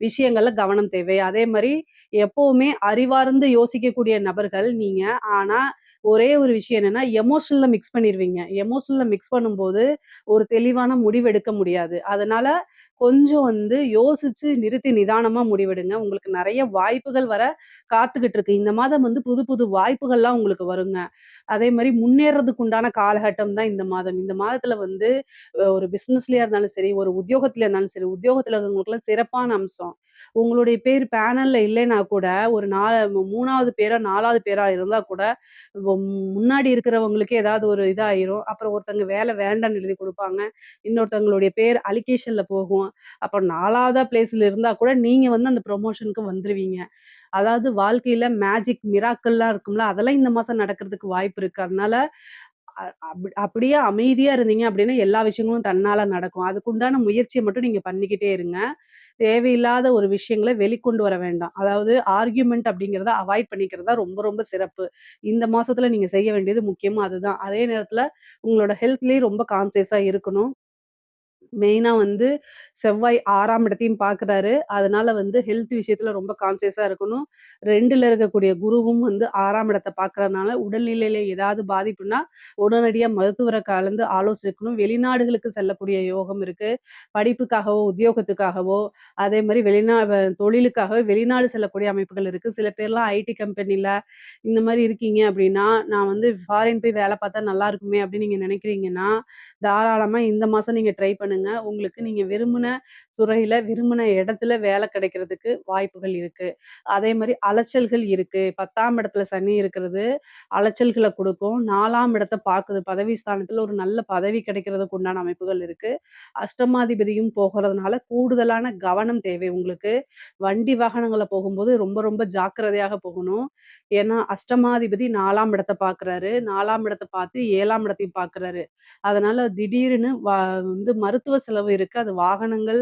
விஷயங்கள்ல கவனம் தேவை. அதே மாரி எப்பவுமே அறிவார்ந்து யோசிக்கக்கூடிய நபர்கள் நீங்க. ஆனா, ஒரே ஒரு விஷயம் என்னன்னா, எமோஷனல்ல மிக்ஸ் பண்ணிருவீங்க. எமோஷனல்ல மிக்ஸ் பண்ணும்போது, ஒரு தெளிவான முடிவு எடுக்க முடியாது. அதனால கொஞ்சம் வந்து யோசிச்சு நிறுத்தி நிதானமா முடிவெடுங்க. உங்களுக்கு நெறைய வாய்ப்புகள் வர காத்துக்கிட்டு இருக்கு. இந்த மாதம் வந்து புது புது வாய்ப்புகள்லாம் உங்களுக்கு வருங்க. அதே மாரி முன்னேறதுக்கு உண்டான காலகட்டம் தான் இந்த மாதம். இந்த மாதத்துல வந்து ஒரு பிசினஸ்லயா இருந்தாலும் சரி, ஒரு உத்தியோகத்தில இருந்தாலும் சரி, உத்தியோகத்தில இருக்கிறவங்களுக்குலாம் சிறப்பான அம்சம். உங்களுடைய பேர் பேனல்ல இல்லைன்னா கூட, ஒரு 3வது பேரா, 4வது பேரா இருந்தா கூட, வ முன்னாடி இருக்கிறவங்களுக்கே ஏதாவது ஒரு இதாயிரும். அப்புறம் ஒருத்தங்க வேலை வேண்டான்னு எழுதி குடுப்பாங்க. இன்னொருத்தவங்களுடைய பேர் அலிகேஷன்ல போகும். அப்புறம் 4வதா பிளேஸ்ல இருந்தா கூட, நீங்க வந்து அந்த ப்ரமோஷனுக்கு வந்துருவீங்க. அதாவது வாழ்க்கையில மேஜிக், மிராக்கிள்லாம் இருக்கும்ல, அதெல்லாம் இந்த மாசம் நடக்கிறதுக்கு வாய்ப்பு இருக்கு. அதனால அப்படியே அமைதியா இருந்தீங்க அப்படின்னா, எல்லா விஷயங்களும் தன்னால நடக்கும். அதுக்குண்டான முயற்சிய மட்டும் நீங்க பண்ணிக்கிட்டே இருங்க. தேவையில்லாத ஒரு விஷயங்கள வெளிக்கொண்டு வர வேண்டாம். அதாவது ஆர்கியூமென்ட் அப்படிங்கிறத அவாய்ட் பண்ணிக்கிறது தான் ரொம்ப ரொம்ப சிறப்பு. இந்த மாசத்துல நீங்க செய்ய வேண்டியது முக்கியமா அதுதான். அதே நேரத்துல உங்களோட ஹெல்த்லயும் ரொம்ப கான்ஷியஸா இருக்கணும். மெயினா வந்து செவ்வாய் 6ஆம் இடத்தையும் பார்க்குறாரு. அதனால வந்து ஹெல்த் விஷயத்துல ரொம்ப கான்ஷியஸா இருக்கணும். 2ல இருக்கக்கூடிய குருவும் வந்து 6ஆம் இடத்த பார்க்கறனால, உடல்நிலையில ஏதாவது பாதிப்புன்னா, உடனடியா மருத்துவர கலந்து ஆலோசிக்கணும். வெளிநாடுகளுக்கு செல்லக்கூடிய யோகம் இருக்கு. படிப்புக்காகவோ, உத்தியோகத்துக்காகவோ, அதே மாரி தொழிலுக்காகவே வெளிநாடு செல்லக்கூடிய அமைப்புகள் இருக்கு. சில பேர்லாம் ஐடி கம்பெனில இந்த மாரி இருக்கீங்க அப்டின்னா, நான் வந்து ஃபாரின் போய் வேல பார்த்தா நல்லா இருக்குமே அப்டின்னு நீங்க நெனைக்கிறீங்கன்னா, தாராளமா இந்த மாசம் நீங்க ட்ரை பண்ணுங்க. உங்களுக்கு நீங்க விரும்புன துறையில, விரும்புன இடத்துல வேல கிடைக்கிறதுக்கு வாய்ப்புகள் இருக்கு. அதே மாரி அலைச்சல்கள் இருக்கு. 10ஆம் இடத்துல சனி இருக்கிறது அலைச்சல்கள குடுக்கும். 4ஆம் இடத்த பாக்குது. பதவி ஸ்தானத்துல ஒரு நல்ல பதவி கிடைக்கிறதுக்கு உண்டான அமைப்புகள் இருக்கு. அஷ்டமாதிபதியும் போகுறதுனால கூடுதலான கவனம் தேவை உங்களுக்கு. வண்டி வாகனங்கள்ல போகும்போது ரொம்ப ரொம்ப ஜாக்கிரதையாக போகணும். ஏன்னா, அஷ்டமாதிபதி 4ஆம் இடத்த பார்க்குறாரு. 4ஆம் இடத்த பார்த்து 7ஆம் இடத்தையும் பார்க்குறாரு. அதனால திடீர்னு வந்து மருத்துவ செலவு இருக்கு. அது வாகனங்கள்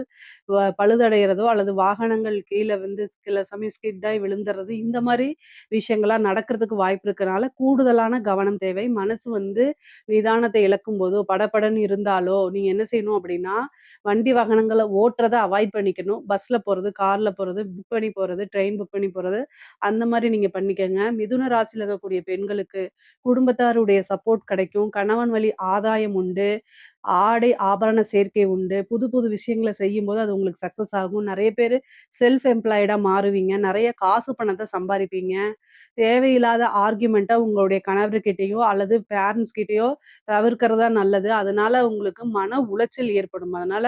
பழுதடையறதோ அல்லது வாகனங்கள் கீழ வந்து சில சமயம் ஸ்கிட் ஆயி விழுந்துறது, இந்த மாரி விஷயங்கள்லாம் நடக்கிறதுக்கு வாய்ப்பு இருக்கனால, கூடுதலான கவனம் தேவை. மனசு வந்து நிதானத்தை இழக்கும்போதோ, படபடன்னு இருந்தாலோ, நீங்க என்ன செய்யணும் அப்படின்னா, வண்டி வாகனங்கள ஓட்டுறத அவாய்ட் பண்ணிக்கணும். பஸ்ல போறது, கார்ல போறது, புக் பண்ணி போறது, ட்ரெயின் புக் பண்ணி போறது, அந்த மாரி நீங்க பண்ணிக்கங்க. மிதுன ராசியில இருக்கக்கூடிய பெண்களுக்கு குடும்பத்தாருடைய சப்போர்ட் கிடைக்கும். கணவன் வழி ஆதாயம் உண்டு. ஆடை, ஆபரண சேர்க்கை உண்டு. புது புது விஷயங்கள செய்யும்போது அது உங்களுக்கு சக்சஸ் ஆகும். நெறைய பேரு செல்ஃப் எம்ப்ளாய்டா மாறுவீங்க. நெறைய காசு பணத்த சம்பாரிப்பீங்க. தேவையில்லாத ஆர்கியுமென்ட்ட உங்களுடைய கணவர்கிட்டயோ அல்லது பேரண்ட்ஸ் கிட்டயோ தவிர்க்கிறது தான் நல்லது. அதனால உங்களுக்கு மன உளைச்சல் ஏற்படும். அதனால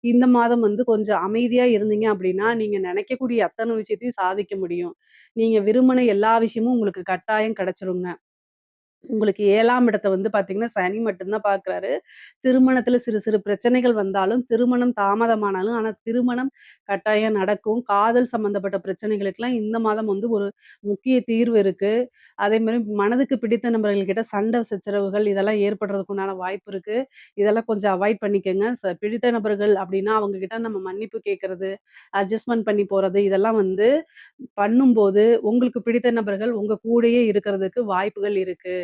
இந்த மாதம் வந்து கொஞ்சம் அமைதியா இருந்தீங்க அப்படின்னா, நீங்க நெனைக்கக்கூடிய அத்தன விஷயத்தையும் சாதிக்க முடியும். நீங்க விரும்பின எல்லா விஷயமும் உங்களுக்கு கட்டாயம் கிடைச்சிருங்க. உங்களுக்கு 7ஆம் இடத்த வந்து பார்த்தீங்கன்னா, சனி மட்டும் தான் பார்க்குறாரு. திருமணத்தில சிறு சிறு பிரச்சனைகள் வந்தாலும், திருமணம் தாமதமானாலும், ஆனா திருமணம் கட்டாயம் நடக்கும். காதல் சம்மந்தப்பட்ட பிரச்சனைகளுக்கெல்லாம் இந்த மாதம் வந்து ஒரு முக்கிய தீர்வு இருக்கு. அதேமாரி மனதுக்கு பிடித்த நபர்கள் கிட்ட சண்டை சச்சரவுகள் இதெல்லாம் ஏற்படுறதுக்கு உண்டான வாய்ப்பு இருக்கு. இதெல்லாம் கொஞ்சம் அவாய்ட் பண்ணிக்கங்க. பிடித்த நபர்கள் அப்டின்னா, அவங்க கிட்ட நம்ம மன்னிப்பு கேட்கறது, அட்ஜஸ்ட்மென்ட் பண்ணி போறது, இதெல்லாம் வந்து பண்ணும்போது, உங்களுக்கு பிடித்த நபர்கள் உங்க கூடயே இருக்கிறதுக்கு வாய்ப்புகள் இருக்கு.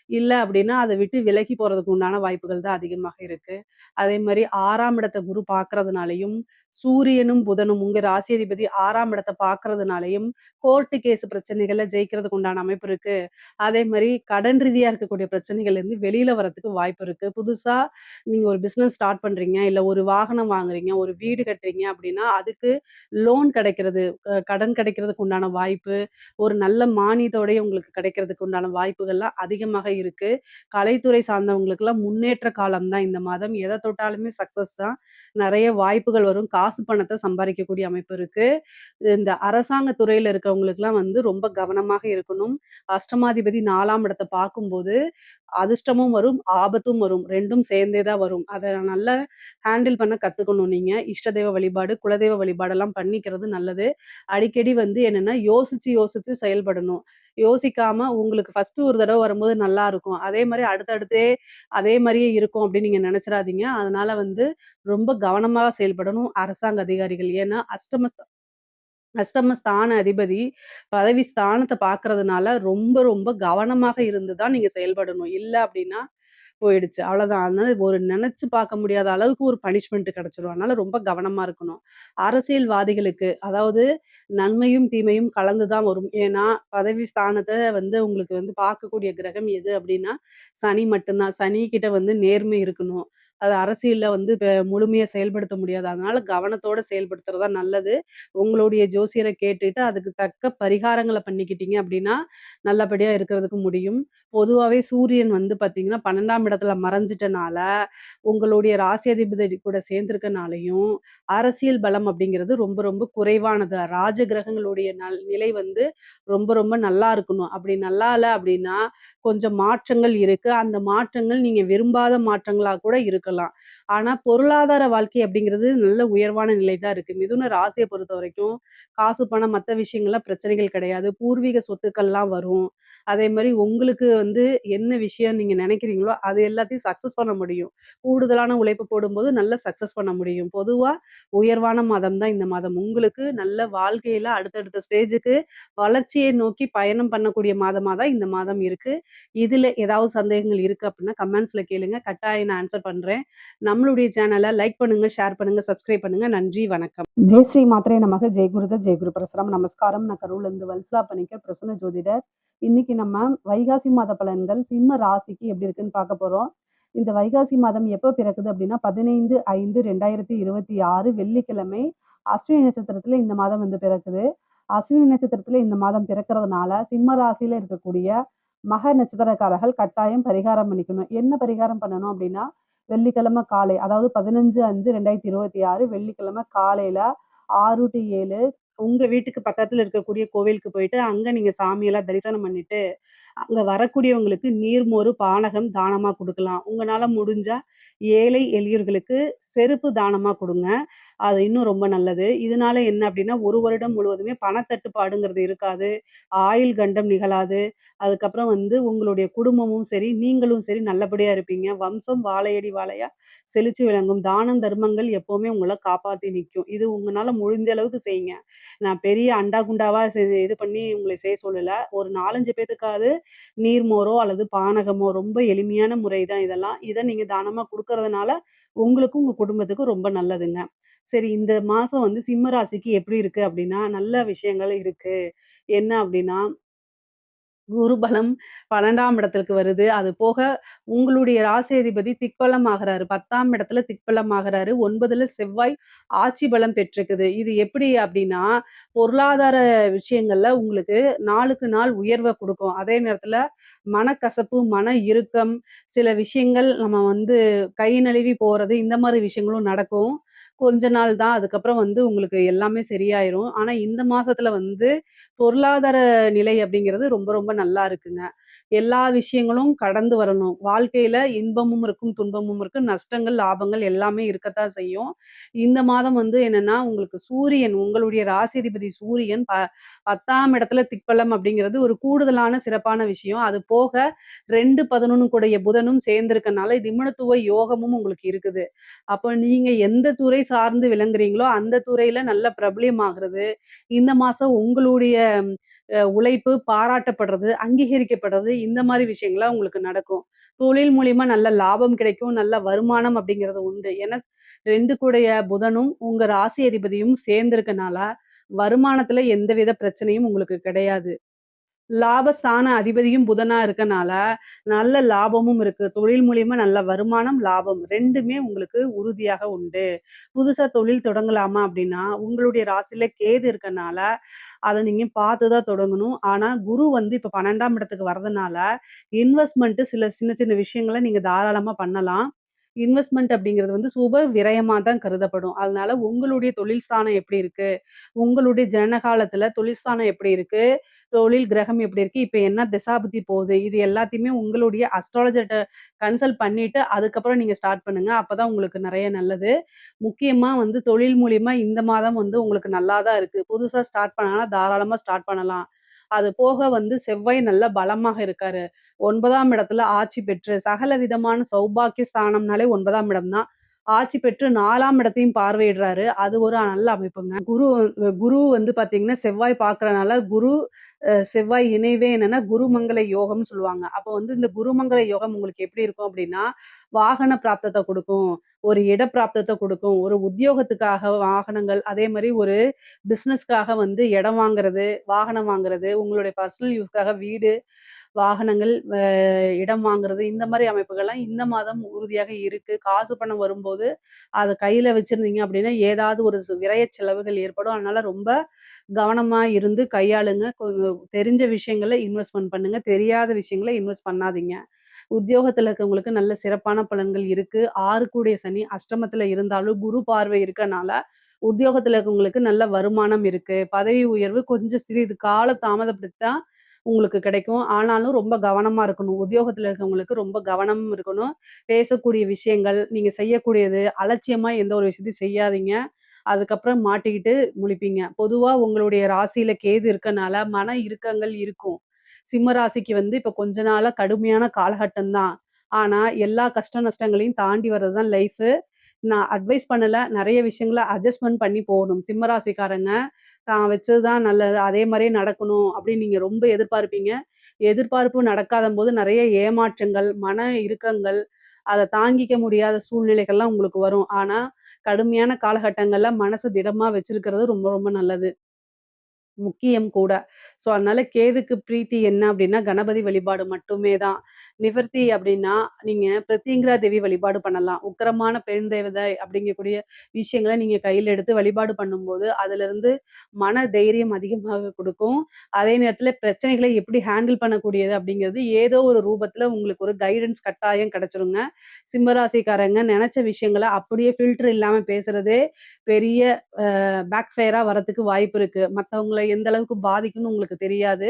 இல்ல அப்டின்னா, அத விட்டு விலகி போறதுக்கு உண்டான வாய்ப்புகள் தான் அதிகமாக இருக்கு. அதே மாரி 6ஆம் இடத்த குரு பார்க்கறதுனாலயும், சூரியனும், புதனும் உங்க ராசி அதிபதி 6ஆம் இடத்த பார்க்கறதுனாலயும், கோர்ட் கேஸ் பிரச்சனைகள்ல ஜெயிக்கிறதுக்கு உண்டான அமைப்பு இருக்கு. அதே மாரி கடன் ரீதியா இருக்கக்கூடிய பிரச்சனைகள்லேருந்து வெளில வரதுக்கு வாய்ப்பு இருக்கு. புதுசா நீங்க ஒரு பிசினஸ் ஸ்டார்ட் பண்றீங்க, இல்ல ஒரு வாகனம் வாங்குறீங்க, ஒரு வீடு கட்டுறீங்க அப்டின்னா, அதுக்கு லோன் கிடைக்கிறது, கடன் கிடைக்கிறதுக்கு உண்டான வாய்ப்பு, ஒரு நல்ல மானியத்தோடயே உங்களுக்கு கிடைக்கிறதுக்கு உண்டான வாய்ப்புகள்லாம் அதிகமாக இருக்கு. கலைத்துறை சார்ந்தவங்களுக்கெல்லாம் முன்னேற்ற காலம் தான் இந்த மாதம். எத தொட்டாலுமே சக்சஸ் தான். நெறைய வாய்ப்புகள் வரும். காசு பணத்த சம்பாரிக்கக்கூடிய அமைப்பு இருக்கு. இந்த அரசாங்க துறையில இருக்கவங்களுக்கெல்லாம் வந்து ரொம்ப கவனமாக இருக்கணும். அஷ்டமாதிபதி 4ஆம் இடத்த பார்க்கும்போது, அதிர்ஷ்டமும் வரும், ஆபத்தும் வரும். 2ம் சேர்ந்தே தான் வரும். அத நல்லா ஹேண்டில் பண்ண கத்துக்கணும் நீங்க. இஷ்ட தெய்வ வழிபாடு, குலதெய்வ வழிபாடெல்லாம் பண்ணிக்கிறது நல்லது. அடிக்கடி வந்து என்னன்னா, யோசிச்சு, யோசிச்சு செயல்படணும். யோசிக்காம உங்களுக்கு ஃபர்ஸ்ட்டு ஒரு தடவ வரும்போது நல்லா இருக்கும். அதே மாரி அடுத்தடுத்தே அதே மாரியே இருக்கும் அப்படின்னு நீங்க நெனச்சிராதீங்க. அதனால வந்து ரொம்ப கவனமா செயல்படணும் அரசாங்க அதிகாரிகள். ஏன்னா, அஷ்டமஸ்தான அதிபதி பதவி ஸ்தானத்த பார்க்கறதுனால ரொம்ப ரொம்ப கவனமாக இருந்து தான் நீங்க செயல்படணும். இல்ல அப்டின்னா போயிடுச்சு. அவ்வளோதான். அதனால ஒரு நெனச்சு பார்க்க முடியாத அளவுக்கு ஒரு பனிஷ்மென்ட் கிடைச்சிரும். அதனால ரொம்ப கவனமா இருக்கணும். அரசியல்வாதிகளுக்கு அதாவது நன்மையும், தீமையும் கலந்து தான் வரும். ஏன்னா, பதவி ஸ்தானத்த வந்து உங்களுக்கு வந்து பார்க்கக்கூடிய கிரகம் எது அப்டின்னா, சனி மட்டும் தான். சனி கிட்ட வந்து நேர்மை இருக்கணும். அது அரசியல்ல வந்து முழுமையா செயல்படுத்த முடியாது. அதனால கவனத்தோட செயல்படுத்துறது தான் நல்லது. உங்களுடைய ஜோசியர கேட்டுட்டு அதுக்கு தக்க பரிகாரங்கள பண்ணிக்கிட்டீங்க அப்டின்னா, நல்லபடியா இருக்கிறதுக்கு முடியும். பொதுவாவே சூரியன் வந்து பார்த்தீங்கன்னா, 12ஆம் இடத்துல மறைஞ்சிட்டனால, உங்களுடைய ராசியாதிபதி கூட சேர்ந்திருக்கனாலயும், அரசியல் பலம் அப்படிங்கிறது ரொம்ப ரொம்ப குறைவானது. ராஜ கிரகங்களுடைய நிலை வந்து ரொம்ப ரொம்ப நல்லா இருக்கணும். அப்படி நல்லா இல்ல அப்படின்னா, கொஞ்சம் மாற்றங்கள் இருக்கு. அந்த மாற்றங்கள் நீங்க விரும்பாத மாற்றங்களா கூட இருக்கலாம். ஆனா, பொருளாதார வாழ்க்கை அப்படிங்கிறது நல்ல உயர்வான நிலை தான் இருக்கு. மிதுன ராசிய பொறுத்தவரைக்கும், காசு, பணம் மத்த விஷயங்கள்ல பிரச்சனைகள் கிடையாது. பூர்வீக சொத்துக்கள்லாம் வரும். அதே மாரி உங்களுக்கு வந்து என்ன விஷயம் நீங்க நினைக்கிறீங்களோ, அது எல்லாத்தையும் சக்சஸ் பண்ண முடியும். கூடுதலான உழைப்பு போடும்போது நல்ல சக்சஸ் பண்ண முடியும். பொதுவா உயர்வான மாதம் தான் இந்த மாதம். உங்களுக்கு நல்ல வாழ்க்கையில அடுத்தடுத்த ஸ்டேஜுக்கு வளர்ச்சியை நோக்கி பயணம் பண்ணக்கூடிய மாதமா தான் இந்த மாதம் இருக்கு. இதுல ஏதாவது சந்தேகங்கள் இருக்கு அப்படின்னா கமெண்ட்ஸ்ல கேளுங்க. கட்டாயம் நான் ஆன்சர் பண்றேன். நம்மளுடைய சேனல லைக் பண்ணுங்க, ஷேர் பண்ணுங்க, சப்ஸ்கிரைப் பண்ணுங்க. நன்றி, வணக்கம். ஜெய் ஸ்ரீ மாத்ரே நமக. ஜெய் குருதத் ஜெய் குரு பரசுராம். நமஸ்காரம். நான் கரூர்லேருந்து வல்சலா பணிக்கர், பிரசன்ன ஜோதிடர். இன்னைக்கு நம்ம வைகாசி மாத பலன்கள் சிம்ம ராசிக்கு எப்படி இருக்குன்னு பார்க்க போறோம். இந்த வைகாசி மாதம் எப்போ பிறக்குது அப்படின்னா 15/5/2026 வெள்ளிக்கிழமை அஸ்வினி நட்சத்திரத்துல இந்த மாதம் வந்து பிறக்குது. அஸ்வினி நட்சத்திரத்துல இந்த மாதம் பிறக்கிறதுனால சிம்ம ராசியில இருக்கக்கூடிய மக நட்சத்திரக்காரர்கள் கட்டாயம் பரிகாரம் பண்ணிக்கணும். என்ன பரிகாரம் பண்ணணும் அப்படின்னா, வெள்ளிக்கிழமை காலை, அதாவது 15/5/2026 வெள்ளிக்கிழமை காலையில 6 to 7 உங்க வீட்டுக்கு பக்கத்துல இருக்கக்கூடிய கோவிலுக்கு போயிட்டு, அங்க நீங்க சாமியெல்லாம் தரிசனம் பண்ணிட்டு, அங்க வரக்கூடியவங்களுக்கு நீர்மோரு, பானகம் தானமா குடுக்கலாம். உங்கனால முடிஞ்சா ஏழை எளியோர்களுக்கு செருப்பு தானமா குடுங்க. அது இன்னும் ரொம்ப நல்லது. இதனால என்ன அப்டின்னா, 1 வருடம் முழுவதுமே பணத்தட்டுப்பாடுங்கிறது இருக்காது. ஆயுள் கண்டம் நிகழாது. அதுக்கப்புறம் வந்து உங்களுடைய குடும்பமும் சரி, நீங்களும் சரி நல்லபடியா இருப்பீங்க. வம்சம் வாழையடி வாழையா செழிச்சு விளங்கும். தானம், தர்மங்கள் எப்பவுமே உங்கள காப்பாத்தி நிக்கும். இது உங்கனால முடிஞ்ச அளவுக்கு செய்யுங்க. நான் பெரிய அண்டா குண்டாவா இது பண்ணி உங்கள செய்ய சொல்லல. ஒரு 4, 5 பேத்துக்காவது நீர்மோரோ அல்லது பானகமோ ரொம்ப எளிமையான முறை தான் இதெல்லாம். இத நீங்க தானமா குடுக்கறதுனால, உங்களுக்கும் உங்க குடும்பத்துக்கும் ரொம்ப நல்லதுங்க. சரி, இந்த மாசம் வந்து சிம்ம ராசிக்கு எப்படி இருக்கு அப்டின்னா, நல்ல விஷயங்கள் இருக்கு. என்ன அப்டின்னா, குரு பலம் 12ஆம் இடத்திற்கு வருது. அது போக உங்களுடைய ராசி அதிபதி திக்பலம் ஆகுறாரு. 10ஆம் இடத்துல திக்பலம் ஆகுறாரு. 9ல செவ்வாய் ஆட்சி பலம் பெற்றிருக்குது. இது எப்படி அப்டின்னா, பொருளாதார விஷயங்கள்ல உங்களுக்கு நாளுக்கு நாள் உயர்வ குடுக்கும். அதே நேரத்துல மனக்கசப்பு, மன இறுக்கம், சில விஷயங்கள் நம்ம வந்து கை நழுவி போறது, இந்த மாரி விஷயங்களும் நடக்கும். கொஞ்ச நாள் தான். அதுக்கப்புறம் வந்து உங்களுக்கு எல்லாமே சரியாயிரும். ஆனா இந்த மாசத்துல வந்து பொருளாதார நிலை அப்படிங்கிறது ரொம்ப ரொம்ப நல்லா இருக்குங்க. எல்லா விஷயங்களும் கடந்து வரணும். வாழ்க்கையில இன்பமும் இருக்கும், துன்பமும் இருக்கும். நஷ்டங்கள், லாபங்கள் எல்லாமே இருக்கத்தான் செய்யும். இந்த மாதம் வந்து என்னன்னா, உங்களுக்கு சூரியன், உங்களுடைய ராசிதிபதி சூரியன் 10ஆம் இடத்துல திக்பலம் அப்படிங்கிறது ஒரு கூடுதலான சிறப்பான விஷயம். அது போக 2, 11 கூடைய புதனும் சேர்ந்திருக்கனால நிபுணத்துவ யோகமும் உங்களுக்கு இருக்குது. அப்போ நீங்க எந்த துறை சார்ந்து விளங்குறீங்களோ, அந்த துறையில நல்ல பிரபல்யமாகுறது, இந்த மாசம் உங்களுடைய உழைப்பு பாராட்டப்படுறது, அங்கீகரிக்கப்படுறது, இந்த மாரி விஷயங்கள்லாம் உங்களுக்கு நடக்கும். தொழில் மூலியமா நல்ல லாபம் கிடைக்கும். நல்ல வருமானம் அப்படிங்கிறது உண்டு. ஏன்னா 2 கூடைய புதனும், உங்க ராசி அதிபதியும் சேர்ந்திருக்கனால, வருமானத்துல எந்தவித பிரச்சனையும் உங்களுக்கு கிடையாது. லாபஸ்தான அதிபதியும் புதனா இருக்கனால, நல்ல லாபமும் இருக்கு. தொழில் மூலியமா நல்ல வருமானம், லாபம் 2மே உங்களுக்கு உறுதியாக உண்டு. புதுசா தொழில் தொடங்கலாமா அப்படின்னா, உங்களுடைய ராசியில கேது இருக்கனால, அத நீங்க பார்த்து தான் தொடங்கணும். ஆனா, குரு வந்து இப்ப 12ஆம் இடத்துக்கு வரதுனால, இன்வெஸ்ட்மென்ட் சில சின்ன சின்ன விஷயங்கள நீங்க தாராளமா பண்ணலாம். இன்வெஸ்ட்மென்ட் அப்படிங்கிறது வந்து சுப விரயமா தான் கருதப்படும். அதனால உங்களுடைய தொழில் ஸ்தானம் எப்படி இருக்கு? உங்களுடைய ஜனன காலத்துல தொழில் ஸ்தானம் எப்படி இருக்கு? தொழில் கிரகம் எப்படி இருக்கு? இப்ப என்ன திசாபுத்தி போகுது? இது எல்லாத்தையுமே உங்களுடைய அஸ்ட்ராலஜர்ட்ட கன்சல்ட் பண்ணிட்டு, அதுக்கப்புறம் நீங்க ஸ்டார்ட் பண்ணுங்க. அப்பதான் உங்களுக்கு நெறைய நல்லது. முக்கியமா வந்து தொழில் மூலியமா இந்த மாதம் வந்து உங்களுக்கு நல்லா தான் இருக்கு. புதுசா ஸ்டார்ட் பண்ணணும்னா தாராளமா ஸ்டார்ட் பண்ணலாம். அது போக வந்து செவ்வாய் நல்ல பலமாக இருக்காரு. 9ஆம் இடத்துல ஆட்சி பெற்று சகல விதமான சௌபாக்கிய ஸ்தானம்னாலே 9ஆம் இடம் தான். ஆட்சி பெற்று 4ஆம் இடத்தையும் பார்வையிடுறாரு. அது ஒரு நல்ல அமைப்புங்க. குரு வந்து பார்த்தீங்கன்னா, செவ்வாய் பார்க்கிறனால குரு செவ்வாய் இணைவே என்னன்னா, குருமங்கள யோகம்னு சொல்லுவாங்க. அப்போ வந்து இந்த குருமங்கள யோகம் உங்களுக்கு எப்படி இருக்கும் அப்படின்னா, வாகன பிராப்தத்த குடுக்கும். ஒரு இட பிராப்தத்த குடுக்கும். ஒரு உத்தியோகத்துக்காக வாகனங்கள், அதே மாரி ஒரு பிசினஸ்க்காக வந்து இடம் வாங்குறது, வாகனம் வாங்குறது, உங்களுடைய பர்சனல் யூஸ்க்காக வீடு, வாகனங்கள், இடம் வாங்குறது, இந்த மாரி அமைப்புகள்லாம் இந்த மாதம் உறுதியாக இருக்கு. காசு பணம் வரும்போது, அத கையில வச்சிருந்தீங்க அப்படின்னா, ஏதாவது ஒரு விரய செலவுகள் ஏற்படும். அதனால ரொம்ப கவனமா இருந்து கையாளுங்க. கொஞ்சம் தெரிஞ்ச விஷயங்கள இன்வெஸ்ட்மென்ட் பண்ணுங்க. தெரியாத விஷயங்கள இன்வெஸ்ட் பண்ணாதீங்க. உத்தியோகத்துல இருக்கவங்களுக்கு நல்ல சிறப்பான பலன்கள் இருக்கு. 6 கூடிய சனி அஷ்டமத்துல இருந்தாலும் குரு பார்வை இருக்கனால, உத்தியோகத்துல இருக்கவங்களுக்கு நல்ல வருமானம் இருக்கு. பதவி உயர்வு கொஞ்சம் சிறிது கால தாமதப்படுத்தி தான் உங்களுக்கு கிடைக்கும். ஆனாலும் ரொம்ப கவனமா இருக்கணும். உத்தியோகத்துல இருக்கவங்களுக்கு ரொம்ப கவனம் இருக்கணும். பேசக்கூடிய விஷயங்கள், நீங்க செய்யக்கூடியது, அலட்சியமா எந்த ஒரு விஷயத்தையும் செய்யாதீங்க. அதுக்கப்புறம் மாட்டிக்கிட்டு முழிப்பீங்க. பொதுவா உங்களுடைய ராசியில கேது இருக்கனால, மன இறுக்கங்கள் இருக்கும். சிம்ம ராசிக்கு வந்து இப்ப கொஞ்ச நாளா கடுமையான காலகட்டம் தான். ஆனா, எல்லா கஷ்ட நஷ்டங்களையும் தாண்டி வர்றது தான் லைஃபு. நான் அட்வைஸ் பண்ணல. நெறைய விஷயங்கள அட்ஜஸ்ட்மென்ட் பண்ணி போகணும். சிம்ம ராசிக்காரங்க தான் வச்சது தான் நல்லது. அதே மாரியே நடக்கணும் அப்படின்னு நீங்க ரொம்ப எதிர்பார்ப்பீங்க. எதிர்பார்ப்பு நடக்காதம்போது நெறைய ஏமாற்றங்கள், மன இறுக்கங்கள், அத தாங்கிக்க முடியாத சூழ்நிலைகள்லாம் உங்களுக்கு வரும். ஆனா, கடுமையான காலகட்டங்கள்ல மனச திடமா வச்சிருக்கிறது ரொம்ப ரொம்ப நல்லது. முக்கியம் கூட. ஸோ, அதனால கேதுக்கு பிரீத்தி என்ன அப்டின்னா, கணபதி வழிபாடு மட்டுமே தான். நிவர்த்தி அப்டின்னா, நீங்க பிரத்யங்கிரா தேவி வழிபாடு பண்ணலாம். உக்கிரமான பெண் தேவதை அப்டிங்கக்கூடிய விஷயங்கள நீங்க கையில எடுத்து வழிபாடு பண்ணும்போது, அதிலிருந்து மன தைரியம் அதிகமாக குடுக்கும். அதே நேரத்தில பிரச்சனைகள எப்படி ஹேண்டில் பண்ணக்கூடியது அப்டிங்கிறது, ஏதோ ஒரு ரூபத்தில உங்களுக்கு ஒரு கைடன்ஸ் கட்டாயம் கிடைச்சிருங்க. சிம்ம ராசிக்காரங்க நெனச்ச விஷயங்கள அப்படியே ஃபில்டர் இல்லாம பேசுறதே பெரிய பேக் ஃபயரா வரதுக்கு வாய்ப்பு இருக்கு. மத்தவங்கள எந்த அளவுக்கு பாதிக்கும்னு உங்களுக்கு தெரியாது.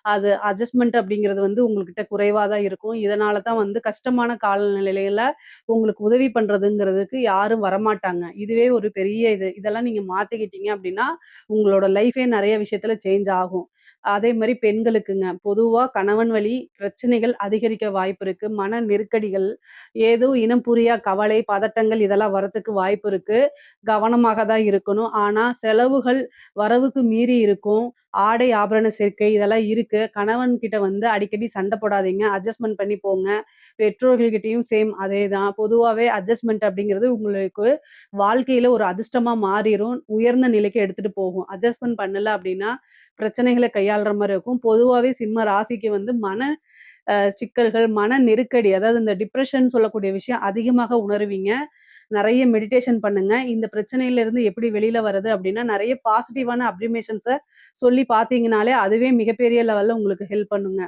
அது அட்ஜஸ்ட்மென்ட் அப்படிங்கிறது வந்து உங்ககிட்ட குறைவா தான் இருக்கும். இதனால தான் வந்து கஷ்டமான காலநிலையில உங்களுக்கு உதவி பண்றதுங்கிறதுக்கு யாரும் வரமாட்டாங்க. இதுவே ஒரு பெரிய இது. இதெல்லாம் நீங்க மாத்திக்கிட்டீங்க அப்படின்னா, உங்களோட லைஃபே நெறைய விஷயத்துல சேஞ்ச் ஆகும். அதே மாரி பெண்களுக்குங்க. பொதுவா கணவன் வழி பிரச்சனைகள் அதிகரிக்க வாய்ப்பு இருக்கு. மன நெருக்கடிகள், ஏதோ இனம் புரியா கவலை, பதட்டங்கள் இதெல்லாம் வரதுக்கு வாய்ப்பு இருக்கு. கவனமாக தான் இருக்கணும். ஆனா செலவுகள் வரவுக்கு மீறி இருக்கும். ஆடை, ஆபரண சேர்க்கை இதெல்லாம் இருக்கு. கணவன் கிட்ட வந்து அடிக்கடி சண்டை போடாதீங்க. அட்ஜஸ்ட்மென்ட் பண்ணி போங்க. பெற்றோர்கள் கிட்டயும் சேம் அதே தான். பொதுவாவே அட்ஜஸ்ட்மென்ட் அப்படிங்கிறது உங்களுக்கு வாழ்க்கையில ஒரு அதிர்ஷ்டமா மாறிரும். உயர்ந்த நிலைக்கு எடுத்துட்டு போகும். அட்ஜஸ்ட்மென்ட் பண்ணல அப்படின்னா, பிரச்சனைகள கையாள்ற மாரி இருக்கும். பொதுவாவே சிம்ம ராசிக்கு வந்து மன சிக்கல்கள், மன நெருக்கடி அதாவது இந்த டிப்ரஷன் சொல்லக்கூடிய விஷயம் அதிகமாக உணருவீங்க. நெறைய மெடிடேஷன் பண்ணுங்க. இந்த பிரச்சனையிலிருந்து எப்படி வெளில வரது அப்டின்னா, நெறைய பாசிட்டிவான அஃபர்மேஷன்ஸ சொல்லி பார்த்தீங்கனாலே, அதுவே மிகப்பெரிய லெவல்ல உங்களுக்கு ஹெல்ப் பண்ணுங்க.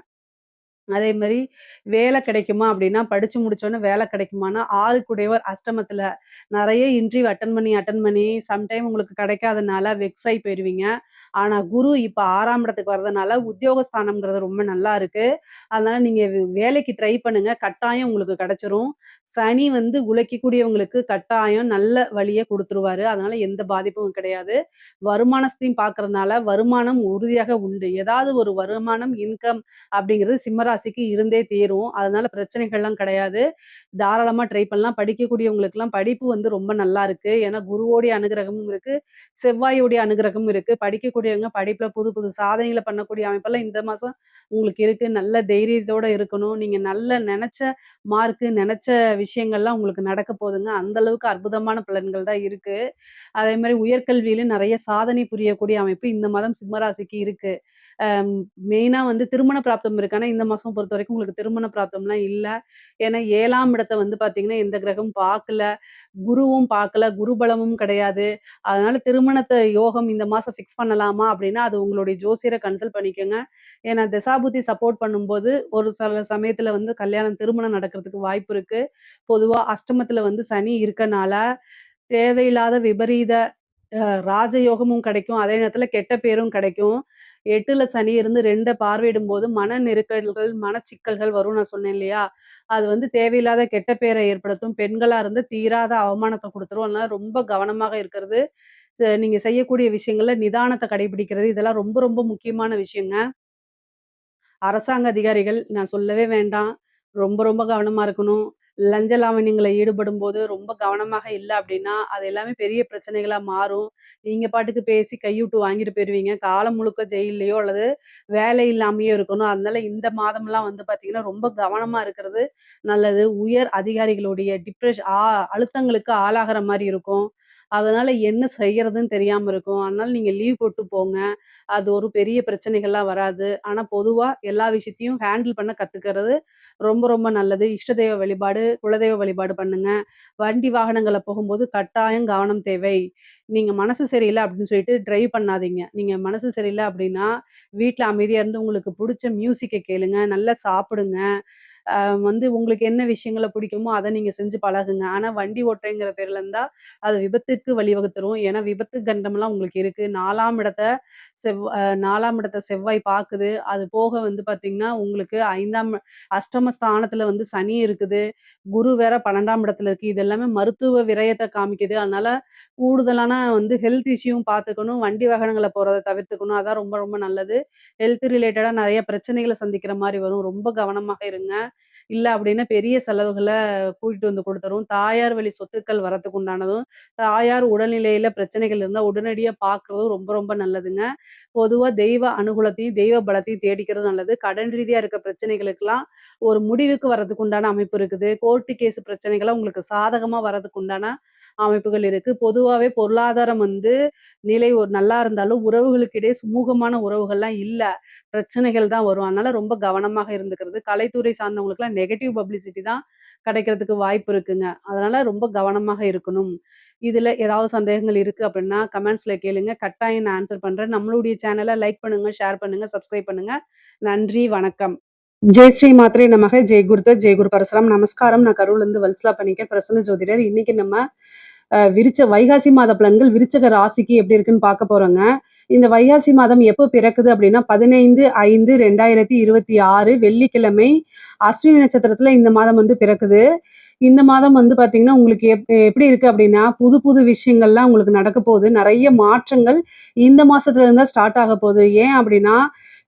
அதே மாரி வேலை கிடைக்குமா அப்டின்னா, படிச்சு முடிச்சோனே வேலை கிடைக்குமான்னா, 6 கூடையவர் அஷ்டமத்துல நெறைய இன்டர்வியூ அட்டெண்ட் பண்ணி சம்டைம் உங்களுக்கு கிடைக்காதனால வெக்ஸ் ஆயி போயிருவீங்க. ஆனா குரு இப்ப 6ஆம் இடத்துக்கு வர்றதுனால உத்தியோகஸ்தானம்ங்கிறது ரொம்ப நல்லா இருக்கு. அதனால நீங்க வேலைக்கு ட்ரை பண்ணுங்க. கட்டாயம் உங்களுக்கு கிடைச்சிரும். சனி வந்து உழைக்கக்கூடியவங்களுக்கு கட்டாயம் நல்ல வழிய குடுத்துருவாரு. அதனால எந்த பாதிப்பும் கிடையாது. வருமானத்தையும் பார்க்கறதுனால வருமானம் உறுதியாக உண்டு. ஏதாவது ஒரு வருமானம், இன்கம் அப்படிங்கிறது சிம்ம ராசிக்கு இருந்தே தீரும். அதனால பிரச்சனைகள்லாம் கிடையாது. தாராளமா ட்ரை பண்ணலாம். படிக்கக்கூடியவங்களுக்கெல்லாம் படிப்பு வந்து ரொம்ப நல்லா இருக்கு. ஏன்னா குருவோடைய அனுகிரகமும் இருக்கு. செவ்வாயோடைய அனுகிரகமும் இருக்கு. படிக்கக்கூடியவங்க படிப்புல புது புது சாதனைகள பண்ணக்கூடிய அமைப்பெல்லாம் இந்த மாசம் உங்களுக்கு இருக்கு. நல்ல தைரியத்தோட இருக்கணும். நீங்க நல்ல நெனச்ச மார்க்கு, நெனச்ச விஷயங்கள்லாம் உங்களுக்கு நடக்க போதுங்க. அந்த அளவுக்கு அற்புதமான பலன்கள் தான் இருக்கு. அதே மாரி உயர்கல்வியில நெறைய சாதனை புரியக்கூடிய அமைப்பு இந்த மாதம் சிம்ம ராசிக்கு இருக்கு. அம் மெயினா வந்து திருமண பிராப்தம் இருக்கு. ஆனா இந்த மாசம் பொறுத்தவரைக்கும் உங்களுக்கு திருமண பிராப்தம்லாம் இல்ல. ஏன்னா 7ஆம் இடத்த வந்து பார்த்தீங்கன்னா, எந்த கிரகமும் பார்க்கல. குருவும் பார்க்கல. குரு பலமும் கிடையாது. அதனால திருமணத்த யோகம் இந்த மாசம் ஃபிக்ஸ் பண்ணலாமா? அப்டின்னா, அது உங்களுடைய ஜோசியர கன்சல்ட் பண்ணிக்கங்க. ஏன்னா தசாபுத்தி சப்போர்ட் பண்ணும்போது, ஒரு சில சமயத்துல வந்து திருமணம் நடக்கிறதுக்கு வாய்ப்பு இருக்கு. பொதுவா அஷ்டமத்துல வந்து சனி இருக்கனால, தேவையில்லாத விபரீத அ ராஜயோகமும் கிடைக்கும். அதே நேரத்துல கெட்ட பேரும் கிடைக்கும். 8ல சனி இருந்து 2 பார்வையிடும்போது மன நெருக்கடிகள், மனச்சிக்கல்கள் வரும்னு நான் சொன்னேன் இல்லையா? அது வந்து தேவையில்லாத கெட்ட பேர ஏற்படுத்தும். பெண்களா இருந்தா தீராத அவமானத்த குடுத்துரும். அதனால ரொம்ப கவனமாக இருக்கிறது, நீங்க செய்யக்கூடிய விஷயங்கள்ல நிதானத்த கடைபிடிக்கிறது, இதெல்லாம் ரொம்ப ரொம்ப முக்கியமான விஷயங்க. அரசாங்க அதிகாரிகள் நான் சொல்லவே வேண்டாம். ரொம்ப ரொம்ப கவனமா இருக்கணும். லஞ்ச லாவண்யங்கள்ல ஈடுபடும்போது ரொம்ப கவனமாக இல்ல அப்டின்னா, அது எல்லாமே பெரிய பிரச்சனைகளா மாறும். நீங்க பாட்டுக்கு பேசி கையூட்டு வாங்கிட்டு போயிருவீங்க. காலம் முழுக்க ஜெயில்லயோ அல்லது வேலை இல்லாமயோ இருக்கணும். அதனால இந்த மாதம்லாம் வந்து பார்த்தீங்கன்னா, ரொம்ப கவனமா இருக்கிறது நல்லது. உயர் அதிகாரிகளுடைய அழுத்தங்களுக்கு ஆளாகுற மாரி இருக்கும். அதனால என்ன செய்யறதுன்னு தெரியாம இருக்கும். அதனால நீங்க லீவ் போட்டு போங்க. அது ஒரு பெரிய பிரச்சனைகள்லாம் வராது. ஆனா பொதுவா எல்லா விஷயத்தையும் ஹேண்டில் பண்ண கத்துக்கிறது ரொம்ப ரொம்ப நல்லது. இஷ்ட தெய்வ வழிபாடு, குலதெய்வ வழிபாடு பண்ணுங்க. வண்டி வாகனங்கள்ல போகும்போது கட்டாயம் கவனம் தேவை. நீங்க மனசு சரியில்ல அப்படின்னு சொல்லிட்டு டிரைவ் பண்ணாதீங்க. நீங்க மனசு சரியில்ல அப்படின்னா, வீட்ல அமைதியா இருந்து உங்களுக்கு புடிச்ச மியூசிக்க கேளுங்க. நல்லா சாப்பிடுங்க. வந்து உங்களுக்கு என்ன விஷயங்கள பிடிக்குமோ, அத நீங்க செஞ்சு பழகுங்க. ஆனா வண்டி ஓட்டுறேங்கிற பேர்ல இருந்தா, அது விபத்துக்கு வழிவகுத்துரும். ஏன்னா விபத்து கண்டம்லாம் உங்களுக்கு இருக்கு. 4ஆம் இடத்த செவ்வாய் பாக்குது. அது போக வந்து பாத்தீங்கன்னா, உங்களுக்கு 5ஆம் அஷ்டம ஸ்தானத்துல வந்து சனி இருக்குது. குரு வேற 12ஆம் இடத்துல இருக்கு. இது எல்லாமே மருத்துவ விரயத்த காமிக்குது. அதனால கூடுதலான வந்து ஹெல்த் இஷ்யூவும் பாத்துக்கணும். வண்டி வாகனங்கள்ல போறத தவிர்த்துக்கணும். அதான் ரொம்ப ரொம்ப நல்லது. ஹெல்த் ரிலேட்டடா நெறைய பிரச்சனைகள சந்திக்கிற மாரி வரும். ரொம்ப கவனமாக இருங்க. இல்ல அப்டின்னா பெரிய செலவுகள கூட்டிட்டு வந்து குடுத்துரும். தாயார் வழி சொத்துக்கள் வரதுக்கு உண்டானதும், தாயார் உடல்நிலையில பிரச்சனைகள் இருந்தா உடனடியா பார்க்குறதும் ரொம்ப ரொம்ப நல்லதுங்க. பொதுவா தெய்வ அனுகூலத்தையும், தெய்வ பலத்தையும் தேடிக்கிறது நல்லது. கடன் ரீதியா இருக்க பிரச்சனைகளுக்கெல்லாம் ஒரு முடிவுக்கு வரதுக்கு உண்டான அமைப்பு இருக்குது. கோர்ட்டு கேஸ் பிரச்சனைகள்லாம் உங்களுக்கு சாதகமா வரதுக்கு உண்டான அமைப்புகள் இருக்கு. பொதுவாவே பொருளாதாரம் வந்து நிலை ஒரு நல்லா இருந்தாலும், உறவுகளுக்கு இடையே சுமூகமான உறவுகள்லாம் இல்ல. பிரச்சனைகள் தான் வரும். அதனால ரொம்ப கவனமாக இருந்துக்கிறது. கலைத்துறை சார்ந்தவங்களுக்குலாம் நெகட்டிவ் பப்ளிசிட்டி தான் கிடைக்கிறதுக்கு வாய்ப்பு இருக்குங்க. அதனால ரொம்ப கவனமாக இருக்கணும். இதுல ஏதாவது சந்தேகங்கள் இருக்கு அப்டின்னா, கமெண்ட்ஸ்ல கேளுங்க. கட்டாயம் நான் ஆன்சர் பண்றேன். நம்மளுடைய சேனல லைக் பண்ணுங்க, ஷேர் பண்ணுங்க, சப்ஸ்கிரைப் பண்ணுங்க. நன்றி, வணக்கம். ஜெய் ஸ்ரீ மாத்ரே நமக, ஜெய் குருதத், ஜெய் குரு பரசுராம். நமஸ்காரம். நான் கரூர்லேருந்து வல்சலா பணிக்கேன். பிரசன்ன ஜோதிடர். இன்னைக்கு நம்ம வைகாசி மாத பலன்கள் விருச்சக ராசிக்கு எப்படி இருக்குன்னு பார்க்க போறோங்க. இந்த வைகாசி மாதம் எப்போ பிறக்குது அப்படின்னா 15/5/2026 வெள்ளிக்கிழமை அஸ்வினி நட்சத்திரத்துல இந்த மாதம் வந்து பிறக்குது. இந்த மாதம் வந்து பாத்தீங்கன்னா உங்களுக்கு எப்படி இருக்கு அப்படின்னா புது புது விஷயங்கள்லாம் உங்களுக்கு நடக்க போகுது. நிறைய மாற்றங்கள் இந்த மாசத்துல இருந்தா ஸ்டார்ட் ஆக போகுது. ஏன் அப்படின்னா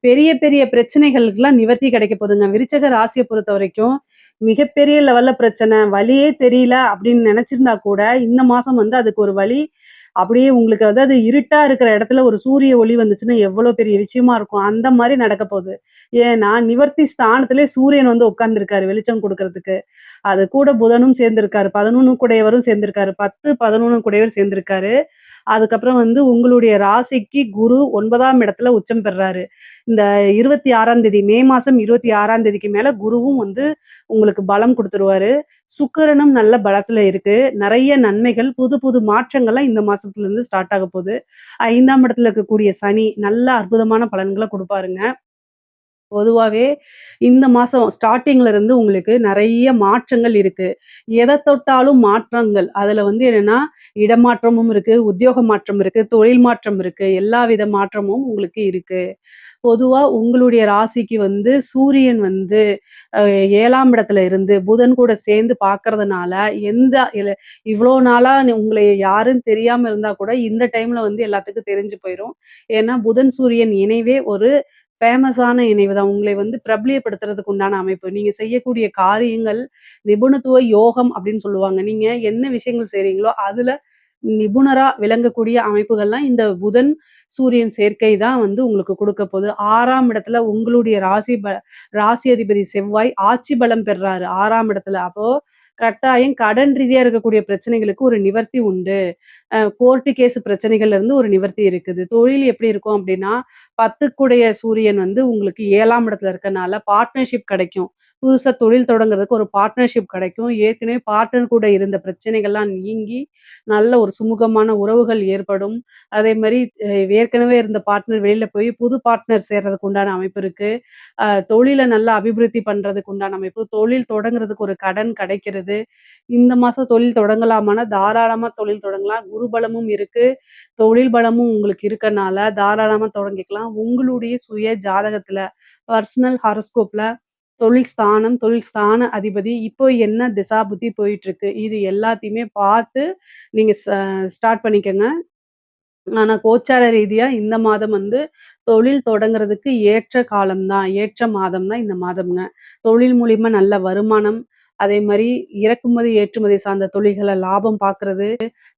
பெரிய பெரிய பிரச்சனைகளுக்கெல்லாம் நிவர்த்தி கிடைக்க போகுதுங்க. விருச்சக ராசியை பொறுத்த வரைக்கும் மிகப்பெரிய லெவல்ல பிரச்சனை, வழியே தெரியல அப்படின்னு நினைச்சிருந்தா கூட, இந்த மாசம் வந்து அதுக்கு ஒரு வழி அப்படியே உங்களுக்கு அதாவது இருட்டா இருக்கிற இடத்துல ஒரு சூரிய ஒளி வந்துச்சுன்னா எவ்வளோ பெரிய விஷயமா இருக்கும். அந்த மாரி நடக்க போகுது. ஏன்னா, நிவர்த்தி ஸ்தானத்திலே சூரியன் வந்து உட்கார்ந்திருக்காரு வெளிச்சம் குடுக்கறதுக்கு. அது கூட புதனும் சேர்ந்திருக்காரு. 11 கூடையவரும் சேர்ந்திருக்காரு. 10, 11 கூடையவர் சேர்ந்திருக்காரு. அதுக்கப்புறம் வந்து உங்களுடைய ராசிக்கு குரு 9ஆம் இடத்துல உச்சம் பெறுறாரு. இந்த 26ஆம் தேதி மே மாசம் 26ஆம் தேதிக்கு மேல குருவும் வந்து உங்களுக்கு பலம் குடுத்துருவாரு. சுக்கிரனும் நல்ல பலத்துல இருக்கு. நெறைய நன்மைகள், புது புது மாற்றங்கள்லாம் இந்த மாசத்துல இருந்து ஸ்டார்ட் ஆக போகுது. 5ஆம் இடத்துல இருக்கக்கூடிய சனி நல்ல அற்புதமான பலன்கள குடுப்பாருங்க. பொதுவாவே இந்த மாசம் ஸ்டார்ட்டிங்ல இருந்து உங்களுக்கு நெறைய மாற்றங்கள் இருக்கு. எத தொட்டாலும் மாற்றங்கள். அதுல வந்து என்னன்னா, இடமாற்றமும் இருக்கு, உத்தியோக மாற்றம் இருக்கு, தொழில் மாற்றம் இருக்கு. எல்லாவித மாற்றமும் உங்களுக்கு இருக்கு. பொதுவா உங்களுடைய ராசிக்கு வந்து சூரியன் வந்து அ 7ஆம் இடத்துல இருந்து புதன் கூட சேர்ந்து பார்க்கறதுனால, எந்த இல இவ்ளோ நாளா உங்கள யாருன்னு தெரியாம இருந்தா கூட, இந்த டைம்ல வந்து எல்லாத்துக்கும் தெரிஞ்சு போயிரும். ஏன்னா, புதன், சூரியன் இணைவே ஒரு ஃபேமஸான இணைவு தான். உங்களை வந்து பிரபலியப்படுத்துறதுக்கு உண்டான அமைப்பு. நீங்க செய்யக்கூடிய காரியங்கள் நிபுணத்துவ யோகம் அப்படின்னு சொல்லுவாங்க. நீங்க என்ன விஷயங்கள் செய்றீங்களோ, அதுல நிபுணரா விளங்கக்கூடிய அமைப்புகள்லாம் இந்த புதன், சூரியன் சேர்க்கை தான் வந்து உங்களுக்கு குடுக்க போது. 6ஆம் இடத்துல உங்களுடைய ராசி அதிபதி செவ்வாய் ஆட்சி பலம் பெறுறாரு 6ஆம் இடத்துல. அப்போ கட்டாயம் கடன் ரீதியா இருக்கக்கூடிய பிரச்சனைகளுக்கு ஒரு நிவர்த்தி உண்டு. கோர்ட்டு கேஸ் பிரச்சனைகள்ல இருந்து ஒரு நிவர்த்தி இருக்குது. தொழில் எப்படி இருக்கும் அப்படின்னா, 10க்குடைய சூரியன் வந்து உங்களுக்கு 7ஆம் இடத்துல இருக்கனால பார்ட்னர்ஷிப் கிடைக்கும். புதுசா தொழில் தொடங்குறதுக்கு ஒரு பார்ட்னர்ஷிப் கிடைக்கும். ஏற்கனவே பார்ட்னர் கூட இருந்த பிரச்சனைகள்லாம் நீங்கி, நல்ல ஒரு சுமூகமான உறவுகள் ஏற்படும். அதேமாரி ஏற்கனவே இருந்த பார்ட்னர் வெளியில போய் புது பார்ட்னர் சேர்றதுக்கு உண்டான அமைப்பு இருக்கு. தொழில நல்லா அபிவிருத்தி பண்றதுக்கு உண்டான அமைப்பு, தொழில் தொடங்குறதுக்கு ஒரு கடன் கிடைக்கிறது. இந்த மாசம் தொழில் தொடங்கலாமான்னா, தாராளமா தொழில் தொடங்கலாம். குரு பலமும் இருக்கு. தொழில் பலமும் உங்களுக்கு இருக்கனால, தாராளமா தொடங்கிக்கலாம். உங்களுடைய சுய ஜாதகத்துல, பர்சனல் ஹாரோஸ்கோப்ல தொழில் ஸ்தான அதிபதி இப்போ என்ன திசா புத்தி போயிட்டுருக்கு. இது எல்லாத்தையுமே பார்த்து நீங்க ஸ்டார்ட் பண்ணிக்கங்க. ஆனா கோச்சார ரீதியா இந்த மாதம் வந்து தொழில் தொடங்குறதுக்கு ஏற்ற காலம் தான். ஏற்ற மாதம் தான் இந்த மாதம்ங்க. தொழில் மூலியமா நல்ல வருமானம், அதே மாரி இறக்குமதி, ஏற்றுமதி சார்ந்த தொழில்கள லாபம் பார்க்குறது,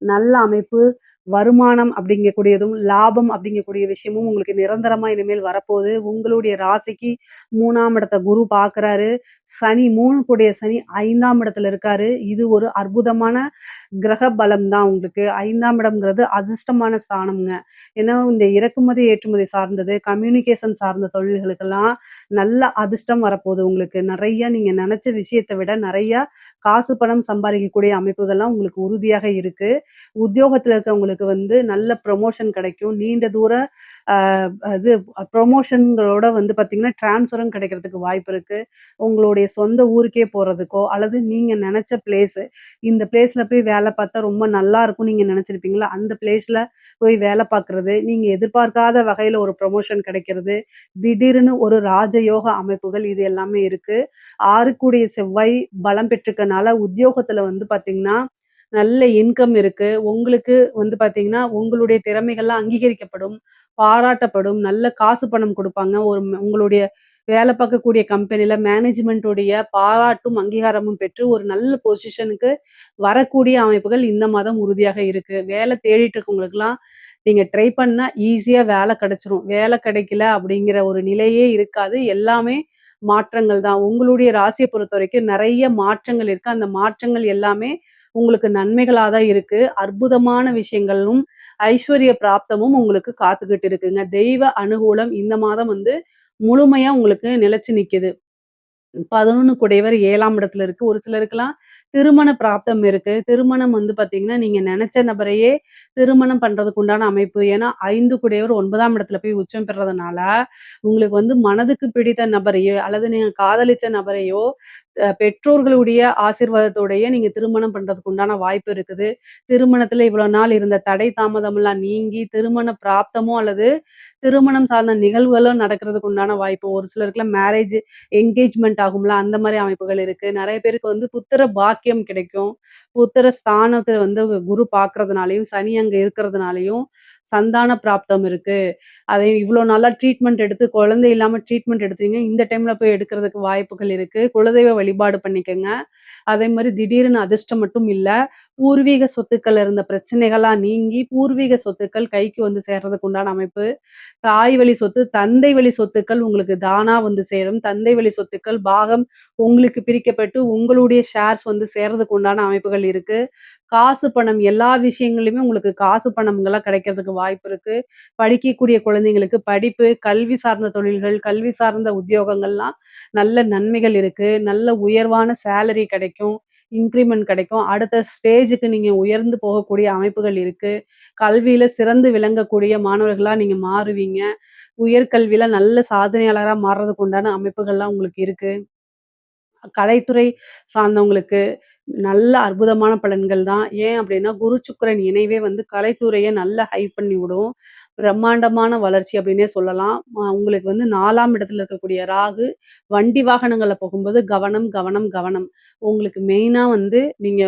நல்ல அமைப்பு, வருமானம் அப்படிங்கக்கூடியதும், லாபம் அப்படிங்கக்கூடிய விஷயமும் உங்களுக்கு நிரந்தரமா இனிமேல் வரப்போகுது. உங்களுடைய ராசிக்கு 3ஆம் இடத்த குரு பார்க்குறாரு. சனி 3 கூடிய சனி 5ஆம் இடத்துல இருக்காரு. இது ஒரு அற்புதமான கிரக பலம் தான் உங்களுக்கு. 5ஆம் இடம்ங்கிறது அதிர்ஷ்டமான ஸ்தானம்ங்க. ஏன்னா, இந்த இறக்குமதி, ஏற்றுமதி சார்ந்தது, கம்யூனிகேஷன் சார்ந்த தொழில்களுக்கெல்லாம் நல்ல அதிர்ஷ்டம் வரப்போகுது உங்களுக்கு. நெறைய நீங்க நெனச்ச விஷயத்த விட நெறையா காசு, பணம் சம்பாரிக்கக்கூடிய அமைப்புகள்லாம் உங்களுக்கு உறுதியாக இருக்கு. உத்தியோகத்துல இருக்கவங்களுக்கு வந்து நல்ல ப்ரமோஷன் கிடைக்கும். நீண்ட தூர அ அது ப்ரமோஷன்களோட வந்து பார்த்தீங்கன்னா, ட்ரான்ஸ்ஃபரும் கிடைக்கிறதுக்கு வாய்ப்பு இருக்கு. உங்களுடைய சொந்த ஊருக்கே போறதுக்கோ, அல்லது நீங்க நெனச்ச பிளேஸு, இந்த பிளேஸ்ல போய் வேல பார்த்தா ரொம்ப நல்லா இருக்கும்னு நீங்க நெனச்சிருப்பீங்கல்ல, அந்த பிளேஸ்ல போய் வேல பார்க்குறது, நீங்க எதிர்பார்க்காத வகையில ஒரு ப்ரமோஷன் கிடைக்கிறது, திடீர்னு ஒரு ராஜயோக அமைப்புகள் இது எல்லாமே இருக்கு. 6 கூடிய செவ்வாய் பலம் பெற்றிருக்கனால உத்தியோகத்துல வந்து பார்த்தீங்கன்னா, நல்ல இன்கம் இருக்கு. உங்களுக்கு வந்து பார்த்தீங்கன்னா, உங்களுடைய திறமைகள்லாம் அங்கீகரிக்கப்படும், பாராட்டப்படும், நல்ல காசு பணம் குடுப்பாங்க. உங்களுடைய வேலை பார்க்கக்கூடிய கம்பெனில மேனேஜ்மென்ட் உடைய பாராட்டும், அங்கீகாரமும் பெற்று ஒரு நல்ல பொசிஷனுக்கு வரக்கூடிய அமைப்புகள் இந்த மாதம் உறுதியாக இருக்கு. வேலை தேடிட்டு இருக்கவங்களுக்கெல்லாம் நீங்க ட்ரை பண்ணா ஈஸியா வேலை கிடைச்சிரும். வேலை கிடைக்கல அப்படிங்கிற ஒரு நிலையே இருக்காது. எல்லாமே மாற்றங்கள் தான். உங்களுடைய ராசிய பொறுத்தவரைக்கும் நெறைய மாற்றங்கள் இருக்கு. அந்த மாற்றங்கள் எல்லாமே உங்களுக்கு நன்மைகளா தான் இருக்கு. அற்புதமான விஷயங்களும், ஐஸ்வர்ய பிராப்தமும் உங்களுக்கு காத்துக்கிட்டு இருக்குங்க. தெய்வ அனுகூலம் இந்த மாதம் வந்து முழுமையா உங்களுக்கு நிலைச்சு நிக்குது. 11 குடையவர் 7ஆம் இடத்துல இருக்கு. ஒரு சிலருக்குலாம் திருமண பிராப்தம் இருக்கு. திருமணம் வந்து பார்த்தீங்கன்னா, நீங்க நெனச்ச நபரையே திருமணம் பண்றதுக்கு உண்டான அமைப்பு. ஏன்னா 5 குடையவர் 9ஆம் இடத்துல போய் உச்சம் பெறதுனால, உங்களுக்கு வந்து மனதுக்கு பிடித்த நபரையோ, அல்லது நீங்க காதலிச்ச நபரையோ, பெற்றோர்களுடைய ஆசீர்வாதத்தோடயே நீங்க திருமணம் பண்றதுக்கு உண்டான வாய்ப்பு இருக்குது. திருமணத்துல இவ்வளோ நாள் இருந்த தடை தாமதம்லாம் நீங்கி, திருமண பிராப்தமோ அல்லது திருமணம் சார்ந்த நிகழ்வுகளோ நடக்கிறதுக்கு உண்டான வாய்ப்பு. ஒரு சிலருக்குலாம் மேரேஜ் என்கேஜ்மெண்ட் ஆகும்ல, அந்த மாரி அமைப்புகள் இருக்கு. நெறைய பேருக்கு வந்து புத்திர பாக்கியம் கிடைக்கும். புத்திர ஸ்தானத்த வந்து குரு பார்க்கறதுனாலயும், சனி அங்க இருக்கிறதுனாலயும் சந்தான பிராப்தம் இருக்கு. அதை இவ்ளோ நாளா ட்ரீட்மெண்ட் எடுத்து குழந்தை இல்லாம ட்ரீட்மெண்ட் எடுத்தீங்க. இந்த டைம்ல போய் எடுக்கிறதுக்கு வாய்ப்புகள் இருக்கு. குலதெய்வ வழிபாடு பண்ணிக்கங்க. அதே மாரி திடீர்னு அதிர்ஷ்டம் மட்டும் இல்ல. பூர்வீக சொத்துக்கள்ல இருந்த பிரச்சனைகள்லாம் நீங்கி, பூர்வீக சொத்துக்கள் கைக்கு வந்து சேர்றதுக்கு உண்டான அமைப்பு. தாய் வழி சொத்து, தந்தை வழி சொத்துக்கள் உங்களுக்கு தானா வந்து சேரும். தந்தை வழி சொத்துக்கள் பாகம் உங்களுக்கு பிரிக்கப்பட்டு, உங்களுடைய ஷேர்ஸ் வந்து சேர்றதுக்கு உண்டான அமைப்புகள் இருக்கு. காசு, பணம் எல்லா விஷயங்கள்லயுமே உங்களுக்கு காசு, பணம்கள்லாம் கிடைக்கிறதுக்கு வாய்ப்பு இருக்கு. படிக்கக்கூடிய குழந்தைங்களுக்கு படிப்பு, கல்வி சார்ந்த தொழில்கள், கல்வி சார்ந்த உத்தியோகங்கள்லாம் நல்ல நன்மைகள் இருக்கு. நல்ல உயர்வான சேலரி கிடைக்கும். இன்கிரிமெண்ட் கிடைக்கும். அடுத்த ஸ்டேஜுக்கு நீங்க உயர்ந்து போகக்கூடிய அமைப்புகள் இருக்கு. கல்வியில சிறந்து விளங்கக்கூடிய மாணவர்களா நீங்க மாறுவீங்க. உயர்கல்வியில நல்ல சாதனையாளரா மாறுறதுக்கு உண்டான அமைப்புகள்லாம் உங்களுக்கு இருக்கு. கலைத்துறை சார்ந்தவங்களுக்கு நல்ல அற்புதமான பலன்கள் தான். ஏன் அப்டின்னா, குரு, சுக்கிரன் இணைவே வந்து கலைத்துறைய நல்லா ஹைப் பண்ணி விடும். பிரம்மாண்டமான வளர்ச்சி அப்டின்னே சொல்லலாம். உங்களுக்கு வந்து 4ஆம் இடத்துல இருக்கக்கூடிய ராகு, வண்டி வாகனங்கள்ல போகும்போது கவனம், கவனம், கவனம். உங்களுக்கு மெயினா வந்து நீங்க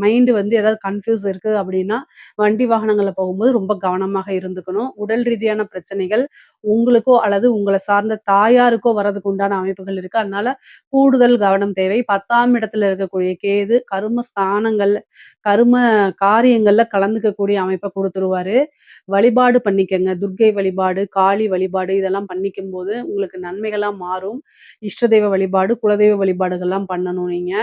மைண்ட் வந்து ஏதாவது கன்ஃப்யூஸ் இருக்கு அப்டின்னா, வண்டி வாகனங்கள்ல போகும்போது ரொம்ப கவனமாக இருந்துக்கணும். உடல் ரீதியான பிரச்சனைகள் உங்களுக்கோ அல்லது உங்கள சார்ந்த தாயாருக்கோ வரதுக்கு உண்டான அமைப்புகள் இருக்கு. அதனால கூடுதல் கவனம் தேவை. 10ஆம் இடத்துல இருக்கக்கூடிய கேது கரும ஸ்தானங்கள்ல கரும காரியங்கள்ல கலந்துக்கக்கூடிய அமைப்ப குடுத்துருவாரு. வழிபாடு பண்ணிக்கங்க. துர்க்கை வழிபாடு, காளி வழிபாடு இதெல்லாம் பண்ணிக்கும்போது உங்களுக்கு நன்மைகளா மாறும். இஷ்ட தெய்வ வழிபாடு, குலதெய்வ வழிபாடுகள்லாம் பண்ணணும் நீங்க.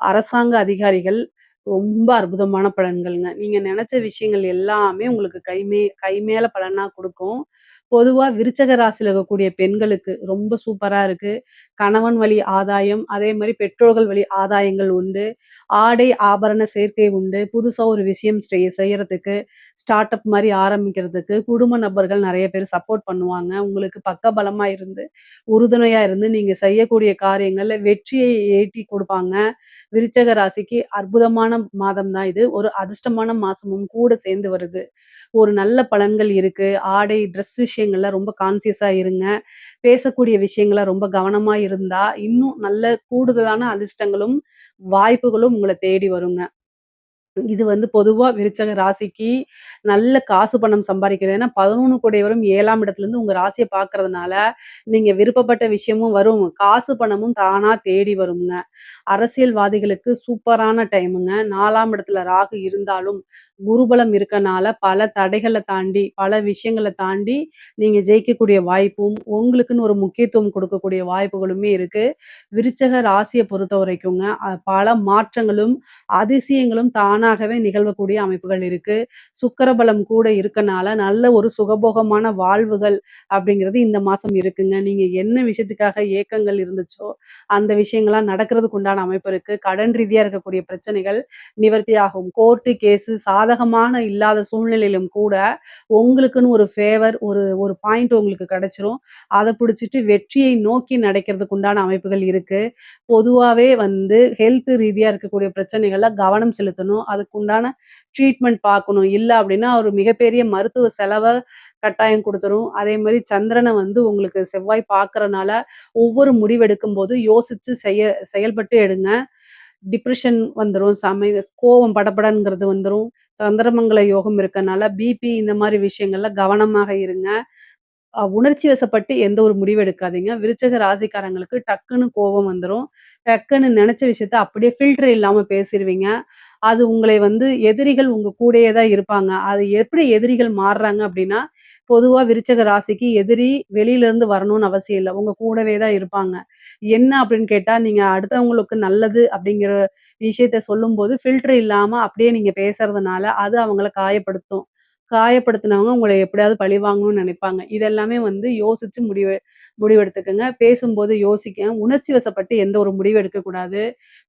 அரசாங்க அதிகாரிகள் ரொம்ப அற்புதமான பலன்கள்ங்க. நீங்க நெனச்ச விஷயங்கள் எல்லாமே உங்களுக்கு கை மேல பலனா குடுக்கும். பொதுவா விருச்சக ராசியில இருக்கக்கூடிய பெண்களுக்கு ரொம்ப சூப்பரா இருக்கு. கணவன் வழி ஆதாயம், அதே மாரி பெற்றோர்கள் வழி ஆதாயங்கள் உண்டு. ஆடை, ஆபரண சேர்க்கை உண்டு. புதுசா ஒரு விஷயம் செய்யறதுக்கு, ஸ்டார்ட் அப் மாரி ஆரம்பிக்கிறதுக்கு, குடும்ப நபர்கள் நெறைய பேர் சப்போர்ட் பண்ணுவாங்க. உங்களுக்கு பக்கபலமா இருந்து, உறுதுணையா இருந்து நீங்க செய்யக்கூடிய காரியங்கள்ல வெற்றியை ஈட்டி குடுப்பாங்க. விருச்சக ராசிக்கு அற்புதமான மாதம் தான் இது. ஒரு அதிர்ஷ்டமான மாசமும் கூட சேர்ந்து வருது. ஒரு நல்ல பலன்கள் இருக்கு. ஆடை, ட்ரெஸ் விஷயங்கள்ல ரொம்ப கான்ஷியஸா இருங்க. பேசக்கூடிய விஷயங்கள ரொம்ப கவனமா இருந்தா, இன்னும் நல்ல கூடுதலான அதிர்ஷ்டங்களும், வாய்ப்புகளும் உங்கள தேடி வருங்க. இது வந்து பொதுவா விருச்சக ராசிக்கு நல்ல காசு பணம் சம்பாரிக்கிறது. ஏன்னா 11 கூடையவரும் 7ஆம் இடத்துலருந்து உங்க ராசிய பார்க்கறதுனால, நீங்க விருப்பப்பட்ட விஷயமும் வரும். காசு பணமும் தானா தேடி வருங்க. அரசியல்வாதிகளுக்கு சூப்பரான டைமுங்க. 4ஆம் இடத்துல ராகு இருந்தாலும், குருபலம் இருக்கனால பல தடைகள தாண்டி, பல விஷயங்கள தாண்டி நீங்க ஜெயிக்கக்கூடிய வாய்ப்பும், உங்களுக்குன்னு ஒரு முக்கியத்துவம் கொடுக்கக்கூடிய வாய்ப்புகளுமே இருக்கு. விருச்சக ராசிய பொறுத்தவரைக்குங்க, பல மாற்றங்களும், அதிசயங்களும் தானா தானாகவே நிகழக்கூடிய அமைப்புகள் இருக்கு. சுக்கிர பலம் கூட இருக்கனால, நல்ல ஒரு சுகபோகமான வாழ்வுகள் அப்படிங்கிறது இந்த மாசம் இருக்குங்க. நீங்க என்ன விஷயத்துக்காக ஏக்கங்கள் இருந்துச்சோ, அந்த விஷயங்கள்லாம் நடக்கிறதுக்கு உண்டான அமைப்பு இருக்கு. கடன் ரீதியா இருக்கக்கூடிய பிரச்சனைகள் நிவர்த்தியாகும். கோர்ட்டு, கேஸு சாதகமான இல்லாத சூழ்நிலையிலும் கூட, உங்களுக்குன்னு ஒரு ஃபேவர் ஒரு ஒரு பாயிண்ட் உங்களுக்கு கிடைச்சிரும். அத பிடிச்சிட்டு வெற்றியை நோக்கி நடக்கிறதுக்கு உண்டான அமைப்புகள் இருக்கு. பொதுவாவே வந்து ஹெல்த் ரீதியா இருக்கக்கூடிய பிரச்சனைகள்ல கவனம் செலுத்தணும். அதுக்கு உண்டான ட்ரீட்மெண்ட் பார்க்கணும். இல்ல அப்படின்னா, ஒரு மிகப்பெரிய மருத்துவ செலவ கட்டாயம் குடுத்துரும். அதே மாரி சந்திரன வந்து உங்களுக்கு செவ்வாய் பார்க்கறனால, ஒவ்வொரு முடிவெடுக்கும்போது யோசிச்சு செயல்பட்டு எடுங்க. டிப்ரஷன் வந்துரும். கோவம் படபடங்கிறது வந்துரும். சந்திரமங்கல யோகம் இருக்கனால, பிபி இந்த மாரி விஷயங்கள்ல கவனமாக இருங்க. உணர்ச்சி வசப்பட்டு எந்த ஒரு முடிவும் எடுக்காதீங்க. விருச்சிக ராசிக்காரங்களுக்கு டக்குன்னு கோவம் வந்துரும். டக்குன்னு நெனச்ச விஷயத்த அப்படியே ஃபில்டர் இல்லாம பேசிருவீங்க. அது உங்களை வந்து எதிரிகள் உங்க கூடயே தான் இருப்பாங்க. அது எப்படி எதிரிகள் மாறுறாங்க அப்படின்னா, பொதுவா விருச்சிக ராசிக்கு எதிரி வெளியில இருந்து வரணும்னு அவசியம் இல்ல. உங்க கூடவே தான் இருப்பாங்க. என்ன அப்படின்னு கேட்டா, நீங்க அடுத்தவங்களுக்கு நல்லது அப்படிங்கிற விஷயத்த சொல்லும்போது ஃபில்டர் இல்லாம அப்படியே நீங்க பேசுறதுனால, அது அவங்கள காயப்படுத்தும். காயப்படுத்துனவங்க உங்கள எப்படியாவது பழி வாங்கணும்னு நினைப்பாங்க. இதெல்லாமே வந்து யோசிச்சு முடிவெடுத்துக்கங்க. பேசும்போது யோசிக்க உணர்ச்சி வசப்பட்டு எந்த ஒரு முடிவும் எடுக்கக்கூடாது.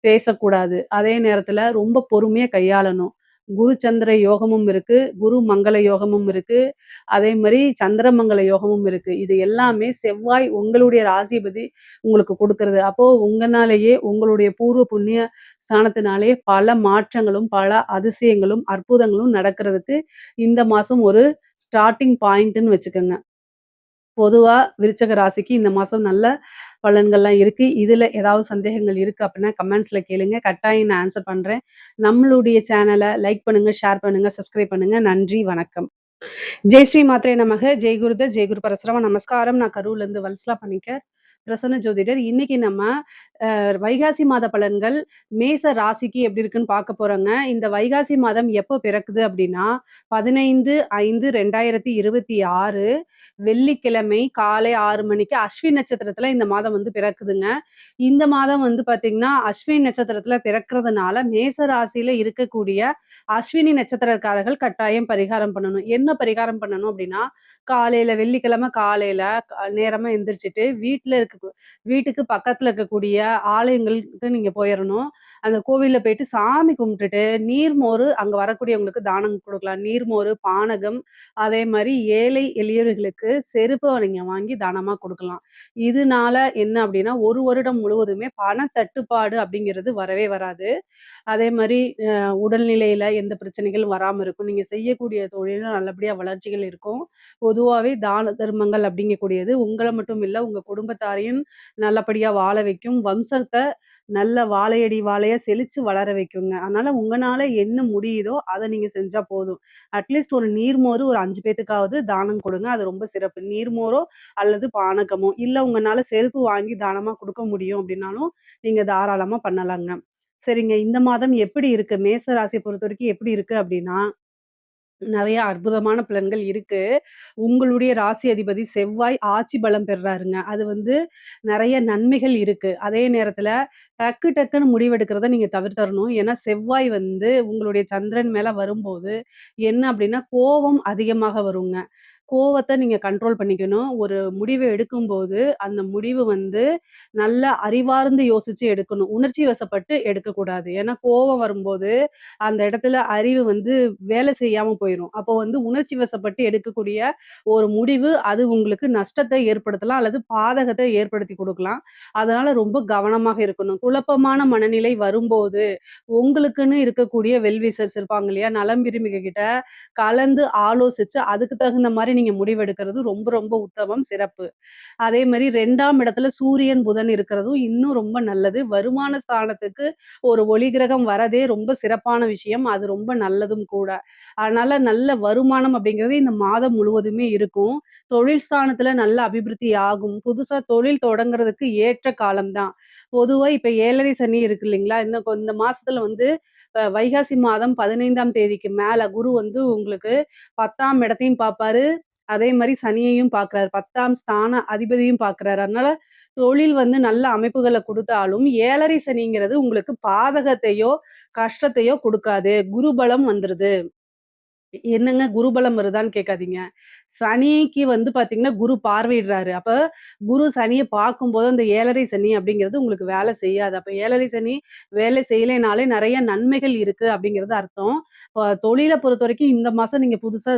பேசக்கூடாது. அதே நேரத்துல ரொம்ப பொறுமையா கையாளணும். குரு சந்திர யோகமும் இருக்கு. குரு மங்கள யோகமும் இருக்கு. அதே மாரி சந்திரமங்கல யோகமும் இருக்கு. இது எல்லாமே செவ்வாய் உங்களுடைய ராசிபதி உங்களுக்கு குடுக்குறது. அப்போ உங்கனாலேயே உங்களுடைய பூர்வ புண்ணிய ஸ்தானத்தினாலே பல மாற்றங்களும், பல அதிசயங்களும், அற்புதங்களும் நடக்கிறதுக்கு இந்த மாசம் ஒரு ஸ்டார்ட்டிங் பாயிண்ட்ன்னு வச்சுக்கங்க. பொதுவா விருச்சக ராசிக்கு இந்த மாசம் நல்ல பலன்கள்லாம் இருக்கு. இதுல ஏதாவது சந்தேகங்கள் இருக்கு அப்படின்னா கமெண்ட்ஸ்ல கேளுங்க. கட்டாயம் நான் ஆன்ஸர் பண்றேன். நம்மளுடைய சேனல லைக் பண்ணுங்க, ஷேர் பண்ணுங்க, சப்ஸ்கிரைப் பண்ணுங்க. நன்றி, வணக்கம். ஜெய் ஸ்ரீ மாத்ரே நமக. ஜெய் குருதத், ஜெய் குரு பரசுராம நமஸ்காரம். நான் கரூர்லேருந்து வல்சலா பணிக்கர். பிரசன்ன ஜோதிடர். இன்னைக்கு நம்ம வைகாசி மாத பலன்கள் மேச ராசிக்கு எப்படி இருக்குன்னு பார்க்க போறோங்க. இந்த வைகாசி மாதம் எப்போ பிறக்குது அப்படின்னா, 15/5/2026 வெள்ளிக்கிழமை காலை 6 மணிக்கு அஸ்வினி நட்சத்திரத்துல இந்த மாதம் வந்து பிறக்குதுங்க. இந்த மாதம் வந்து பார்த்தீங்கன்னா, அஸ்வினி நட்சத்திரத்துல பிறக்கிறதுனால மேச ராசியில இருக்கக்கூடிய அஸ்வினி நட்சத்திரக்காரர்கள் கட்டாயம் பரிகாரம் பண்ணணும். என்ன பரிகாரம் பண்ணணும் அப்படின்னா, காலையில வெள்ளிக்கிழமை காலையில நேரமா எந்திரிச்சுட்டு வீட்டுக்கு பக்கத்துல இருக்கக்கூடிய ஆலயங்களுக்கு நீங்க போயிறணும். அந்த கோவில்ல போயிட்டு சாமி கும்பிட்டுட்டு, நீர்மோரு அங்க வரக்கூடியவங்களுக்கு தானம் குடுக்கலாம். நீர்மோரு, பானகம், அதே மாரி ஏழை எளியவர்களுக்கு செருப்ப நீங்க வாங்கி தானமா குடுக்கலாம். இதனால என்ன அப்படின்னா, 1 வருடம் முழுவதுமே பண தட்டுப்பாடு அப்படிங்கிறது வரவே வராது. அதே மாரி உடல்நிலையில எந்த பிரச்சனைகளும் வராம இருக்கும். நீங்க செய்யக்கூடிய தொழில்ல நல்லபடியா வளர்ச்சிகள் இருக்கும். பொதுவாவே தான தர்மங்கள் அப்படிங்கக்கூடியது உங்கள மட்டும் இல்ல, உங்க குடும்பத்தாரையும் நல்லபடியா வாழ வைக்கும். வம்சத்த நல்ல வாழையடி வாழையா செழிச்சு வளர வைக்குங்க. அதனால உங்கனால என்ன முடியுதோ, அத நீங்க செஞ்சா போதும். அட்லீஸ்ட் ஒரு நீர்மோரு ஒரு 5 பேத்துக்காவது தானம் கொடுங்க. அது ரொம்ப சிறப்பு. நீர்மோரோ அல்லது பானகமோ, இல்ல உங்கனால செருப்பு வாங்கி தானமா குடுக்க முடியும் அப்படின்னாலும், நீங்க தாராளமா பண்ணலாங்க. சரிங்க. இந்த மாதம் எப்படி இருக்கு? மேச ராசிய பொறுத்தவரைக்கும் எப்படி இருக்கு அப்டின்னா, நெறைய அற்புதமான பலன்கள் இருக்கு. உங்களுடைய ராசி அதிபதி செவ்வாய் ஆட்சி பலம் பெறுறாருங்க. அது வந்து நெறைய நன்மைகள் இருக்கு. அதே நேரத்துல டக்குன்னு முடிவெடுக்கிறத நீங்க தவிர்த்தரணும். ஏன்னா, செவ்வாய் வந்து உங்களுடைய சந்திரன் மேல வரும்போது, என்ன அப்டின்னா, கோவம் அதிகமாக வருங்க. கோவத்த நீங்க கண்ட்ரோல் பண்ணிக்கணும். ஒரு முடிவு எடுக்கும்போது, அந்த முடிவு வந்து நல்லா அறிவார்ந்து யோசிச்சு எடுக்கணும். உணர்ச்சி வசப்பட்டு எடுக்கக்கூடாது. ஏன்னா, கோவம் வரும்போது, அந்த இடத்துல அறிவு வந்து வேலை செய்யாம போயிரும். அப்போ வந்து உணர்ச்சி வசப்பட்டு எடுக்கக்கூடிய ஒரு முடிவு, அது உங்களுக்கு நஷ்டத்தை ஏற்படுத்தலாம் அல்லது பாதகத்தை ஏற்படுத்திக் குடுக்கலாம். அதனால ரொம்ப கவனமாக இருக்கணும். குழப்பமான மனநிலை வரும்போது, உங்களுக்குன்னு இருக்கக்கூடிய வெல்விஷர்ஸ் இருப்பாங்க இல்லையா? நலம் விரும்பிக கிட்ட கலந்து ஆலோசிச்சு, அதுக்கு தகுந்த மாரி நீங்க முடிவெடுக்கிறது ரொம்ப ரொம்ப உத்தமம், சிறப்பு. அதே மாரி 2ஆம் இடத்துல சூரியன், புதன் இருக்கிறதும் இன்னும் ரொம்ப நல்லது. வருமான ஸ்தானத்துக்கு ஒரு ஒளி கிரகம் வரதே ரொம்ப சிறப்பான விஷயம். அது ரொம்ப நல்லதும் கூட. அதனால நல்ல வருமானம் அப்படிங்கிறது இந்த மாதம் முழுவதுமே இருக்கும். தொழில் ஸ்தானத்துல நல்ல அபிவிருத்தி ஆகும். புதுசா தொழில் தொடங்குறதுக்கு ஏற்ற காலம் தான். பொதுவா இப்ப 7:30 சனி இருக்கு இல்லைங்களா? இந்த மாசத்துல வந்து வைகாசி மாதம் 15ஆம் தேதிக்கு மேல குரு வந்து உங்களுக்கு 10ஆம் இடத்தையும் பார்ப்பாரு. அதே மாரி சனியையும் பார்க்கிறாரு. 10ஆம் ஸ்தான அதிபதியும் பார்க்கிறாரு. அதனால தொழில் வந்து நல்ல அமைப்புகள குடுத்தாலும், 7:30 சனிங்கிறது உங்களுக்கு பாதகத்தையோ, கஷ்டத்தையோ குடுக்காது. குருபலம் வந்துருது. என்னங்க குருபலம் வருதான்னு கேட்காதீங்க. சனிக்கு வந்து பார்த்தீங்கன்னா, குரு பார்வையிடுறாரு. அப்ப குரு சனிய பார்க்கும்போது, அந்த 7:30 சனி அப்படிங்கிறது உங்களுக்கு வேலை செய்யாது. அப்ப 7:30 சனி வேலை செய்யலைனாலே நெறைய நன்மைகள் இருக்கு அப்படிங்கிறது அர்த்தம். தொழில பொறுத்தவரைக்கும் இந்த மாசம் நீங்க புதுசா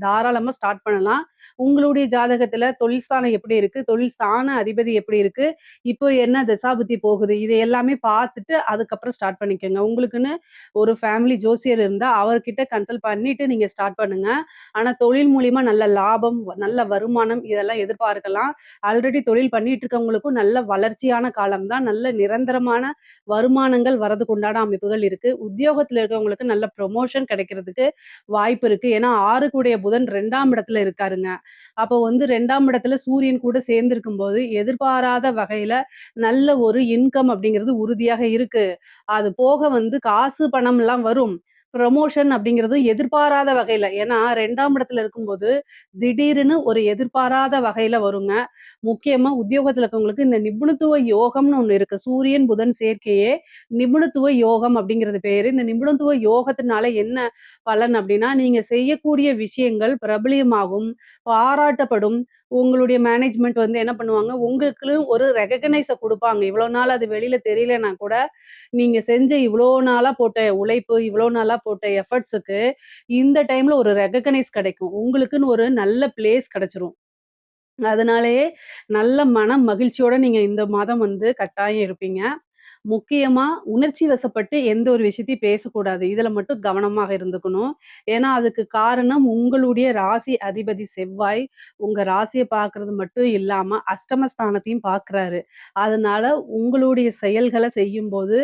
தாராளமா ஸ்டார்ட் பண்ணலாம். உங்களுடைய ஜாதகத்துல தொழில் ஸ்தானம் எப்படி இருக்கு? தொழில் ஸ்தான அதிபதி எப்படி இருக்கு? இப்போ என்ன திசாபுத்தி போகுது? இத எல்லாமே பார்த்துட்டு அதுக்கப்புறம் ஸ்டார்ட் பண்ணிக்கங்க. உங்களுக்குன்னு ஒரு ஃபேமிலி ஜோசியர் இருந்தா, அவர்கிட்ட கன்சல்ட் பண்ணிட்டு நீங்க ஸ்டார்ட் பண்ணுங்க. ஆனா தொழில் மூலியமா நல்ல லாபம், நல்ல வருமானம் இதெல்லாம் எதிர்பார்க்கலாம். ஆல்ரெடி தொழில் பண்ணிட்டு இருக்கவங்களுக்கும் நல்ல வளர்ச்சியான காலம் தான். நல்ல நிரந்தரமான வருமானங்கள் வரதுக்கு உண்டான அமைப்புகள் இருக்கு. உத்தியோகத்துல இருக்கவங்களுக்கு நல்ல ப்ரமோஷன் கிடைக்கிறதுக்கு வாய்ப்பு இருக்கு. ஏன்னா 6 கூடிய புதன் 2ஆம் இடத்துல இருக்காருங்க. அப்போ வந்து 2ஆம் இடத்துல சூரியன் கூட சேர்ந்திருக்கும்போது, எதிர்பாராத வகையில நல்ல ஒரு இன்கம் அப்படிங்கிறது உறுதியாக இருக்கு. அது போக வந்து காசு, பணம்லாம் வரும். ப்ரமோஷன் அப்படிங்கிறது எதிர்பாராத வகையில. ஏன்னா 2ஆம் இடத்துல இருக்கும்போது, திடீர்னு ஒரு எதிர்பாராத வகையில வருங்க. முக்கியமா உத்தியோகத்துல இருக்கவங்களுக்கு இந்த நிபுணத்துவ யோகம்னு ஒண்ணு இருக்கு. சூரியன், புதன் சேர்க்கையே நிபுணத்துவ யோகம் அப்படிங்கிறது பேரு. இந்த நிபுணத்துவ யோகத்தினால என்ன பலன் அப்படின்னா, நீங்க செய்யக்கூடிய விஷயங்கள் பிரபலியமாகும், பாராட்டப்படும். உங்களுடைய மேனேஜ்மென்ட் வந்து என்ன பண்ணுவாங்க, உங்களுக்குன்னு ஒரு ரெகக்னைஸ குடுப்பாங்க. இவ்வளோ நாள் அது வெளியில தெரியலன்னா கூட, நீங்க செஞ்ச இவ்வளோ நாளா போட்ட உழைப்பு, இவ்வளோ நாளா போட்ட எஃபர்ட்ஸுக்கு இந்த டைம்ல ஒரு ரெகக்னைஸ் கிடைக்கும். உங்களுக்குன்னு ஒரு நல்ல பிளேஸ் கிடைச்சிரும். அதனாலேயே நல்ல மன மகிழ்ச்சியோட நீங்க இந்த மாதம் வந்து கட்டாயம் இருப்பீங்க. முக்கியமா உணர்ச்சி வசப்பட்டு எந்த ஒரு விஷயத்தையும் பேசக்கூடாது. இதுல மட்டும் கவனமாக இருந்துக்கணும். ஏன்னா, அதுக்கு காரணம் உங்களுடைய ராசி அதிபதி செவ்வாய், உங்க ராசிய பார்க்கறது மட்டும் இல்லாம அஷ்டமஸ்தானத்தையும் பார்க்குறாரு. அதனால உங்களுடைய செயல்கள செய்யும்போது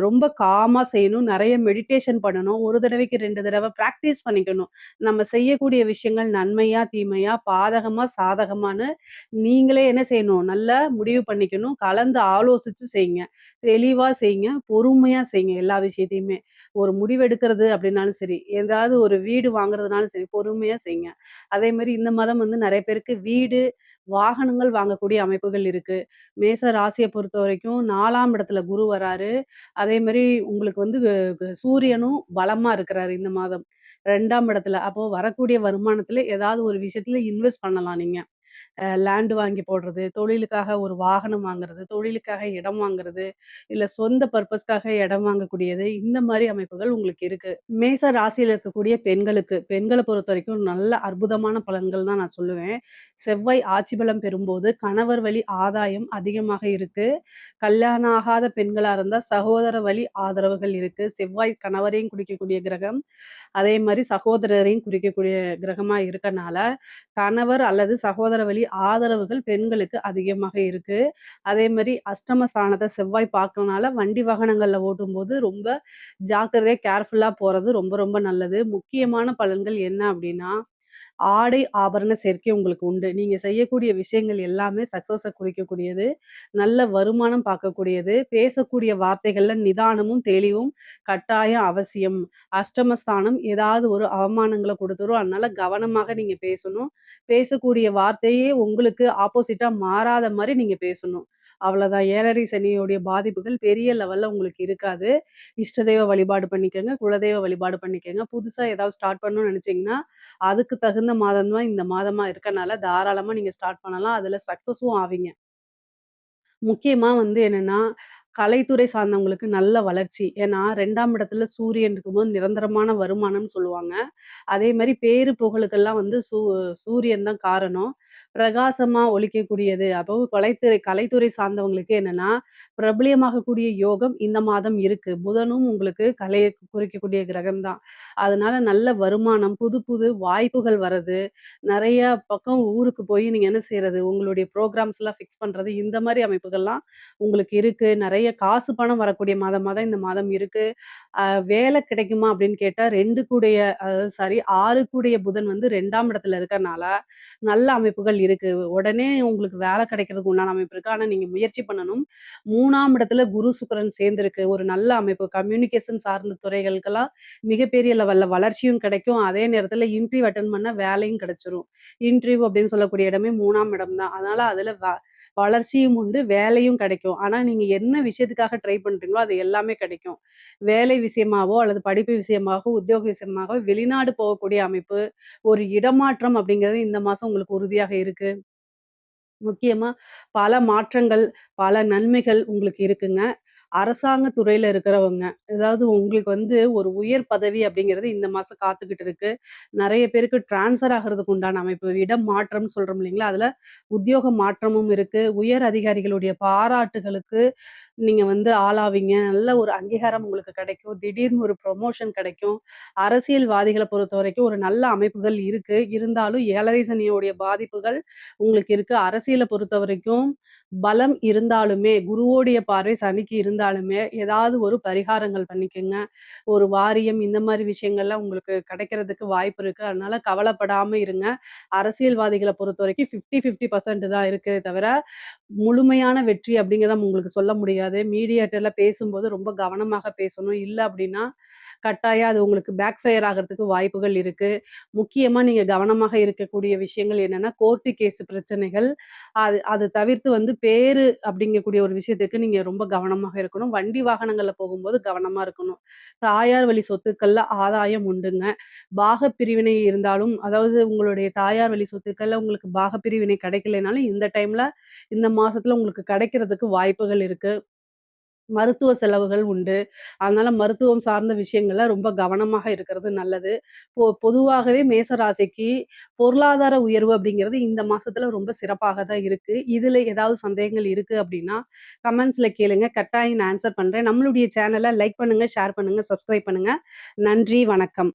ரொம்ப காமா செய்யணும். நெறைய மெடிடேஷன் பண்ணணும். 1 தடவைக்கு 2 தடவ பிராக்டிஸ் பண்ணிக்கணும். நம்ம செய்யக்கூடிய விஷயங்கள் நன்மையா, தீமையா, பாதகமா, சாதகமான்னு நீங்களே என்ன செய்யணும்? நல்லா முடிவு பண்ணிக்கணும். கலந்து ஆலோசிச்சு செய்யுங்க. தெளிவா செய்யுங்க. பொறுமையா செய்யுங்க எல்லா விஷயத்தையுமே. ஒரு முடிவு எடுக்கிறது அப்படின்னாலும் சரி, ஏதாவது ஒரு வீடு வாங்குறதுனாலும் சரி, பொறுமையா செய்யுங்க. அதேமாரி இந்த மாதம் வந்து நெறைய பேருக்கு வீடு, வாகனங்கள் வாங்கக்கூடிய அமைப்புகள் இருக்கு. மேச ராசிய பொறுத்தவரைக்கும் 4ஆம் இடத்துல குரு வராரு. அதே மாரி உங்களுக்கு வந்து சூரியனும் பலமா இருக்கிறாரு இந்த மாதம். 2ஆம் இடத்துல. அப்போ வரக்கூடிய வருமானத்துல ஏதாவது ஒரு விஷயத்துல இன்வெஸ்ட் பண்ணலாம் நீங்க. லேண்ட் வாங்கி போடுறது, தொழிலுக்காக ஒரு வாகனம் வாங்குறது, தொழிலுக்காக இடம் வாங்குறது, இல்ல சொந்த பர்ப்பஸ்க்காக இடம் வாங்கக்கூடியது, இந்த மாரி அமைப்புகள் உங்களுக்கு இருக்கு. மேச ராசியில இருக்கக்கூடிய பெண்களுக்கு, பெண்கள பொறுத்தவரைக்கும் நல்ல அற்புதமான பலன்கள் தான் நான் சொல்லுவேன். செவ்வாய் ஆட்சி பலம் பெறும்போது கணவர் வழி ஆதாயம் அதிகமாக இருக்கு. கல்யாணம் ஆகாத பெண்களா இருந்தா சகோதர வழி ஆதரவுகள் இருக்கு. செவ்வாய் கணவரையும் குறிக்கக்கூடிய கிரகம். அதே மாரி சகோதரரையும் குறிக்கக்கூடிய கிரகமா இருக்கனால, கணவர் அல்லது சகோதர வழி ஆதரவுகள் பெண்களுக்கு அதிகமாக இருக்கு. அதே மாரி அஷ்டம ஸ்தானத்த செவ்வாய் பார்க்கறனால, வண்டி வாகனங்கள்ல ஓட்டும்போது ரொம்ப ஜாக்கிரதையா கேர்ஃபுல்லா போறது ரொம்ப ரொம்ப நல்லது. முக்கியமான பலன்கள் என்ன அப்டின்னா, ஆடை, ஆபரண சேர்க்கை உங்களுக்கு உண்டு. நீங்க செய்யக்கூடிய விஷயங்கள் எல்லாமே சக்சஸ குறிக்கக்கூடியது. நல்ல வருமானம் பார்க்கக்கூடியது. பேசக்கூடிய வார்த்தைகள்ல நிதானமும், தெளிவும் கட்டாயம் அவசியம். அஷ்டமஸ்தானம் ஏதாவது ஒரு அவமானங்கள குடுத்துரும். அதனால கவனமாக நீங்க பேசணும். பேசக்கூடிய வார்த்தையே உங்களுக்கு ஆப்போசிட்டா மாறாத மாரி நீங்க பேசணும். அவ்வளதான். 7:30 சனியுடைய பாதிப்புகள் பெரிய லெவல்ல உங்களுக்கு இருக்காது. இஷ்ட தெய்வ வழிபாடு பண்ணிக்கங்க. குலதெய்வ வழிபாடு பண்ணிக்கங்க. புதுசா ஏதாவது ஸ்டார்ட் பண்ணணும்னு நெனச்சீங்கன்னா, அதுக்கு தகுந்த மாதம் தான் இந்த மாதமா இருக்கனால, தாராளமா நீங்க ஸ்டார்ட் பண்ணலாம். அதுல சக்சஸும் ஆவீங்க. முக்கியமா வந்து என்னன்னா, கலைத்துறை சார்ந்தவங்களுக்கு நல்ல வளர்ச்சி. ஏன்னா 2ஆம் இடத்துல சூரியன் இருக்கும்போது நிரந்தரமான வருமானம்னு சொல்லுவாங்க. அதே மாரி பேரு புகழுக்கெல்லாம் வந்து சூரியன் தான் காரணம். பிரகாசமா ஒளிக்கக்கூடியது. அப்போ கலைத்துறை சார்ந்தவங்களுக்கு என்னன்னா, பிரபலியமாகக்கூடிய யோகம் இந்த மாதம் இருக்கு. புதனும் உங்களுக்கு கலைய குறிக்கக்கூடிய கிரகம் தான். அதனால நல்ல வருமானம், புது புது வாய்ப்புகள் வரது. நெறைய பக்கம் ஊருக்கு போய் நீங்க என்ன செய்றது, உங்களுடைய ப்ரோகிராம்ஸ்லாம் ஃபிக்ஸ் பண்றது, இந்த மாரி அமைப்புகள்லாம் உங்களுக்கு இருக்கு. நெறைய காசு பணம் வரக்கூடிய மாதமா தான் இந்த மாதம் இருக்கு. அ வேலை கிடைக்குமா அப்படின்னு கேட்டா 2 கூடைய அதாவது சாரி 6 கூடைய புதன் வந்து 2ஆம் இடத்துல இருக்கறனால, நல்ல அமைப்புகள் இருக்கு. உடனே உங்களுக்கு வேலை கிடைக்கிறதுக்கு உண்டான அமைப்பு இருக்கு. ஆனா நீங்க முயற்சி பண்ணணும். 3ஆம் இடத்துல குரு, சுக்கிரன் சேர்ந்திருக்கு. ஒரு நல்ல அமைப்பு. கம்யூனிகேஷன் சார்ந்த துறைகளுக்கெல்லாம் மிகப்பெரிய லெவல்ல வளர்ச்சியும் கிடைக்கும். அதே நேரத்துல இன்டர்வியூ அட்டெண்ட் பண்ணா வேலையும் கிடைச்சிரும். இன்டர்வியூ அப்படின்னு சொல்லக்கூடிய இடமே 3ஆம் இடம் தான். அதனால அதுல வளர்ச்சியும் உண்டு, வேலையும் கிடைக்கும். ஆனா நீங்க என்ன விஷயத்துக்காக ட்ரை பண்றீங்களோ, அது எல்லாமே கிடைக்கும். வேலை விஷயமாவோ, அல்லது படிப்பு விஷயமாகவோ, உத்தியோக விஷயமாகவோ வெளிநாடு போகக்கூடிய அமைப்பு, ஒரு இடமாற்றம் அப்படிங்கிறது இந்த மாசம் உங்களுக்கு உறுதியாக இருக்கு. முக்கியமா பல மாற்றங்கள், பல நன்மைகள் உங்களுக்கு இருக்குங்க. அரசாங்க துறையில இருக்கிறவங்க, அதாவது உங்களுக்கு வந்து ஒரு உயர் பதவி அப்படிங்கிறது இந்த மாசம் காத்துக்கிட்டு இருக்கு. நெறைய பேருக்கு ட்ரான்ஸ்ஃபர் ஆகுறதுக்கு உண்டான அமைப்பு, இடம் மாற்றம்னு சொல்றோம் இல்லைங்களா? அதுல உத்தியோக மாற்றமும் இருக்கு. உயர் அதிகாரிகளுடைய பாராட்டுகளுக்கு நீங்க வந்து ஆளாவீங்க. நல்ல ஒரு அங்கீகாரம் உங்களுக்கு கிடைக்கும். திடீர்னு ஒரு ப்ரமோஷன் கிடைக்கும். அரசியல்வாதிகள பொறுத்தவரைக்கும் ஒரு நல்ல அமைப்புகள் இருக்கு. இருந்தாலும் 7 சனியோடைய பாதிப்புகள் உங்களுக்கு இருக்கு. அரசியல பொறுத்தவரைக்கும் பலம் இருந்தாலுமே, குருவோடைய பார்வை சனிக்கு இருந்தாலுமே, ஏதாவது ஒரு பரிகாரங்கள் பண்ணிக்கங்க. ஒரு வாரியம் இந்த மாரி விஷயங்கள்லாம் உங்களுக்கு கிடைக்கிறதுக்கு வாய்ப்பு இருக்கு. அதனால கவலைப்படாம இருங்க. அரசியல்வாதிகள பொறுத்தவரைக்கும் 50, 50% தான் இருக்கே தவிர, முழுமையான வெற்றி அப்படிங்கிறத உங்களுக்கு சொல்ல முடியாது. மீடியாட்டர்ல பேசும்போது ரொம்ப கவனமாக பேசணும். இல்ல அப்படின்னா, கட்டாயம் அது உங்களுக்கு பேக் ஃபயர் ஆகுறதுக்கு வாய்ப்புகள் இருக்கு. முக்கியமா நீங்க கவனமாக இருக்கக்கூடிய விஷயங்கள் என்னன்னா, கோர்ட்டு கேஸ் பிரச்சனைகள். அது அது தவிர்த்து வந்து பேரு அப்படிங்கக்கூடிய ஒரு விஷயத்துக்கு நீங்க ரொம்ப கவனமாக இருக்கணும். வண்டி வாகனங்கள்ல போகும்போது கவனமா இருக்கணும். தாயார் வழி சொத்துக்கள்ல ஆதாயம் உண்டுங்க. பாகப் பிரிவினை இருந்தாலும், அதாவது உங்களுடைய தாயார் வழி சொத்துக்கள்ல உங்களுக்கு பாகப் பிரிவினை கிடைக்கலைனாலும், இந்த டைம்ல இந்த மாசத்துல உங்களுக்கு கிடைக்கிறதுக்கு வாய்ப்புகள் இருக்கு. மருத்துவ செலவுகள் உண்டு. அதனால மருத்துவம் சார்ந்த விஷயங்கள்ல ரொம்ப கவனமாக இருக்கிறது நல்லது. பொதுவாகவே மேச ராசிக்கு பொருளாதார உயர்வு அப்படிங்கிறது இந்த மாசத்துல ரொம்ப சிறப்பாக தான் இருக்கு. இதுல ஏதாவது சந்தேகங்கள் இருக்கு அப்படின்னா, கமெண்ட்ஸ்ல கேளுங்க. கட்டாயம் நான் ஆன்ஸர் பண்றேன். நம்மளுடைய சேனல லைக் பண்ணுங்க, ஷேர் பண்ணுங்க, சப்ஸ்கிரைப் பண்ணுங்க. நன்றி, வணக்கம்.